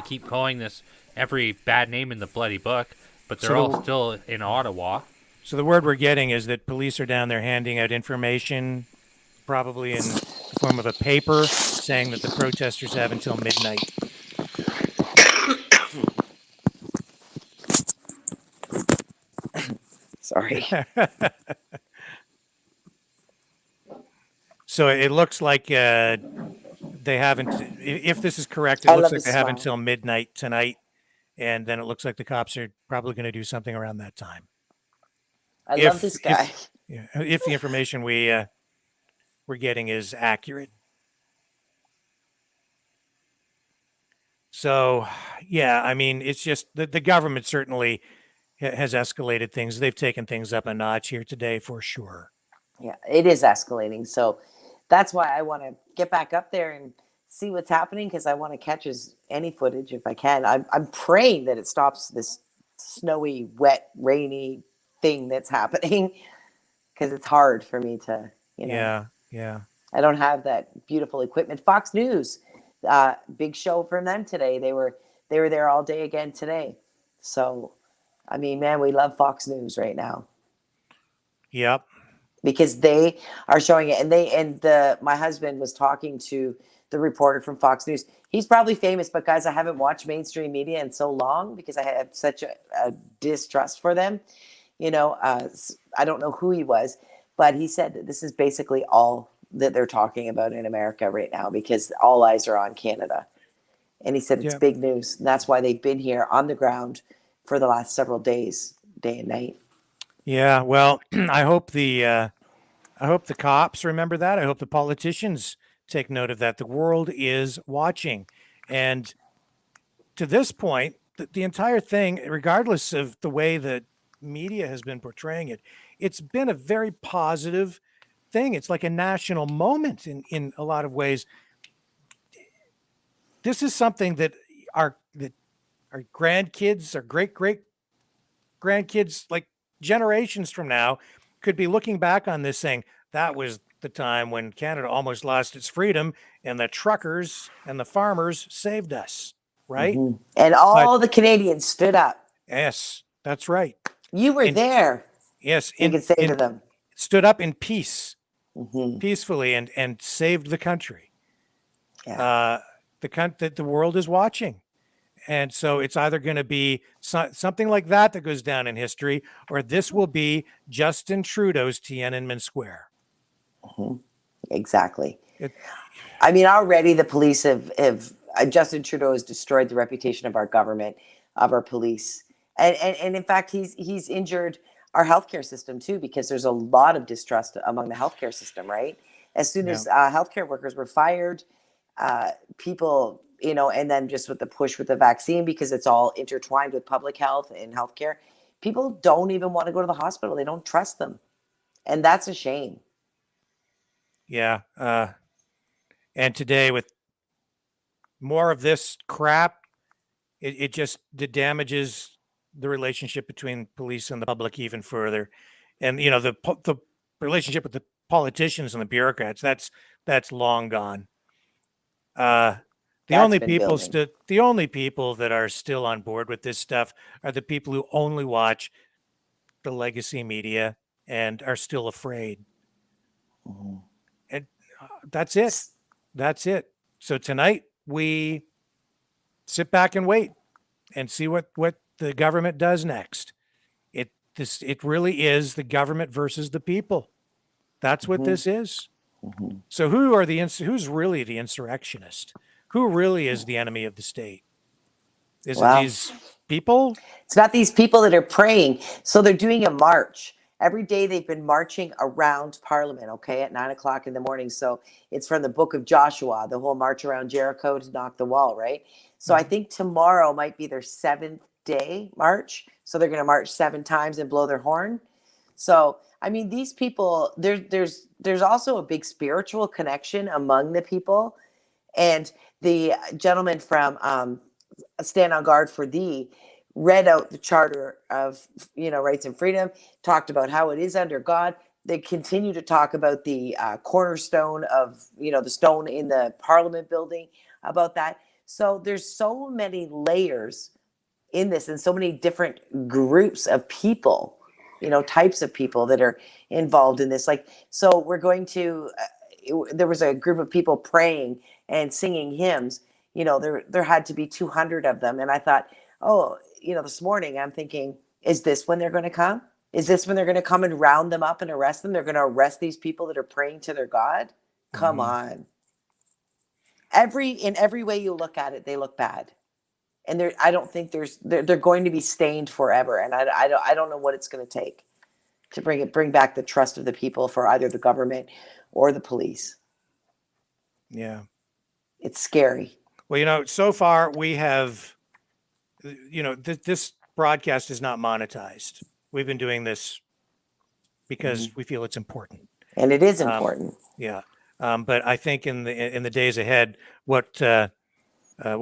keep calling this every bad name in the bloody book, but they're all still in Ottawa. So the word we're getting is that police are down there handing out information, probably in the form of a paper, saying that the protesters have until midnight. Sorry. So it looks like they haven't, if this is correct, it looks like they have until midnight tonight. And then it looks like the cops are probably going to do something around that time. I love this guy. If the information we're getting is accurate. So, yeah, I mean, it's just the government certainly has escalated things. They've taken things up a notch here today for sure. Yeah, it is escalating. So that's why I want to get back up there and see what's happening because I want to catch any footage if I can. I'm praying that it stops this snowy, wet, rainy thing that's happening because it's hard for me to, Yeah. I don't have that beautiful equipment. Fox News, big show from them today. They were there all day again today. So, I mean, man, we love Fox News right now. Yep. Because they are showing it, and my husband was talking to the reporter from Fox News. He's probably famous, but guys, I haven't watched mainstream media in so long because I have such a distrust for them. I don't know who he was, but he said that this is basically all that they're talking about in America right now because all eyes are on Canada. And he said it's big news. And that's why they've been here on the ground for the last several days, day and night. Yeah, well, I hope the cops remember that. I hope the politicians take note of that. The world is watching. And to this point, the entire thing, regardless of the way that media has been portraying it, it's been a very positive thing. It's like a national moment in a lot of ways. This is something that our grandkids, our great grandkids, like generations from now, could be looking back on this saying, that was the time when Canada almost lost its freedom and the truckers and the farmers saved us, right? Mm-hmm. And all the Canadians stood up. Yes, that's right. You were there. Yes. You can say to them. Stood up in peace, mm-hmm. peacefully, and saved the country. Yeah. The world is watching. And so it's either going to be something like that goes down in history, or this will be Justin Trudeau's Tiananmen Square. Exactly. I mean, already the police have Justin Trudeau has destroyed the reputation of our government, of our police. And in fact, he's injured our healthcare system too, because there's a lot of distrust among the healthcare system, right? As soon as healthcare workers were fired, people, and then just with the push with the vaccine, because it's all intertwined with public health and healthcare, people don't even want to go to the hospital. They don't trust them. And that's a shame. Yeah. And today, with more of this crap, it damages the relationship between police and the public even further. And, the relationship with the politicians and the bureaucrats, that's long gone. The only people that are still on board with this stuff are the people who only watch the legacy media and are still afraid. And that's it. That's it. So tonight we sit back and wait and see what the government does next. It really is the government versus the people. That's what this is. So who's really the insurrectionist? Who really is the enemy of the state? Is it these people? It's not these people that are praying. So they're doing a march. Every day they've been marching around Parliament, okay, at 9 o'clock in the morning. So it's from the book of Joshua, the whole march around Jericho to knock the wall, right? So I think tomorrow might be their 7th day march. So they're going to march 7 times and blow their horn. So, I mean, these people, there's also a big spiritual connection among the people. And the gentleman from Stand on Guard for Thee read out the Charter of, Rights and Freedom, talked about how it is under God. They continue to talk about the cornerstone of, the stone in the Parliament building, about that. So there's so many layers in this and so many different groups of people, types of people that are involved in this. Like, so we're going to, there was a group of people praying and singing hymns, there had to be 200 of them. And I thought, this morning I'm thinking, is this when they're going to come? Is this when they're going to come and round them up and arrest them? They're going to arrest these people that are praying to their God? Come on. In every way you look at it, they look bad. And I don't think they're going to be stained forever. And I don't know what it's going to take to bring back the trust of the people for either the government or the police. Yeah. It's scary. Well, so far we have, this broadcast is not monetized. We've been doing this because we feel it's important. And it is important. Yeah. But I think in the days ahead, what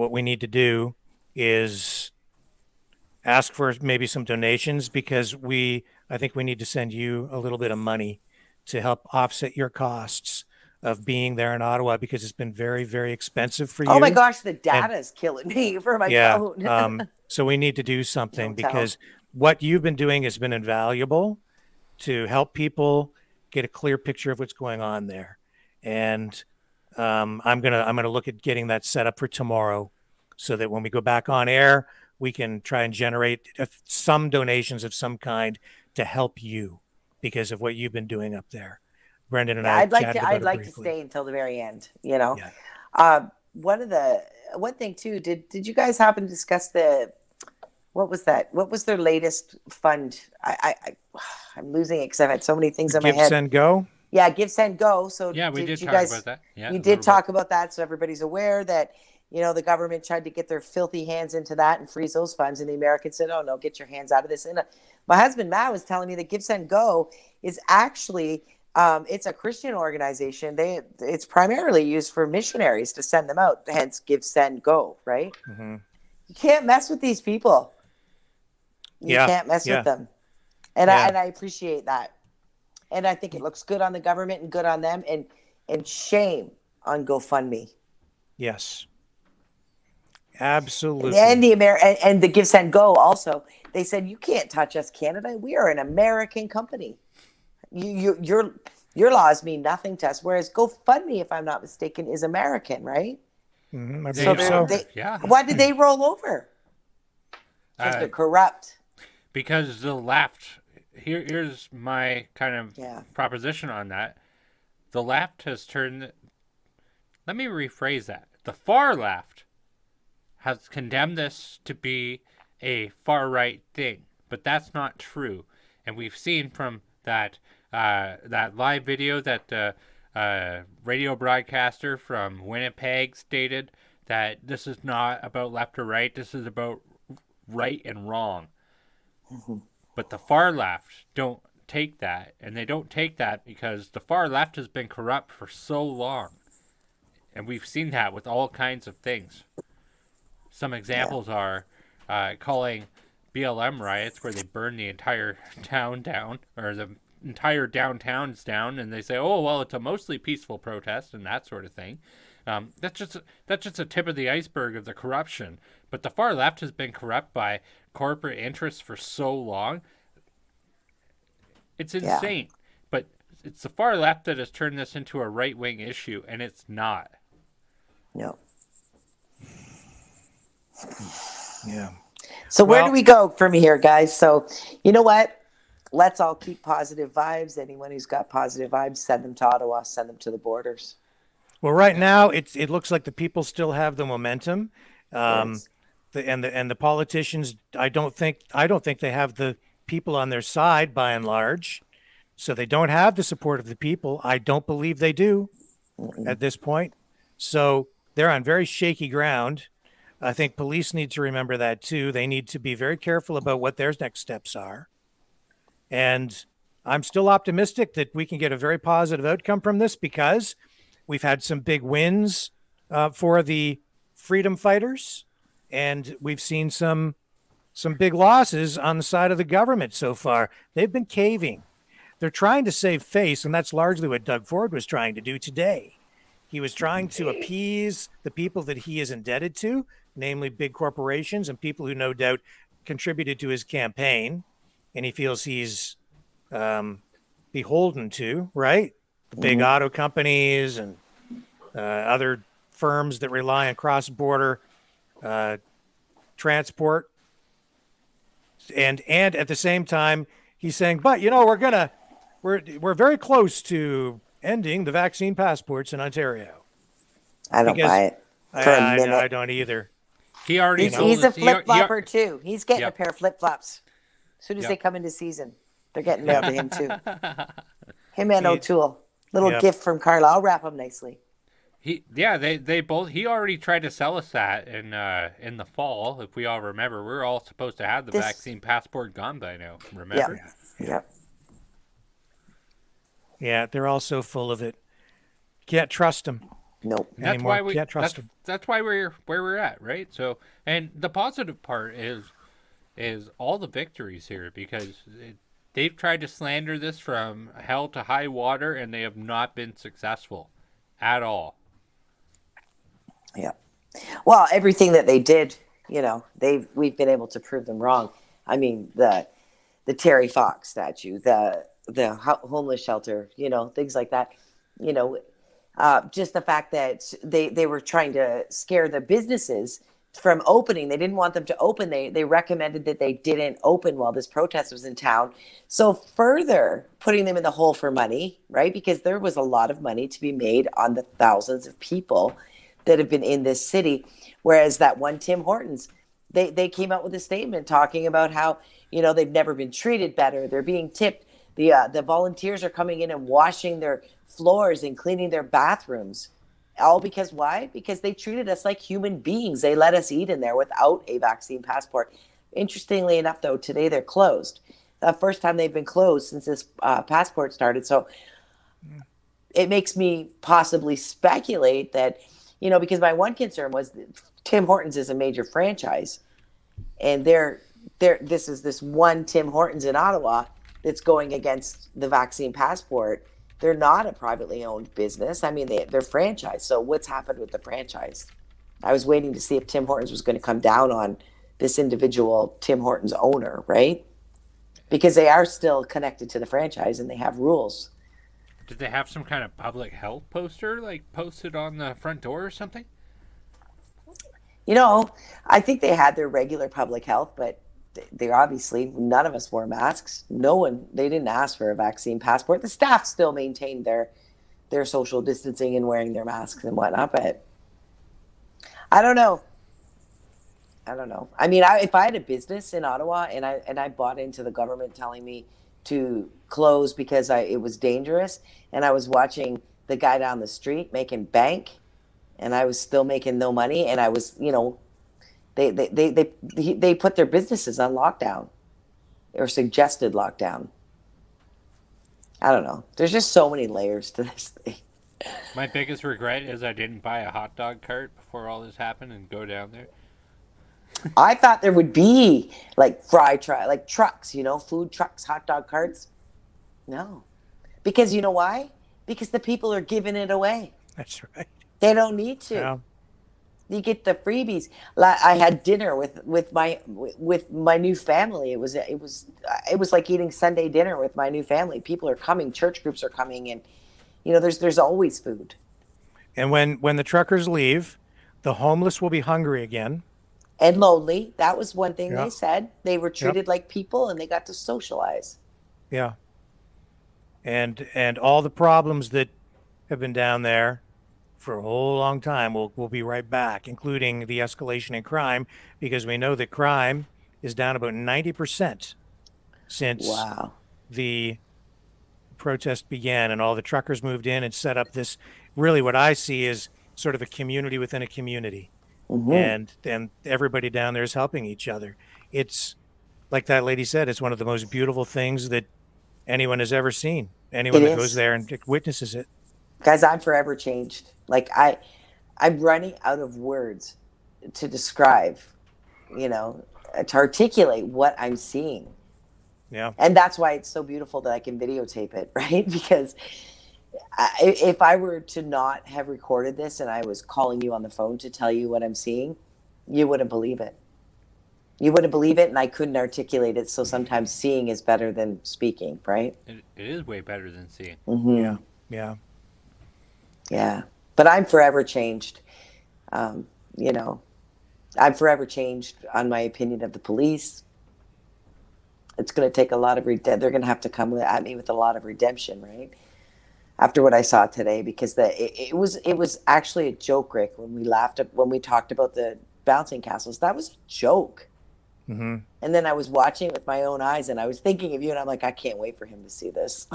we need to do is ask for maybe some donations, because I think we need to send you a little bit of money to help offset your costs of being there in Ottawa, because it's been very, very expensive for you. Oh my gosh, the data is killing me for my phone. So we need to do something, because what you've been doing has been invaluable to help people get a clear picture of what's going on there. And I'm gonna look at getting that set up for tomorrow, so that when we go back on air, we can try and generate some donations of some kind to help you because of what you've been doing up there. Brendan and I'd like to stay until the very end. One thing too. Did you guys happen to discuss what was that? What was their latest fund? I'm losing it because I've had so many things in my head. Give, Send, Go. Yeah, Give, Send, Go. So yeah, we did you talk guys, about that. Yeah, you did talk about that, so everybody's aware that the government tried to get their filthy hands into that and freeze those funds, and the Americans said, "Oh no, get your hands out of this." And my husband Matt was telling me that Give, Send, Go is actually it's a Christian organization. It's primarily used for missionaries to send them out. Hence, Give, Send, Go. Right? Mm-hmm. You can't mess with these people. You can't mess with them, and I appreciate that. And I think it looks good on the government and good on them, and shame on GoFundMe. Yes, absolutely. And and the Give, Send, Go also. They said, you can't touch us, Canada. We are an American company. Your laws mean nothing to us. Whereas GoFundMe, if I'm not mistaken, is American, right? Mm-hmm. Why did they roll over? Because they're corrupt. Because the left, here's my kind of proposition on that. The left has turned, let me rephrase that. The far left has condemned this to be a far right thing, but that's not true. And we've seen from that live video that the radio broadcaster from Winnipeg stated that this is not about left or right. This is about right and wrong. Mm-hmm. But the far left don't take that, and they don't take that because the far left has been corrupt for so long. And we've seen that with all kinds of things. Some examples are calling BLM riots where they burn the entire town down, or the entire downtowns down, and they say, oh, well, it's a mostly peaceful protest and that sort of thing. That's just a tip of the iceberg of the corruption. But the far left has been corrupt by corporate interests for so long. It's insane. But it's the far left that has turned this into a right-wing issue, and it's not. No. Yeah. So where do we go from here, guys? So you know what? Let's all keep positive vibes. Anyone who's got positive vibes, send them to Ottawa, send them to the borders. Well, right now it looks like the people still have the momentum, Yes. the politicians. I don't think they have the people on their side by and large, so they don't have the support of the people. I don't believe they do at this point. So they're on very shaky ground. I think police need to remember that too. They need to be very careful about what their next steps are. And I'm still optimistic that we can get a very positive outcome from this because we've had some big wins for the freedom fighters, and we've seen some big losses on the side of the government so far. They've been caving. They're trying to save face, and that's largely what Doug Ford was trying to do today. He was trying to appease the people that he is indebted to, namely big corporations and people who no doubt contributed to his campaign, and he feels he's beholden to, right? The big auto companies and other firms that rely on cross-border transport. And at the same time, he's saying, but you know, we're very close to ending the vaccine passports in Ontario. I don't buy it for a minute. I don't either. He already he's a flip-flopper too. He's getting a pair of flip-flops. As soon as Yep. they come into season, they're getting mailed to him too. Him and O'Toole. Little gift from Carla. I'll wrap them nicely. They both. He already tried to sell us that in the fall. If we all remember, we're all supposed to have the vaccine passport gone by now. Remember? Yeah. Yeah, they're all so full of it. Can't trust them. Nope. That's why we can't trust them. That's why we're where we're at, right? So, and the positive part is all the victories here because they've tried to slander this from hell to high water, and they have not been successful at all. Yeah. Well, everything that they did, we've been able to prove them wrong. I mean, the Terry Fox statue, the homeless shelter, things like that. Just the fact that they were trying to scare the businesses from opening. They didn't want them to open. They recommended that they didn't open while this protest was in town. So further putting them in the hole for money, right? Because there was a lot of money to be made on the thousands of people that have been in this city. Whereas that one Tim Hortons, they came out with a statement talking about how, they've never been treated better. They're being tipped. The volunteers are coming in and washing their floors and cleaning their bathrooms. All because why? Because they treated us like human beings. They let us eat in there without a vaccine passport. Interestingly enough, though, today they're closed. The first time they've been closed since this passport started. So it makes me possibly speculate that, because my one concern was that Tim Hortons is a major franchise. And this is this one Tim Hortons in Ottawa that's going against the vaccine passport. They're not a privately owned business. I mean, they're franchised. So what's happened with the franchise? I was waiting to see if Tim Hortons was going to come down on this individual Tim Hortons owner, right? Because they are still connected to the franchise and they have rules. Did they have some kind of public health poster, like posted on the front door or something? I think they had their regular public health, but they obviously, none of us wore masks. No one, they didn't ask for a vaccine passport. The staff still maintained their social distancing and wearing their masks and whatnot, but I don't know. I mean, if I had a business in Ottawa and I bought into the government telling me to close because it was dangerous, and I was watching the guy down the street making bank, and I was still making no money, and I was, they put their businesses on lockdown or suggested lockdown. I don't know. There's just so many layers to this thing. My biggest regret is I didn't buy a hot dog cart before all this happened and go down there. I thought there would be like like trucks, food trucks, hot dog carts. No. Because you know why? Because the people are giving it away. That's right. They don't need to. Yeah. You get the freebies. I had dinner with my new family. It was like eating Sunday dinner with my new family. People are coming, church groups are coming, and there's always food. And when the truckers leave, the homeless will be hungry again. And lonely. That was one thing Yeah. they said. They were treated like people and they got to socialize. Yeah. And all the problems that have been down there for a whole long time will be right back, including the escalation in crime, because we know that crime is down about 90% since the protest began and all the truckers moved in and set up this, really what I see is sort of a community within a community. Mm-hmm. And everybody down there is helping each other. It's like that lady said, it's one of the most beautiful things that anyone has ever seen. Anyone that goes there and witnesses it. Guys, I'm forever changed. Like I'm running out of words to describe, to articulate what I'm seeing. Yeah. And that's why it's so beautiful that I can videotape it, right? Because if I were to not have recorded this and I was calling you on the phone to tell you what I'm seeing, you wouldn't believe it. You wouldn't believe it, and I couldn't articulate it. So sometimes seeing is better than speaking, right? It is way better than seeing. Mm-hmm. Yeah. But I'm forever changed. I'm forever changed on my opinion of the police. It's going to take a lot of they're going to have to come at me with a lot of redemption, right? After what I saw today, because it was actually a joke, Rick, when we talked about the bouncing castles. That was a joke. Mm-hmm. And then I was watching it with my own eyes, and I was thinking of you, and I'm like, I can't wait for him to see this.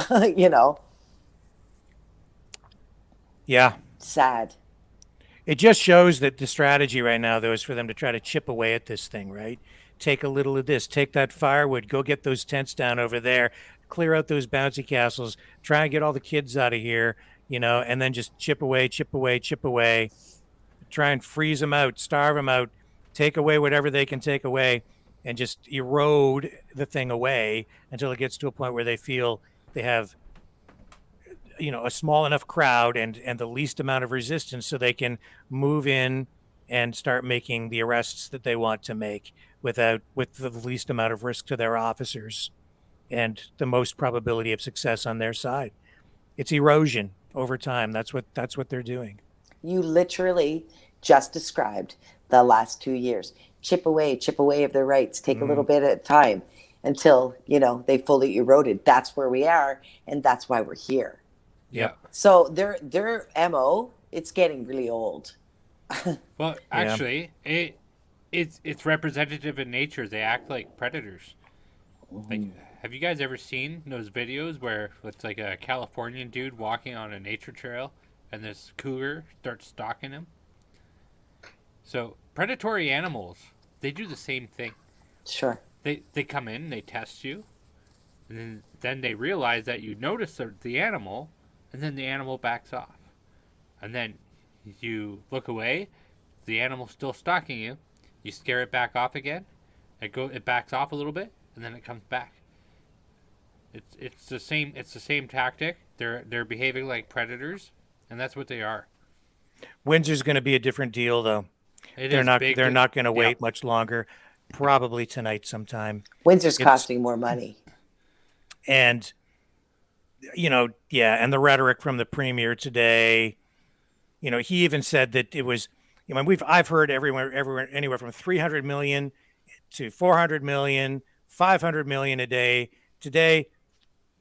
Yeah. Sad. It just shows that the strategy right now, though, is for them to try to chip away at this thing, right? Take a little of this, take that firewood, go get those tents down over there, clear out those bouncy castles, try and get all the kids out of here, and then just chip away, try and freeze them out, starve them out, take away whatever they can take away, and just erode the thing away until it gets to a point where they feel they have a small enough crowd and the least amount of resistance so they can move in and start making the arrests that they want to make with the least amount of risk to their officers and the most probability of success on their side. It's erosion over time. That's what they're doing. You literally just described the last 2 years. Chip away of their rights. Take a little bit at a time until, they fully eroded. That's where we are, and that's why we're here. Yeah. So their MO, it's getting really old. Well, actually, it's representative in nature. They act like predators. Like, have you guys ever seen those videos where it's like a Californian dude walking on a nature trail and this cougar starts stalking him? So predatory animals, they do the same thing. Sure. They come in, they test you, and then they realize that you notice the animal, and then the animal backs off. And then you look away, the animal's still stalking you, you scare it back off again, it backs off a little bit, and then it comes back. It's the same tactic. They're behaving like predators, and that's what they are. Windsor's going to be a different deal, though. They're not going to wait much longer. Probably tonight sometime. Windsor's costing more money. And and the rhetoric from the premier today, he even said that it was, I've heard anywhere from 300 million to 400 million, 500 million a day. Today,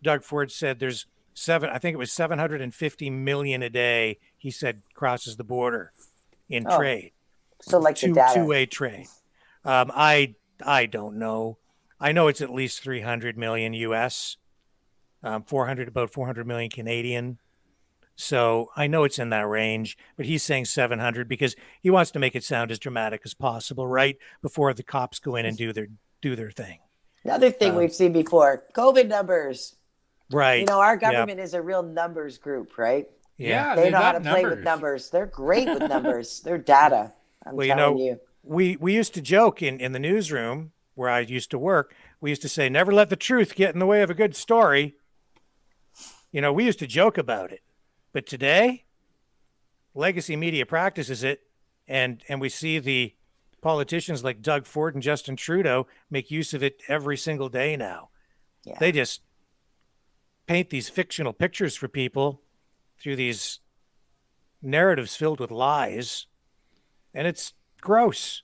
Doug Ford said there's I think it was 750 million a day. He said crosses the border in trade. So like the data. Two-way trade. I don't know. I know it's at least 300 million US, about 400 million Canadian. So I know it's in that range, but he's saying 700 because he wants to make it sound as dramatic as possible, right before the cops go in and do their thing. Another thing we've seen before, COVID numbers. Right. You know, our government is a real numbers group, right? Yeah. They know how to play with numbers. They're great with numbers. They're data. I'm telling you. We used to joke in the newsroom where I used to work. We used to say, never let the truth get in the way of a good story. You know, we used to joke about it. But today, legacy media practices it, and we see the politicians like Doug Ford and Justin Trudeau make use of it every single day now. Yeah. They just paint these fictional pictures for people through these narratives filled with lies, and it's gross.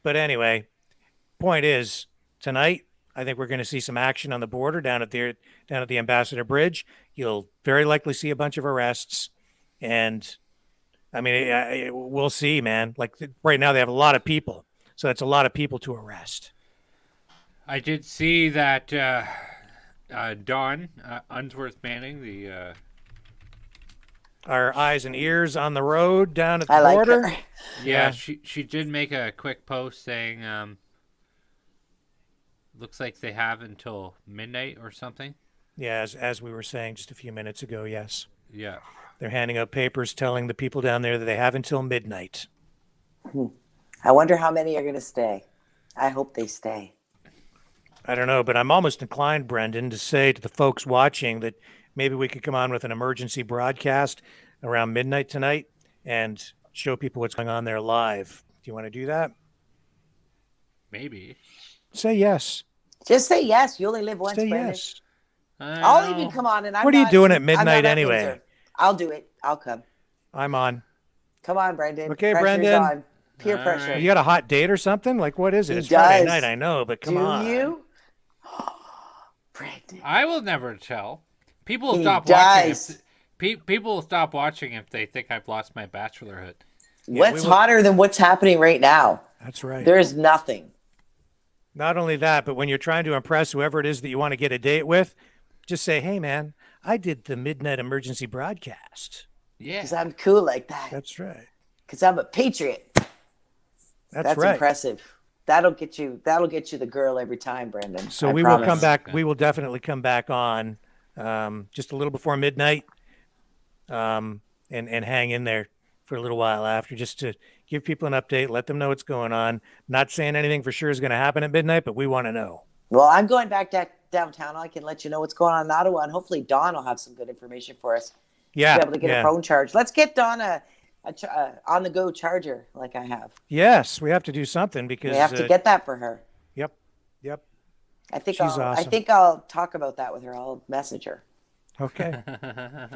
But anyway, point is, tonight, I think we're going to see some action on the border down at the Ambassador Bridge. You'll very likely see a bunch of arrests, and I mean, we'll see, man. Like right now, they have a lot of people, so that's a lot of people to arrest. I did see that Dawn Unsworth Manning, our eyes and ears on the road down at the I border. Like her. Yeah, she did make a quick post saying, looks like they have until midnight or something. Yeah, as we were saying just a few minutes ago, yes. Yeah. They're handing out papers telling the people down there that they have until midnight. I wonder how many are going to stay. I hope they stay. I don't know, but I'm almost inclined, Brendan, to say to the folks watching that maybe we could come on with an emergency broadcast around midnight tonight and show people what's going on there live. Do you want to do that? Maybe. Say yes. Just say yes. You only live once, Say Brendan. yes. I'll even come on, and What are you doing at midnight anyway? Windsor. I'll do it. I'll come. I'm on. Come on, Brendan. Okay, Pressure's Brendan. on. Peer pressure. You got a hot date or something? Like, what is it? He It's Friday does. night, I know, but come on. Do you? Brendan. I will never tell. People will He stop does. watching. People will stop watching if they think I've lost my bachelorhood. What's hotter than what's happening right now? That's right. There is nothing. Not only that, but when you're trying to impress whoever it is that you want to get a date with, just say, hey, man, I did the midnight emergency broadcast. Yeah. Because I'm cool like that. That's right. Because I'm a patriot. That's right. Impressive. That'll get you the girl every time, Brendan. So I we promise. will come back. We will definitely come back on just a little before midnight and hang in there for a little while after, just to give people an update, let them know what's going on. Not saying anything for sure is going to happen at midnight, but we want to know. Well, I'm going back downtown. I can let you know what's going on in Ottawa, and hopefully Dawn will have some good information for us. Yeah. To be able to get a phone charge. Let's get Dawn a on-the-go charger like I have. Yes, we have to do something because We have to get that for her. Yep. I think She's I awesome. think I'll talk about that with her. I'll message her. Okay.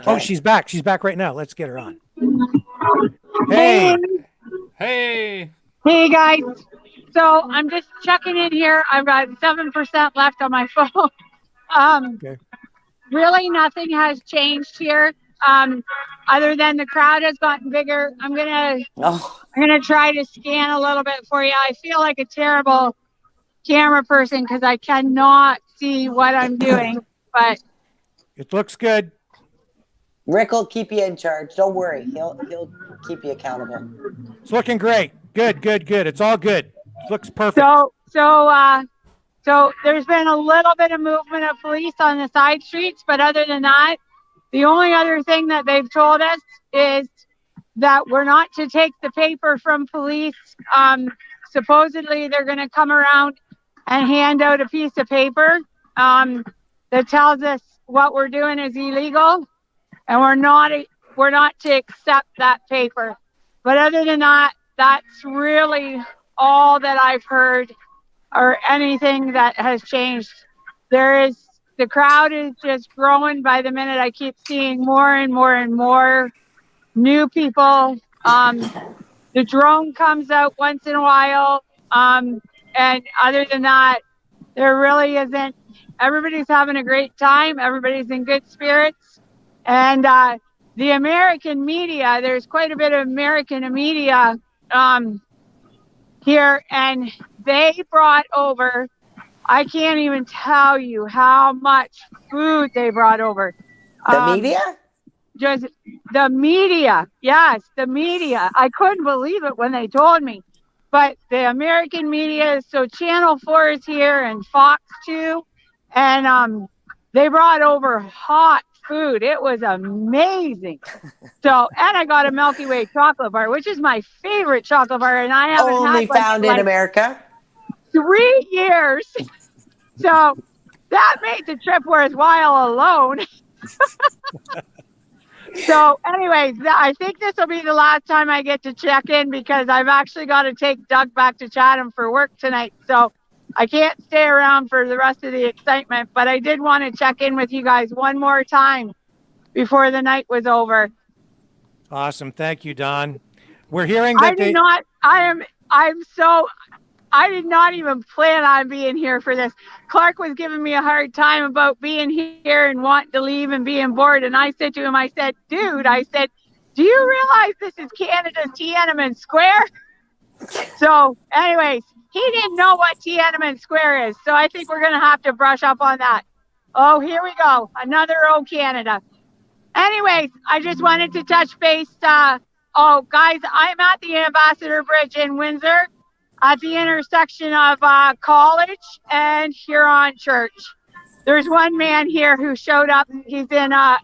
Oh, she's back. She's back right now. Let's get her on. Hey. Hey. Hey guys. So I'm just checking in here. I've got 7% left on my phone. Okay. Really nothing has changed here. Other than the crowd has gotten bigger. I'm gonna try to scan a little bit for you. I feel like a terrible camera person because I cannot see what I'm doing, but it looks good. Rick will keep you in charge. Don't worry. He'll keep you accountable. It's looking great. Good. It's all good. It looks perfect. So there's been a little bit of movement of police on the side streets, but other than that, the only other thing that they've told us is that we're not to take the paper from police. Supposedly they're going to come around and hand out a piece of paper that tells us what we're doing is illegal, and we're not to accept that paper. But other than that, that's really all that I've heard or anything that has changed. The crowd is just growing by the minute. I keep seeing more and more and more new people. The drone comes out once in a while, and And other than that, there really isn't. Everybody's having a great time. Everybody's in good spirits. And the American media, there's quite a bit of American media here, and they brought over, I can't even tell you how much food they brought over. The media? Just the media. Yes, the media. I couldn't believe it when they told me. But the American media, so Channel 4 is here and Fox 2. And they brought over hot food. It was amazing. So, and I got a Milky Way chocolate bar, which is my favorite chocolate bar. And I haven't Only had one found in in like America. 3 years. So that made the trip worthwhile alone. So anyways, I think this will be the last time I get to check in because I've actually got to take Doug back to Chatham for work tonight. So I can't stay around for the rest of the excitement, but I did want to check in with you guys one more time before the night was over. Awesome. Thank you, Don. We're hearing that I did not even plan on being here for this. Clark was giving me a hard time about being here and wanting to leave and being bored. And I said to him, I said, dude, do you realize this is Canada's Tiananmen Square? So anyways, he didn't know what Tiananmen Square is. So I think we're going to have to brush up on that. Oh, here we go. Another O Canada. Anyways, I just wanted to touch base. Guys, I'm at the Ambassador Bridge in Windsor, at the intersection of College and Huron Church. There's one man here who showed up. He's in a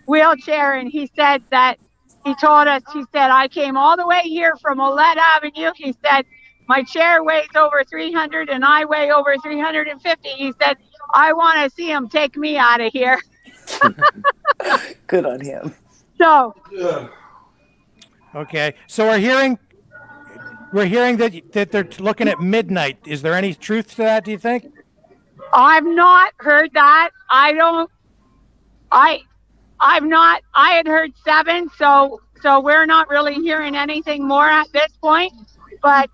wheelchair, and he said that he told us. He said, I came all the way here from Olette Avenue. He said, my chair weighs over 300 and I weigh over 350. He said, I want to see him take me out of here. Good on him. So. Okay. So we're hearing that they're looking at midnight. Is there any truth to that, do you think? I've not heard that. I had heard 7, so we're not really hearing anything more at this point. But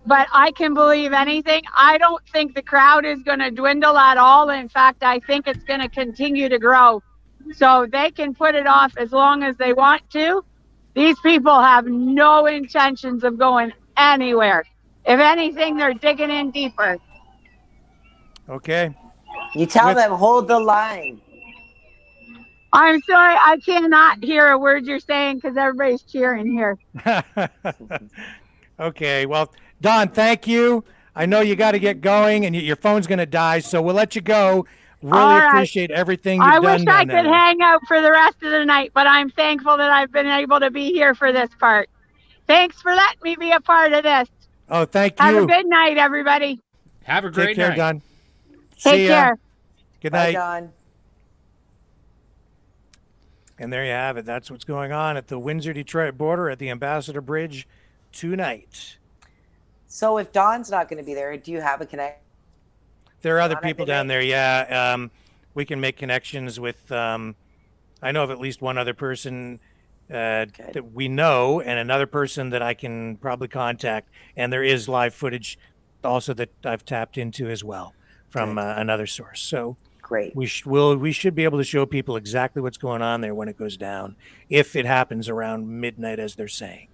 I can believe anything. I don't think the crowd is going to dwindle at all. In fact, I think it's going to continue to grow. So they can put it off as long as they want to. These people have no intentions of going anywhere. If anything, they're digging in deeper. Okay. You tell them, hold the line. I'm sorry, I cannot hear a word you're saying because everybody's cheering here. Okay. Well, Don, thank you. I know you got to get going and your phone's going to die, so we'll let you go. Really appreciate everything you've done. I wish I could hang out for the rest of the night, but I'm thankful that I've been able to be here for this part. Thanks for letting me be a part of this. Oh, thank you. Have a good night, everybody. Have a great Take care, night. Don. Take care. Good Bye, night. Don. And there you have it. That's what's going on at the Windsor-Detroit border at the Ambassador Bridge tonight. So if Don's not going to be there, do you have a connection? There are other people down there, yeah. We can make connections with, I know of at least one other person that we know and another person that I can probably contact. And there is live footage also that I've tapped into as well from another source. So great. We should be able to show people exactly what's going on there when it goes down, if it happens around midnight, as they're saying.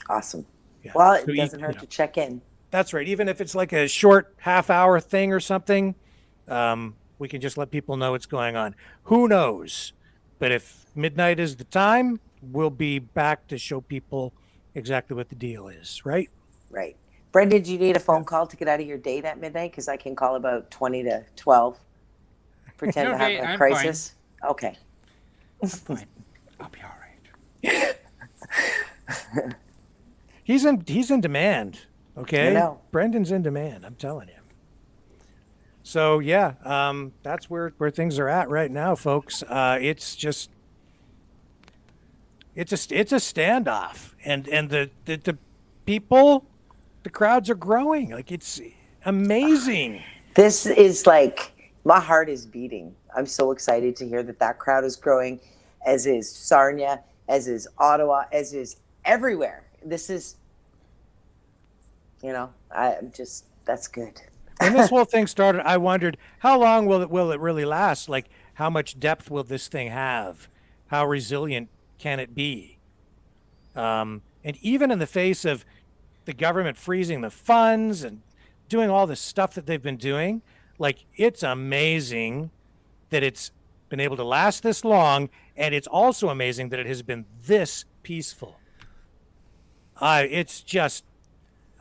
Awesome. Yeah. Well, it So doesn't hurt to check in. That's right. Even if it's like a short half-hour thing or something, we can just let people know what's going on. Who knows? But if midnight is the time, we'll be back to show people exactly what the deal is, right? Right. Brendan, do you need a phone call to get out of your date at midnight? Because I can call about 20 to 12. Pretend to have a I'm crisis. fine. Okay. I'm fine. I'll be all right. He's in demand. Okay. I know. Brendan's in demand. I'm telling you. So yeah, that's where things are at right now, folks. It's a standoff, and the people, the crowds are growing. Like, it's amazing. This is like, my heart is beating. I'm so excited to hear that crowd is growing, as is Sarnia, as is Ottawa, as is everywhere. This is That's good. When this whole thing started, I wondered how long will it really last? Like, how much depth will this thing have? How resilient can it be? And even in the face of the government freezing the funds and doing all this stuff that they've been doing, like, it's amazing that it's been able to last this long, and it's also amazing that it has been this peaceful. It's just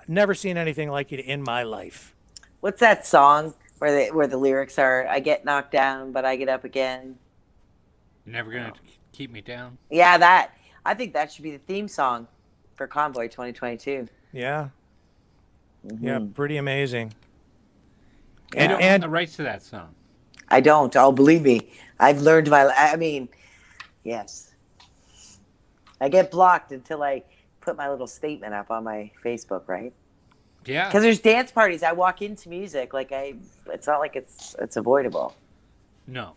never seen anything like it in my life. What's that song where the lyrics are, I get knocked down, but I get up again? You're never going to keep me down. Yeah, I think that should be the theme song for Convoy 2022. Yeah. Yeah, pretty amazing. I don't own the rights to that song. I don't. Oh, believe me. I've learned yes. I get blocked until I put my little statement up on my Facebook, right? Yeah. Because there's dance parties. I walk into music. It's not like it's avoidable. No.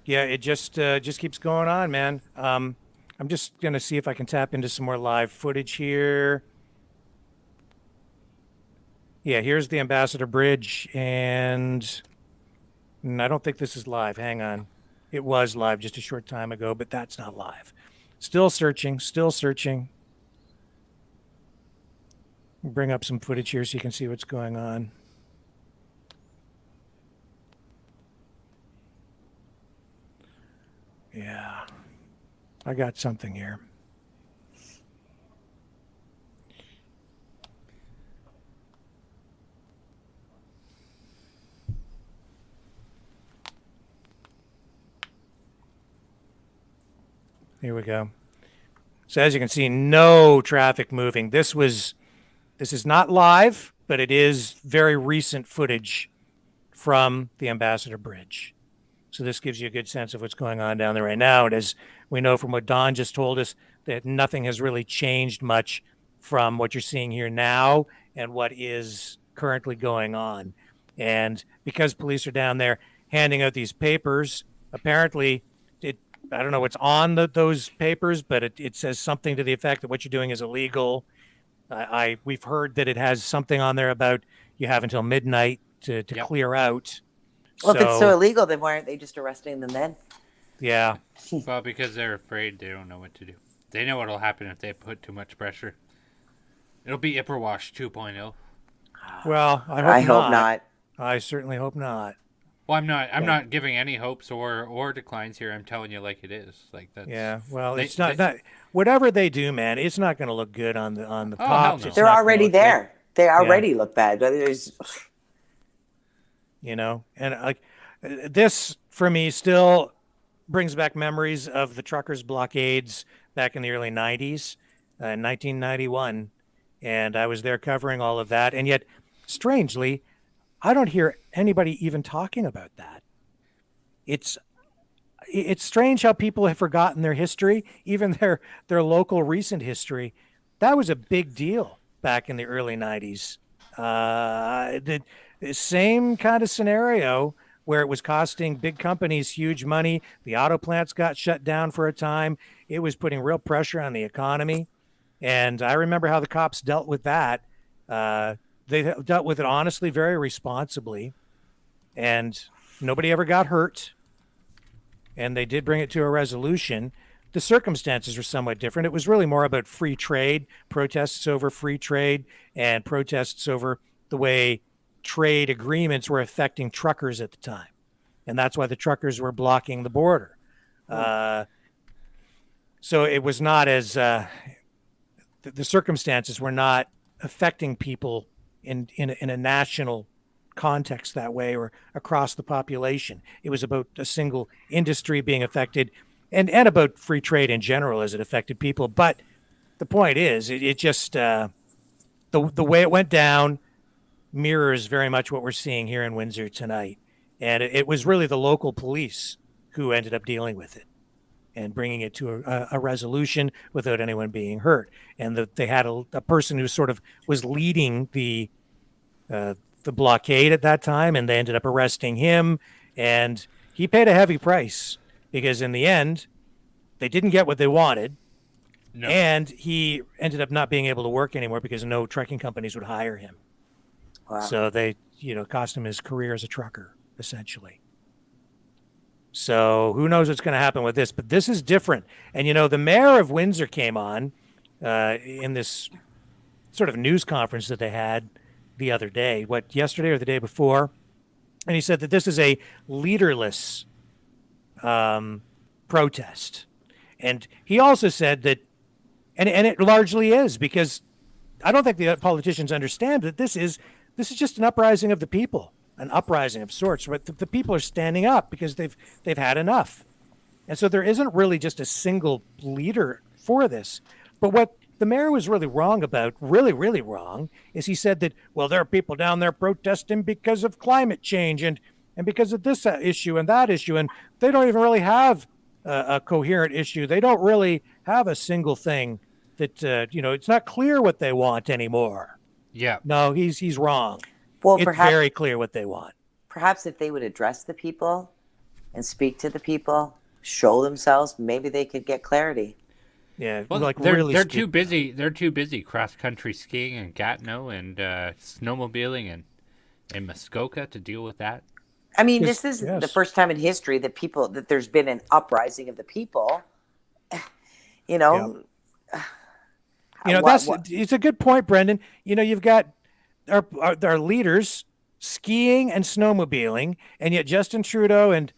Yeah, it just keeps going on, man. I'm just going to see if I can tap into some more live footage here. Yeah, here's the Ambassador Bridge, and I don't think this is live. Hang on. It was live just a short time ago, but that's not live. Still searching. Bring up some footage here so you can see what's going on. Yeah, I got something here. Here we go. So as you can see, no traffic moving. This is not live, but it is very recent footage from the Ambassador Bridge. So this gives you a good sense of what's going on down there right now. And as we know from what Don just told us, that nothing has really changed much from what you're seeing here now and what is currently going on. And because police are down there handing out these papers, apparently I don't know what's on those papers, but it says something to the effect that what you're doing is illegal. We've heard that it has something on there about you have until midnight to clear out. Well, if it's so illegal, then why aren't they just arresting them then? Yeah. Well, because they're afraid, they don't know what to do. They know what'll happen if they put too much pressure. It'll be Ipperwash 2.0. Well, I hope not. I certainly hope not. Well, I'm not giving any hopes or declines here. I'm telling you like it is. Like that's. Yeah. Well, it's not whatever they do, man. It's not going to look good on the cops. No. They're already there. They already look bad. But there's. And like this for me still brings back memories of the truckers' blockades back in the early 90s, 1991, and I was there covering all of that. And yet, strangely, I don't hear anybody even talking about that. It's strange how people have forgotten their history, even their local recent history. That was a big deal back in the early 90s. The same kind of scenario where it was costing big companies huge money. The auto plants got shut down for a time. It was putting real pressure on the economy. And I remember how the cops dealt with that. They dealt with it honestly, very responsibly, and nobody ever got hurt. And they did bring it to a resolution. The circumstances were somewhat different. It was really more about free trade, protests over free trade, and protests over the way trade agreements were affecting truckers at the time. And that's why the truckers were blocking the border. So it was not as the circumstances were not affecting people in a national context that way or across the population. It was about a single industry being affected and about free trade in general as it affected people. But the point is, it just the way it went down mirrors very much what we're seeing here in Windsor tonight. And it was really the local police who ended up dealing with it and bringing it to a resolution without anyone being hurt. And they had a person who sort of was leading the blockade at that time, and they ended up arresting him, and he paid a heavy price because in the end, they didn't get what they wanted. No. And he ended up not being able to work anymore because no trucking companies would hire him. Wow. So they, cost him his career as a trucker, essentially. So who knows what's going to happen with this, but this is different. And, the mayor of Windsor came on in this sort of news conference that they had the other day, yesterday or the day before. And he said that this is a leaderless protest. And he also said that, and it largely is, because I don't think the politicians understand that this is just an uprising of the people, an uprising of sorts. But the people are standing up because they've had enough, and so there isn't really just a single leader for this. But what the mayor was really wrong about, really, really wrong, is he said that, well, there are people down there protesting because of climate change and because of this issue and that issue, and they don't even really have a coherent issue. They don't really have a single thing that, it's not clear what they want anymore. Yeah. No, he's wrong. Well, it's perhaps, very clear what they want. Perhaps if they would address the people and speak to the people, show themselves, maybe they could get clarity. Yeah, well, they're too busy. They're too busy cross country skiing in Gatineau and snowmobiling in Muskoka to deal with that. I mean, this is the first time in history that there's been an uprising of the people. It's a good point, Brendan. You've got our leaders skiing and snowmobiling, and yet Justin Trudeau and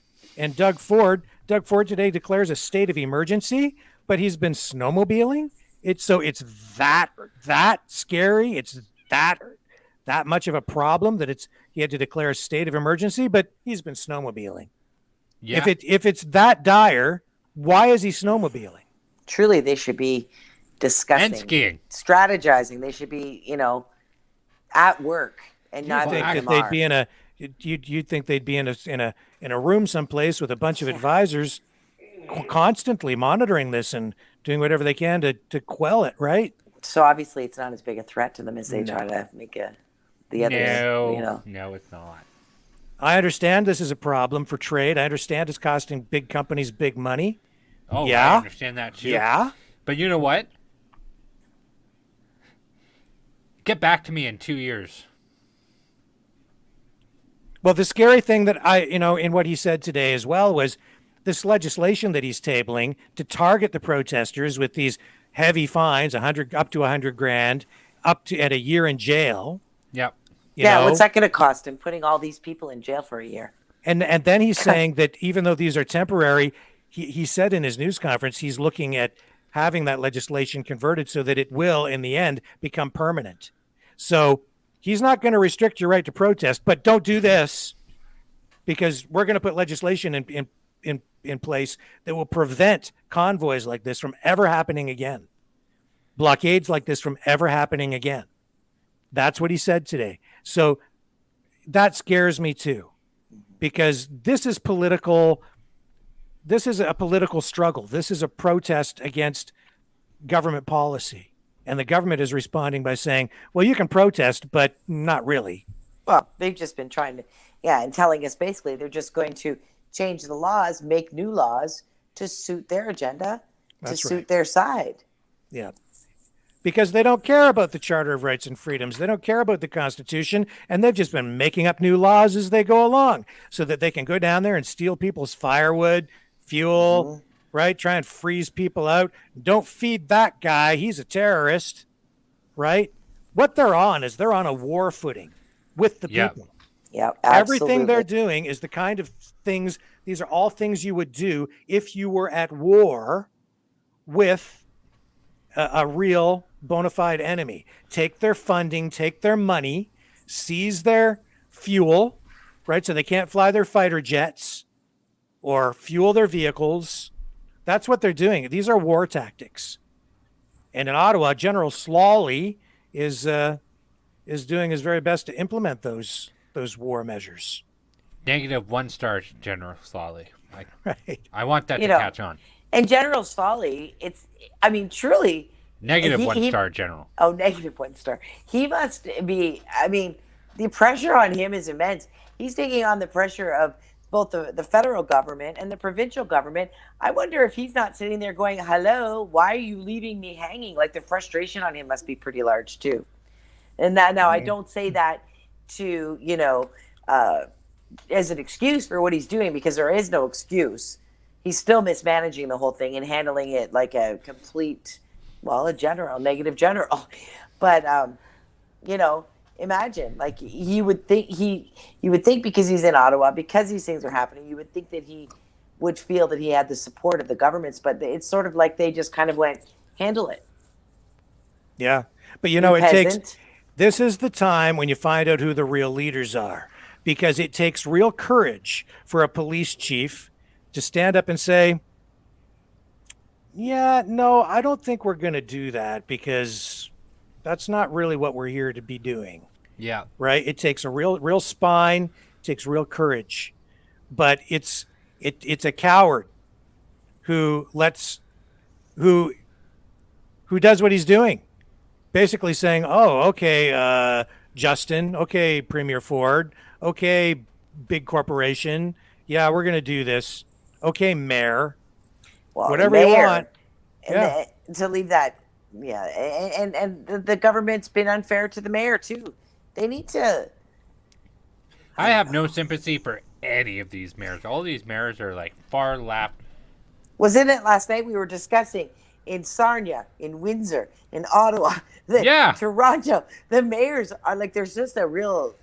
Doug Ford today declares a state of emergency, but he's been snowmobiling. It's that scary. It's that much of a problem that he had to declare a state of emergency, but he's been snowmobiling. Yeah. If it's that dire, why is he snowmobiling? Truly, they should be discussing and skiing, strategizing. They should be, at work and not. You'd think they'd be in a room someplace with a bunch of advisors, constantly monitoring this and doing whatever they can to quell it, right? So obviously, it's not as big a threat to them as they try to make the others. No, it's not. I understand this is a problem for trade. I understand it's costing big companies big money. Oh, yeah. I understand that too. Yeah. But you know what? Get back to me in 2 years. Well, the scary thing that in what he said today as well was this legislation that he's tabling to target the protesters with these heavy fines, up to $100,000, up to at a year in jail. Yep. What's that going to cost him? Putting all these people in jail for a year. And then he's saying that even though these are temporary, he said in his news conference he's looking at having that legislation converted so that it will, in the end, become permanent. So he's not going to restrict your right to protest, but don't do this because we're going to put legislation in place that will prevent convoys like this from ever happening again, blockades like this from ever happening again. That's what he said today. So that scares me too, because this is political. This is a political struggle. This is a protest against government policy. And the government is responding by saying, well, you can protest, but not really. Well, they've just been trying to, and telling us basically they're just going to change the laws, make new laws to suit their agenda, suit their side. Yeah. Because they don't care about the Charter of Rights and Freedoms. They don't care about the Constitution. And they've just been making up new laws as they go along so that they can go down there and steal people's firewood, fuel, right? Try and freeze people out. Don't feed that guy. He's a terrorist, right? What they're on is they're on a war footing with the people. Yeah, everything they're doing is the kind of things, these are all things you would do if you were at war with a real bona fide enemy. Take their funding, take their money, seize their fuel, right? So they can't fly their fighter jets or fuel their vehicles. That's what they're doing. These are war tactics. And in Ottawa, General Slawley is doing his very best to implement those war measures. -1 star, General Slawley. Right. I want that to catch on. And General Slawley, truly. -1 star, General. Oh, -1 star. He must be, the pressure on him is immense. He's taking on the pressure of both the federal government and the provincial government. I wonder if he's not sitting there going, hello, why are you leaving me hanging? Like the frustration on him must be pretty large too. And that now I don't say that to, as an excuse for what he's doing, because there is no excuse. He's still mismanaging the whole thing and handling it like a complete, a negative general. But, imagine, like, you would think because he's in Ottawa, because these things are happening, you would think that he would feel that he had the support of the governments, but it's sort of like they just kind of went, handle it. Yeah. But, this is the time when you find out who the real leaders are, because it takes real courage for a police chief to stand up and say, yeah, no, I don't think we're going to do that, because that's not really what we're here to be doing. Yeah. Right. It takes a real spine. It takes real courage, but it's a coward who does what he's doing, basically saying, oh, okay, Justin, okay, Premier Ford, okay, big corporation. Yeah, we're going to do this. Okay, Mayor, whatever you want. Yeah. To leave that. Yeah. And the government's been unfair to the mayor too. They need to. I have no sympathy for any of these mayors. All these mayors are like far left. Wasn't it last night we were discussing in Sarnia, in Windsor, in Ottawa, Toronto, the mayors are like, there's just a real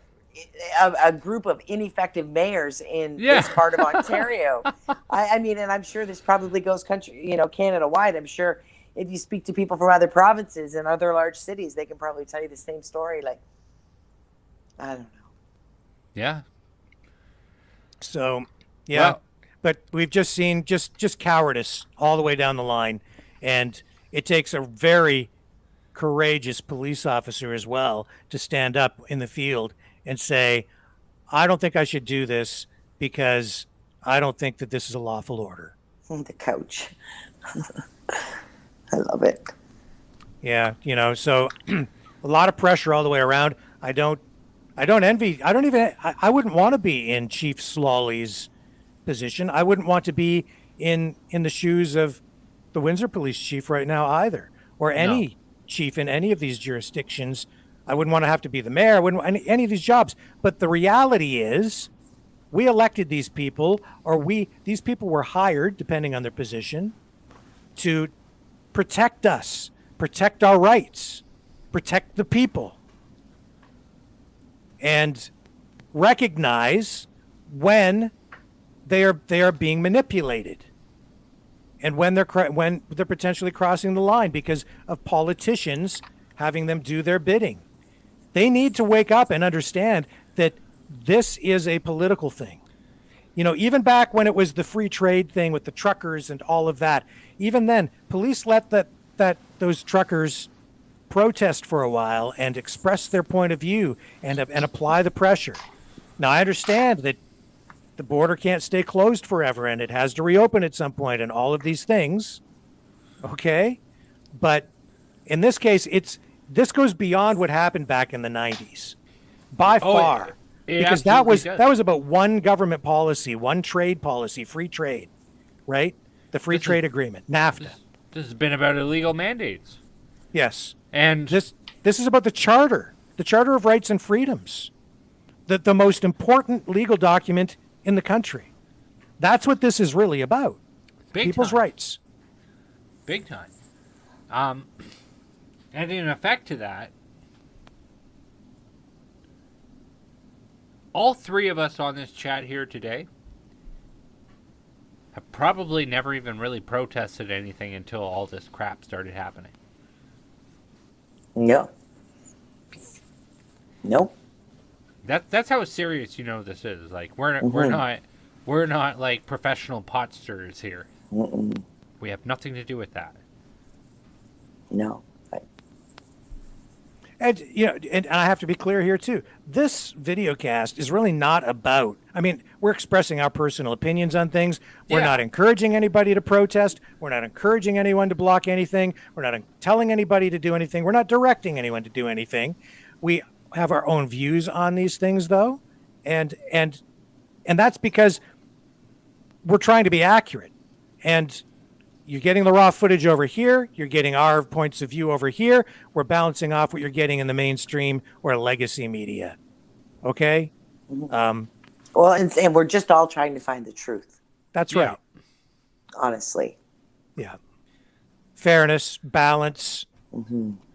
a group of ineffective mayors in this part of Ontario. I mean, and I'm sure this probably goes Canada wide. I'm sure if you speak to people from other provinces and other large cities, they can probably tell you the same story. Like, I don't know. Yeah. So, yeah, but we've just seen just cowardice all the way down the line. And it takes a very courageous police officer as well to stand up in the field and say, I don't think I should do this because I don't think that this is a lawful order. The coach. I love it. Yeah, so a lot of pressure all the way around. I wouldn't want to be in Chief Slawley's position. I wouldn't want to be in the shoes of the Windsor police chief right now either, or any chief in any of these jurisdictions. I wouldn't want to have to be the mayor. I wouldn't want any of these jobs. But the reality is, we elected these people, or these people were hired, depending on their position, to protect us, protect our rights, protect the people, and recognize when they are being manipulated, and when they're potentially crossing the line because of politicians having them do their bidding. They need to wake up and understand that this is a political thing. Even back when it was the free trade thing with the truckers and all of that, even then, police let those truckers protest for a while and express their point of view and apply the pressure. Now, I understand that the border can't stay closed forever and it has to reopen at some point and all of these things. Okay? But in this case, this goes beyond what happened back in the 90s by far. Because that was about one government policy, one trade policy, free trade, right? The free trade agreement, NAFTA. This has been about illegal mandates. Yes. And this is about the Charter of Rights and Freedoms, the most important legal document in the country. That's what this is really about. People's rights. Big time. And in effect to that, all three of us on this chat here today have probably never even really protested anything until all this crap started happening. No. Nope. That's how serious this is. Like we're not like professional pot stirrers here. Mm-mm. We have nothing to do with that. No. And and I have to be clear here too. This video cast is really not about. I mean, we're expressing our personal opinions on things. We're not encouraging anybody to protest. We're not encouraging anyone to block anything. We're not telling anybody to do anything. We're not directing anyone to do anything. We have our own views on these things, though, and that's because we're trying to be accurate, and you're getting the raw footage over here. You're getting our points of view over here. We're balancing off what you're getting in the mainstream or legacy media. Okay. Well, and we're just all trying to find the truth. That's right. Honestly. Yeah. Fairness, balance,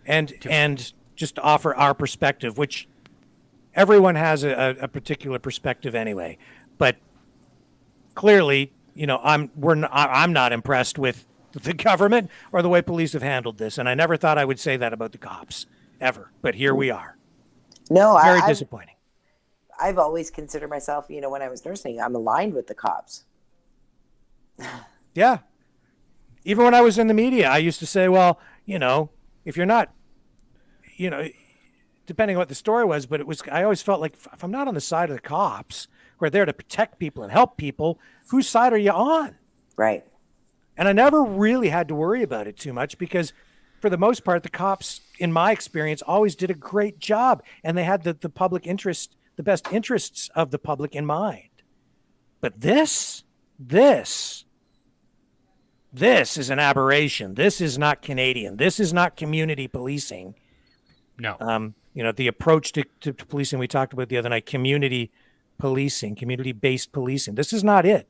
and just offer our perspective, which everyone has a particular perspective anyway. But clearly, I'm not impressed with the government or the way police have handled this, and I never thought I would say that about the cops ever. But here we are. No, very disappointing. I've always considered myself, when I was nursing, I'm aligned with the cops. Yeah. Even when I was in the media, I used to say, well, if you're not, depending on what the story was, but I always felt like if I'm not on the side of the cops who are there to protect people and help people, whose side are you on? Right. And I never really had to worry about it too much because for the most part, the cops, in my experience, always did a great job and they had the public interest, the best interests of the public in mind. But this is an aberration. This is not Canadian. This is not community policing. No. The approach to policing we talked about the other night, community policing, community-based policing. This is not it.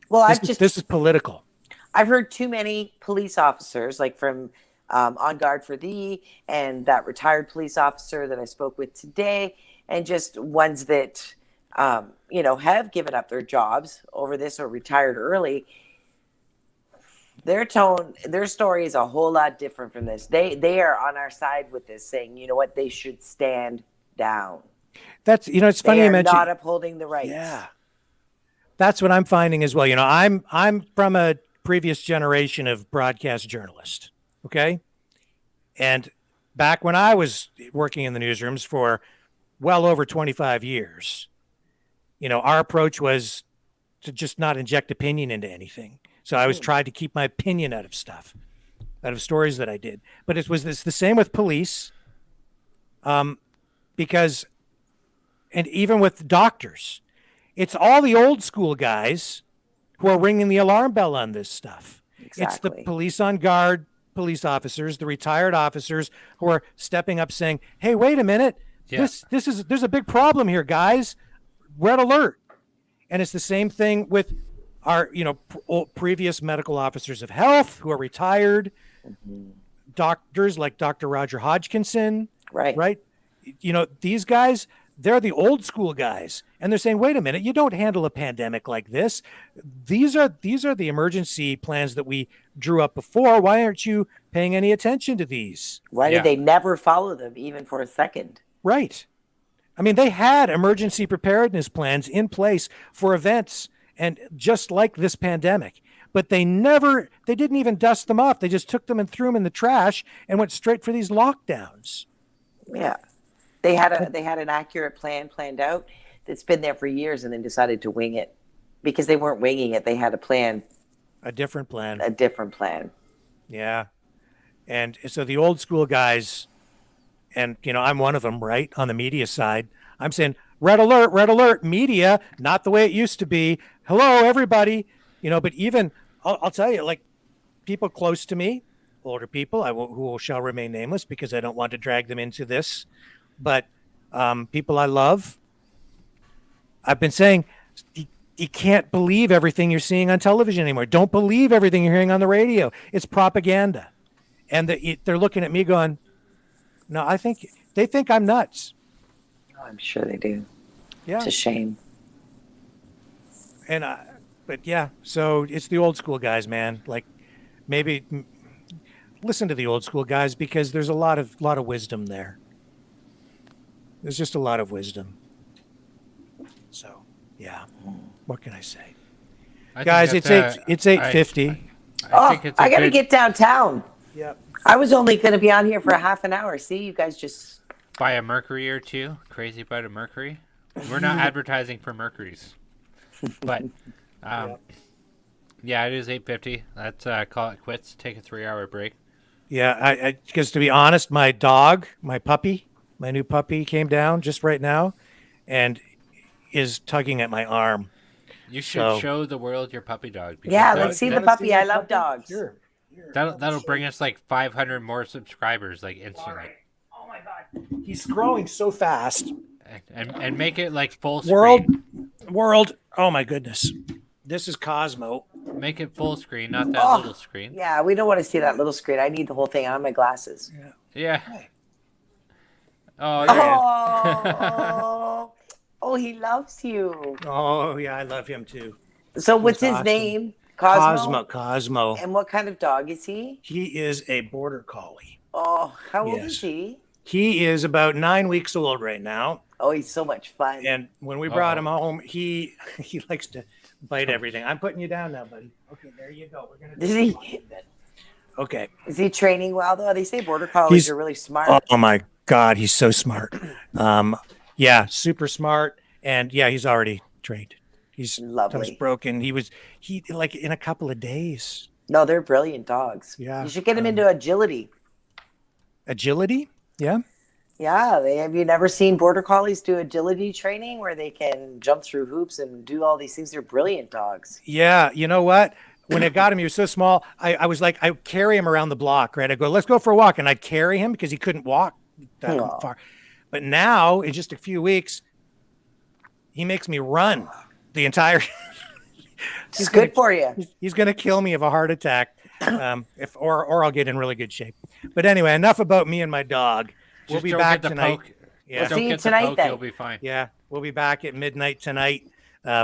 Well, this is political. I've heard too many police officers, like from On Guard for Thee and that retired police officer that I spoke with today, and just ones that, have given up their jobs over this or retired early. Their story is a whole lot different from this. They are on our side with this, saying, you know what, they should stand down. That's, it's funny you mentioned. They are not upholding the rights. Yeah. That's what I'm finding as well. I'm from a previous generation of broadcast journalists. Okay. And back when I was working in the newsrooms for well over 25 years, our approach was to just not inject opinion into anything. So I was trying to keep my opinion out of stuff, out of stories that I did. But it's the same with police, because, and even with doctors, it's all the old school guys who are ringing the alarm bell on this stuff. Exactly. It's the police on guard, police officers, the retired officers who are stepping up saying, hey, wait a minute. Yeah. There's a big problem here, guys. Red alert. And it's the same thing with our, previous medical officers of health who are retired, doctors like Dr. Roger Hodgkinson, right? These guys, they're the old school guys, and they're saying, wait a minute, you don't handle a pandemic like this. These are the emergency plans that we drew up before. Why aren't you paying any attention to these? Why did they never follow them even for a second? Right. I mean, they had emergency preparedness plans in place for events and just like this pandemic, but they didn't even dust them off. They just took them and threw them in the trash and went straight for these lockdowns. Yeah. They had an accurate plan planned out that's been there for years and then decided to wing it because they weren't winging it. They had a plan. A different plan. Yeah. And so the old school guys, and, I'm one of them, right? On the media side, I'm saying, red alert, media, not the way it used to be. Hello, everybody. But even, I'll tell you, like people close to me, older people, who shall remain nameless because I don't want to drag them into this. But people I love, I've been saying, you can't believe everything you're seeing on television anymore. Don't believe everything you're hearing on the radio. It's propaganda. And they're looking at me going, no, they think I'm nuts. Oh, I'm sure they do. Yeah. It's a shame. And but yeah, so it's the old school guys, man. Like maybe listen to the old school guys because there's a lot of wisdom there. There's just a lot of wisdom. So, yeah. What can I say? Guys, it's 8:50. I got to get downtown. Yep. I was only going to be on here for a half an hour. See, you guys just buy a Mercury or two. Crazy about a Mercury. We're not advertising for Mercuries, but yeah, it is 8:50. Let's call it quits. Take a 3-hour break. Yeah, because to be honest, my dog, my new puppy came down just right now, and is tugging at my arm. You should show the world your puppy dog. Yeah, let's see the puppy. I love dogs. Sure. That'll bring us like 500 more subscribers like instantly. Oh my god, he's growing so fast. And make it like full screen. World. Oh my goodness, this is Cosmo. Make it full screen, not that little screen. Yeah, we don't want to see that little screen. I need the whole thing on my glasses. Yeah. Oh yeah. Oh, he loves you. Oh yeah, I love him too. So what's his awesome. name? Cosmo. And what kind of dog is he? He is a border collie. Oh, how old is he? He is about 9 weeks old right now. Oh, he's so much fun. And when we brought him home, he likes to bite everything. I'm putting you down now, buddy. Okay, there you go. We're gonna. Is he? Okay. Is he training well though? They say border collies are really smart. Oh my God, he's so smart. Yeah, super smart, and yeah, he's already trained. He's lovely. Broken. He like in a couple of days. No, they're brilliant dogs. Yeah. You should get him into agility. Agility? Yeah. Yeah. Have you never seen border collies do agility training where they can jump through hoops and do all these things? They're brilliant dogs. Yeah. You know what? When I got him, he was so small. I was like, I carry him around the block, right? I go, let's go for a walk. And I'd carry him because he couldn't walk that far. But now, in just a few weeks, he makes me run the entire. It's good for you. He's going to kill me of a heart attack, or I'll get in really good shape. But anyway, enough about me and my dog. We'll be back tonight. Yeah, we'll see you tonight. Then you'll be fine. Yeah, we'll be back at midnight tonight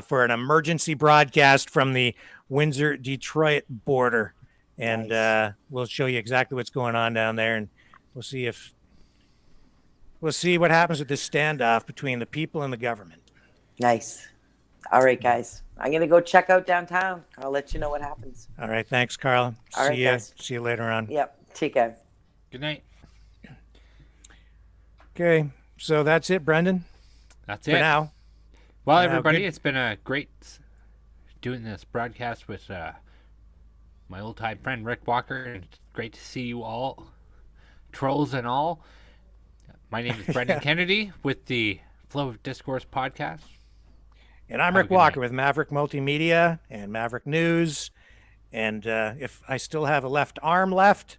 for an emergency broadcast from the Windsor-Detroit border, and we'll show you exactly what's going on down there, and we'll see what happens with this standoff between the people and the government. Nice. All right, guys. I'm going to go check out downtown. I'll let you know what happens. All right. Thanks, Carla. All right, guys. See you later on. Yep. Take care. Good night. Okay. So that's it, Brendan. That's it. For now. Well, everybody, it's been a great doing this broadcast with my old-time friend Rick Walker, and it's great to see you all, trolls and all. My name is Brendan Kennedy with the Flow of Discourse podcast. And I'm Rick Walker with Maverick Multimedia and Maverick News. And if I still have a left arm left,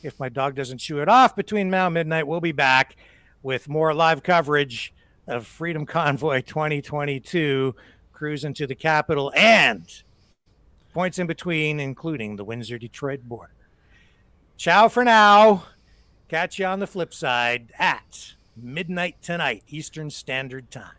if my dog doesn't chew it off between now and midnight, we'll be back with more live coverage of Freedom Convoy 2022, cruising to the Capitol and points in between, including the Windsor-Detroit border. Ciao for now. Catch you on the flip side at midnight tonight, Eastern Standard Time.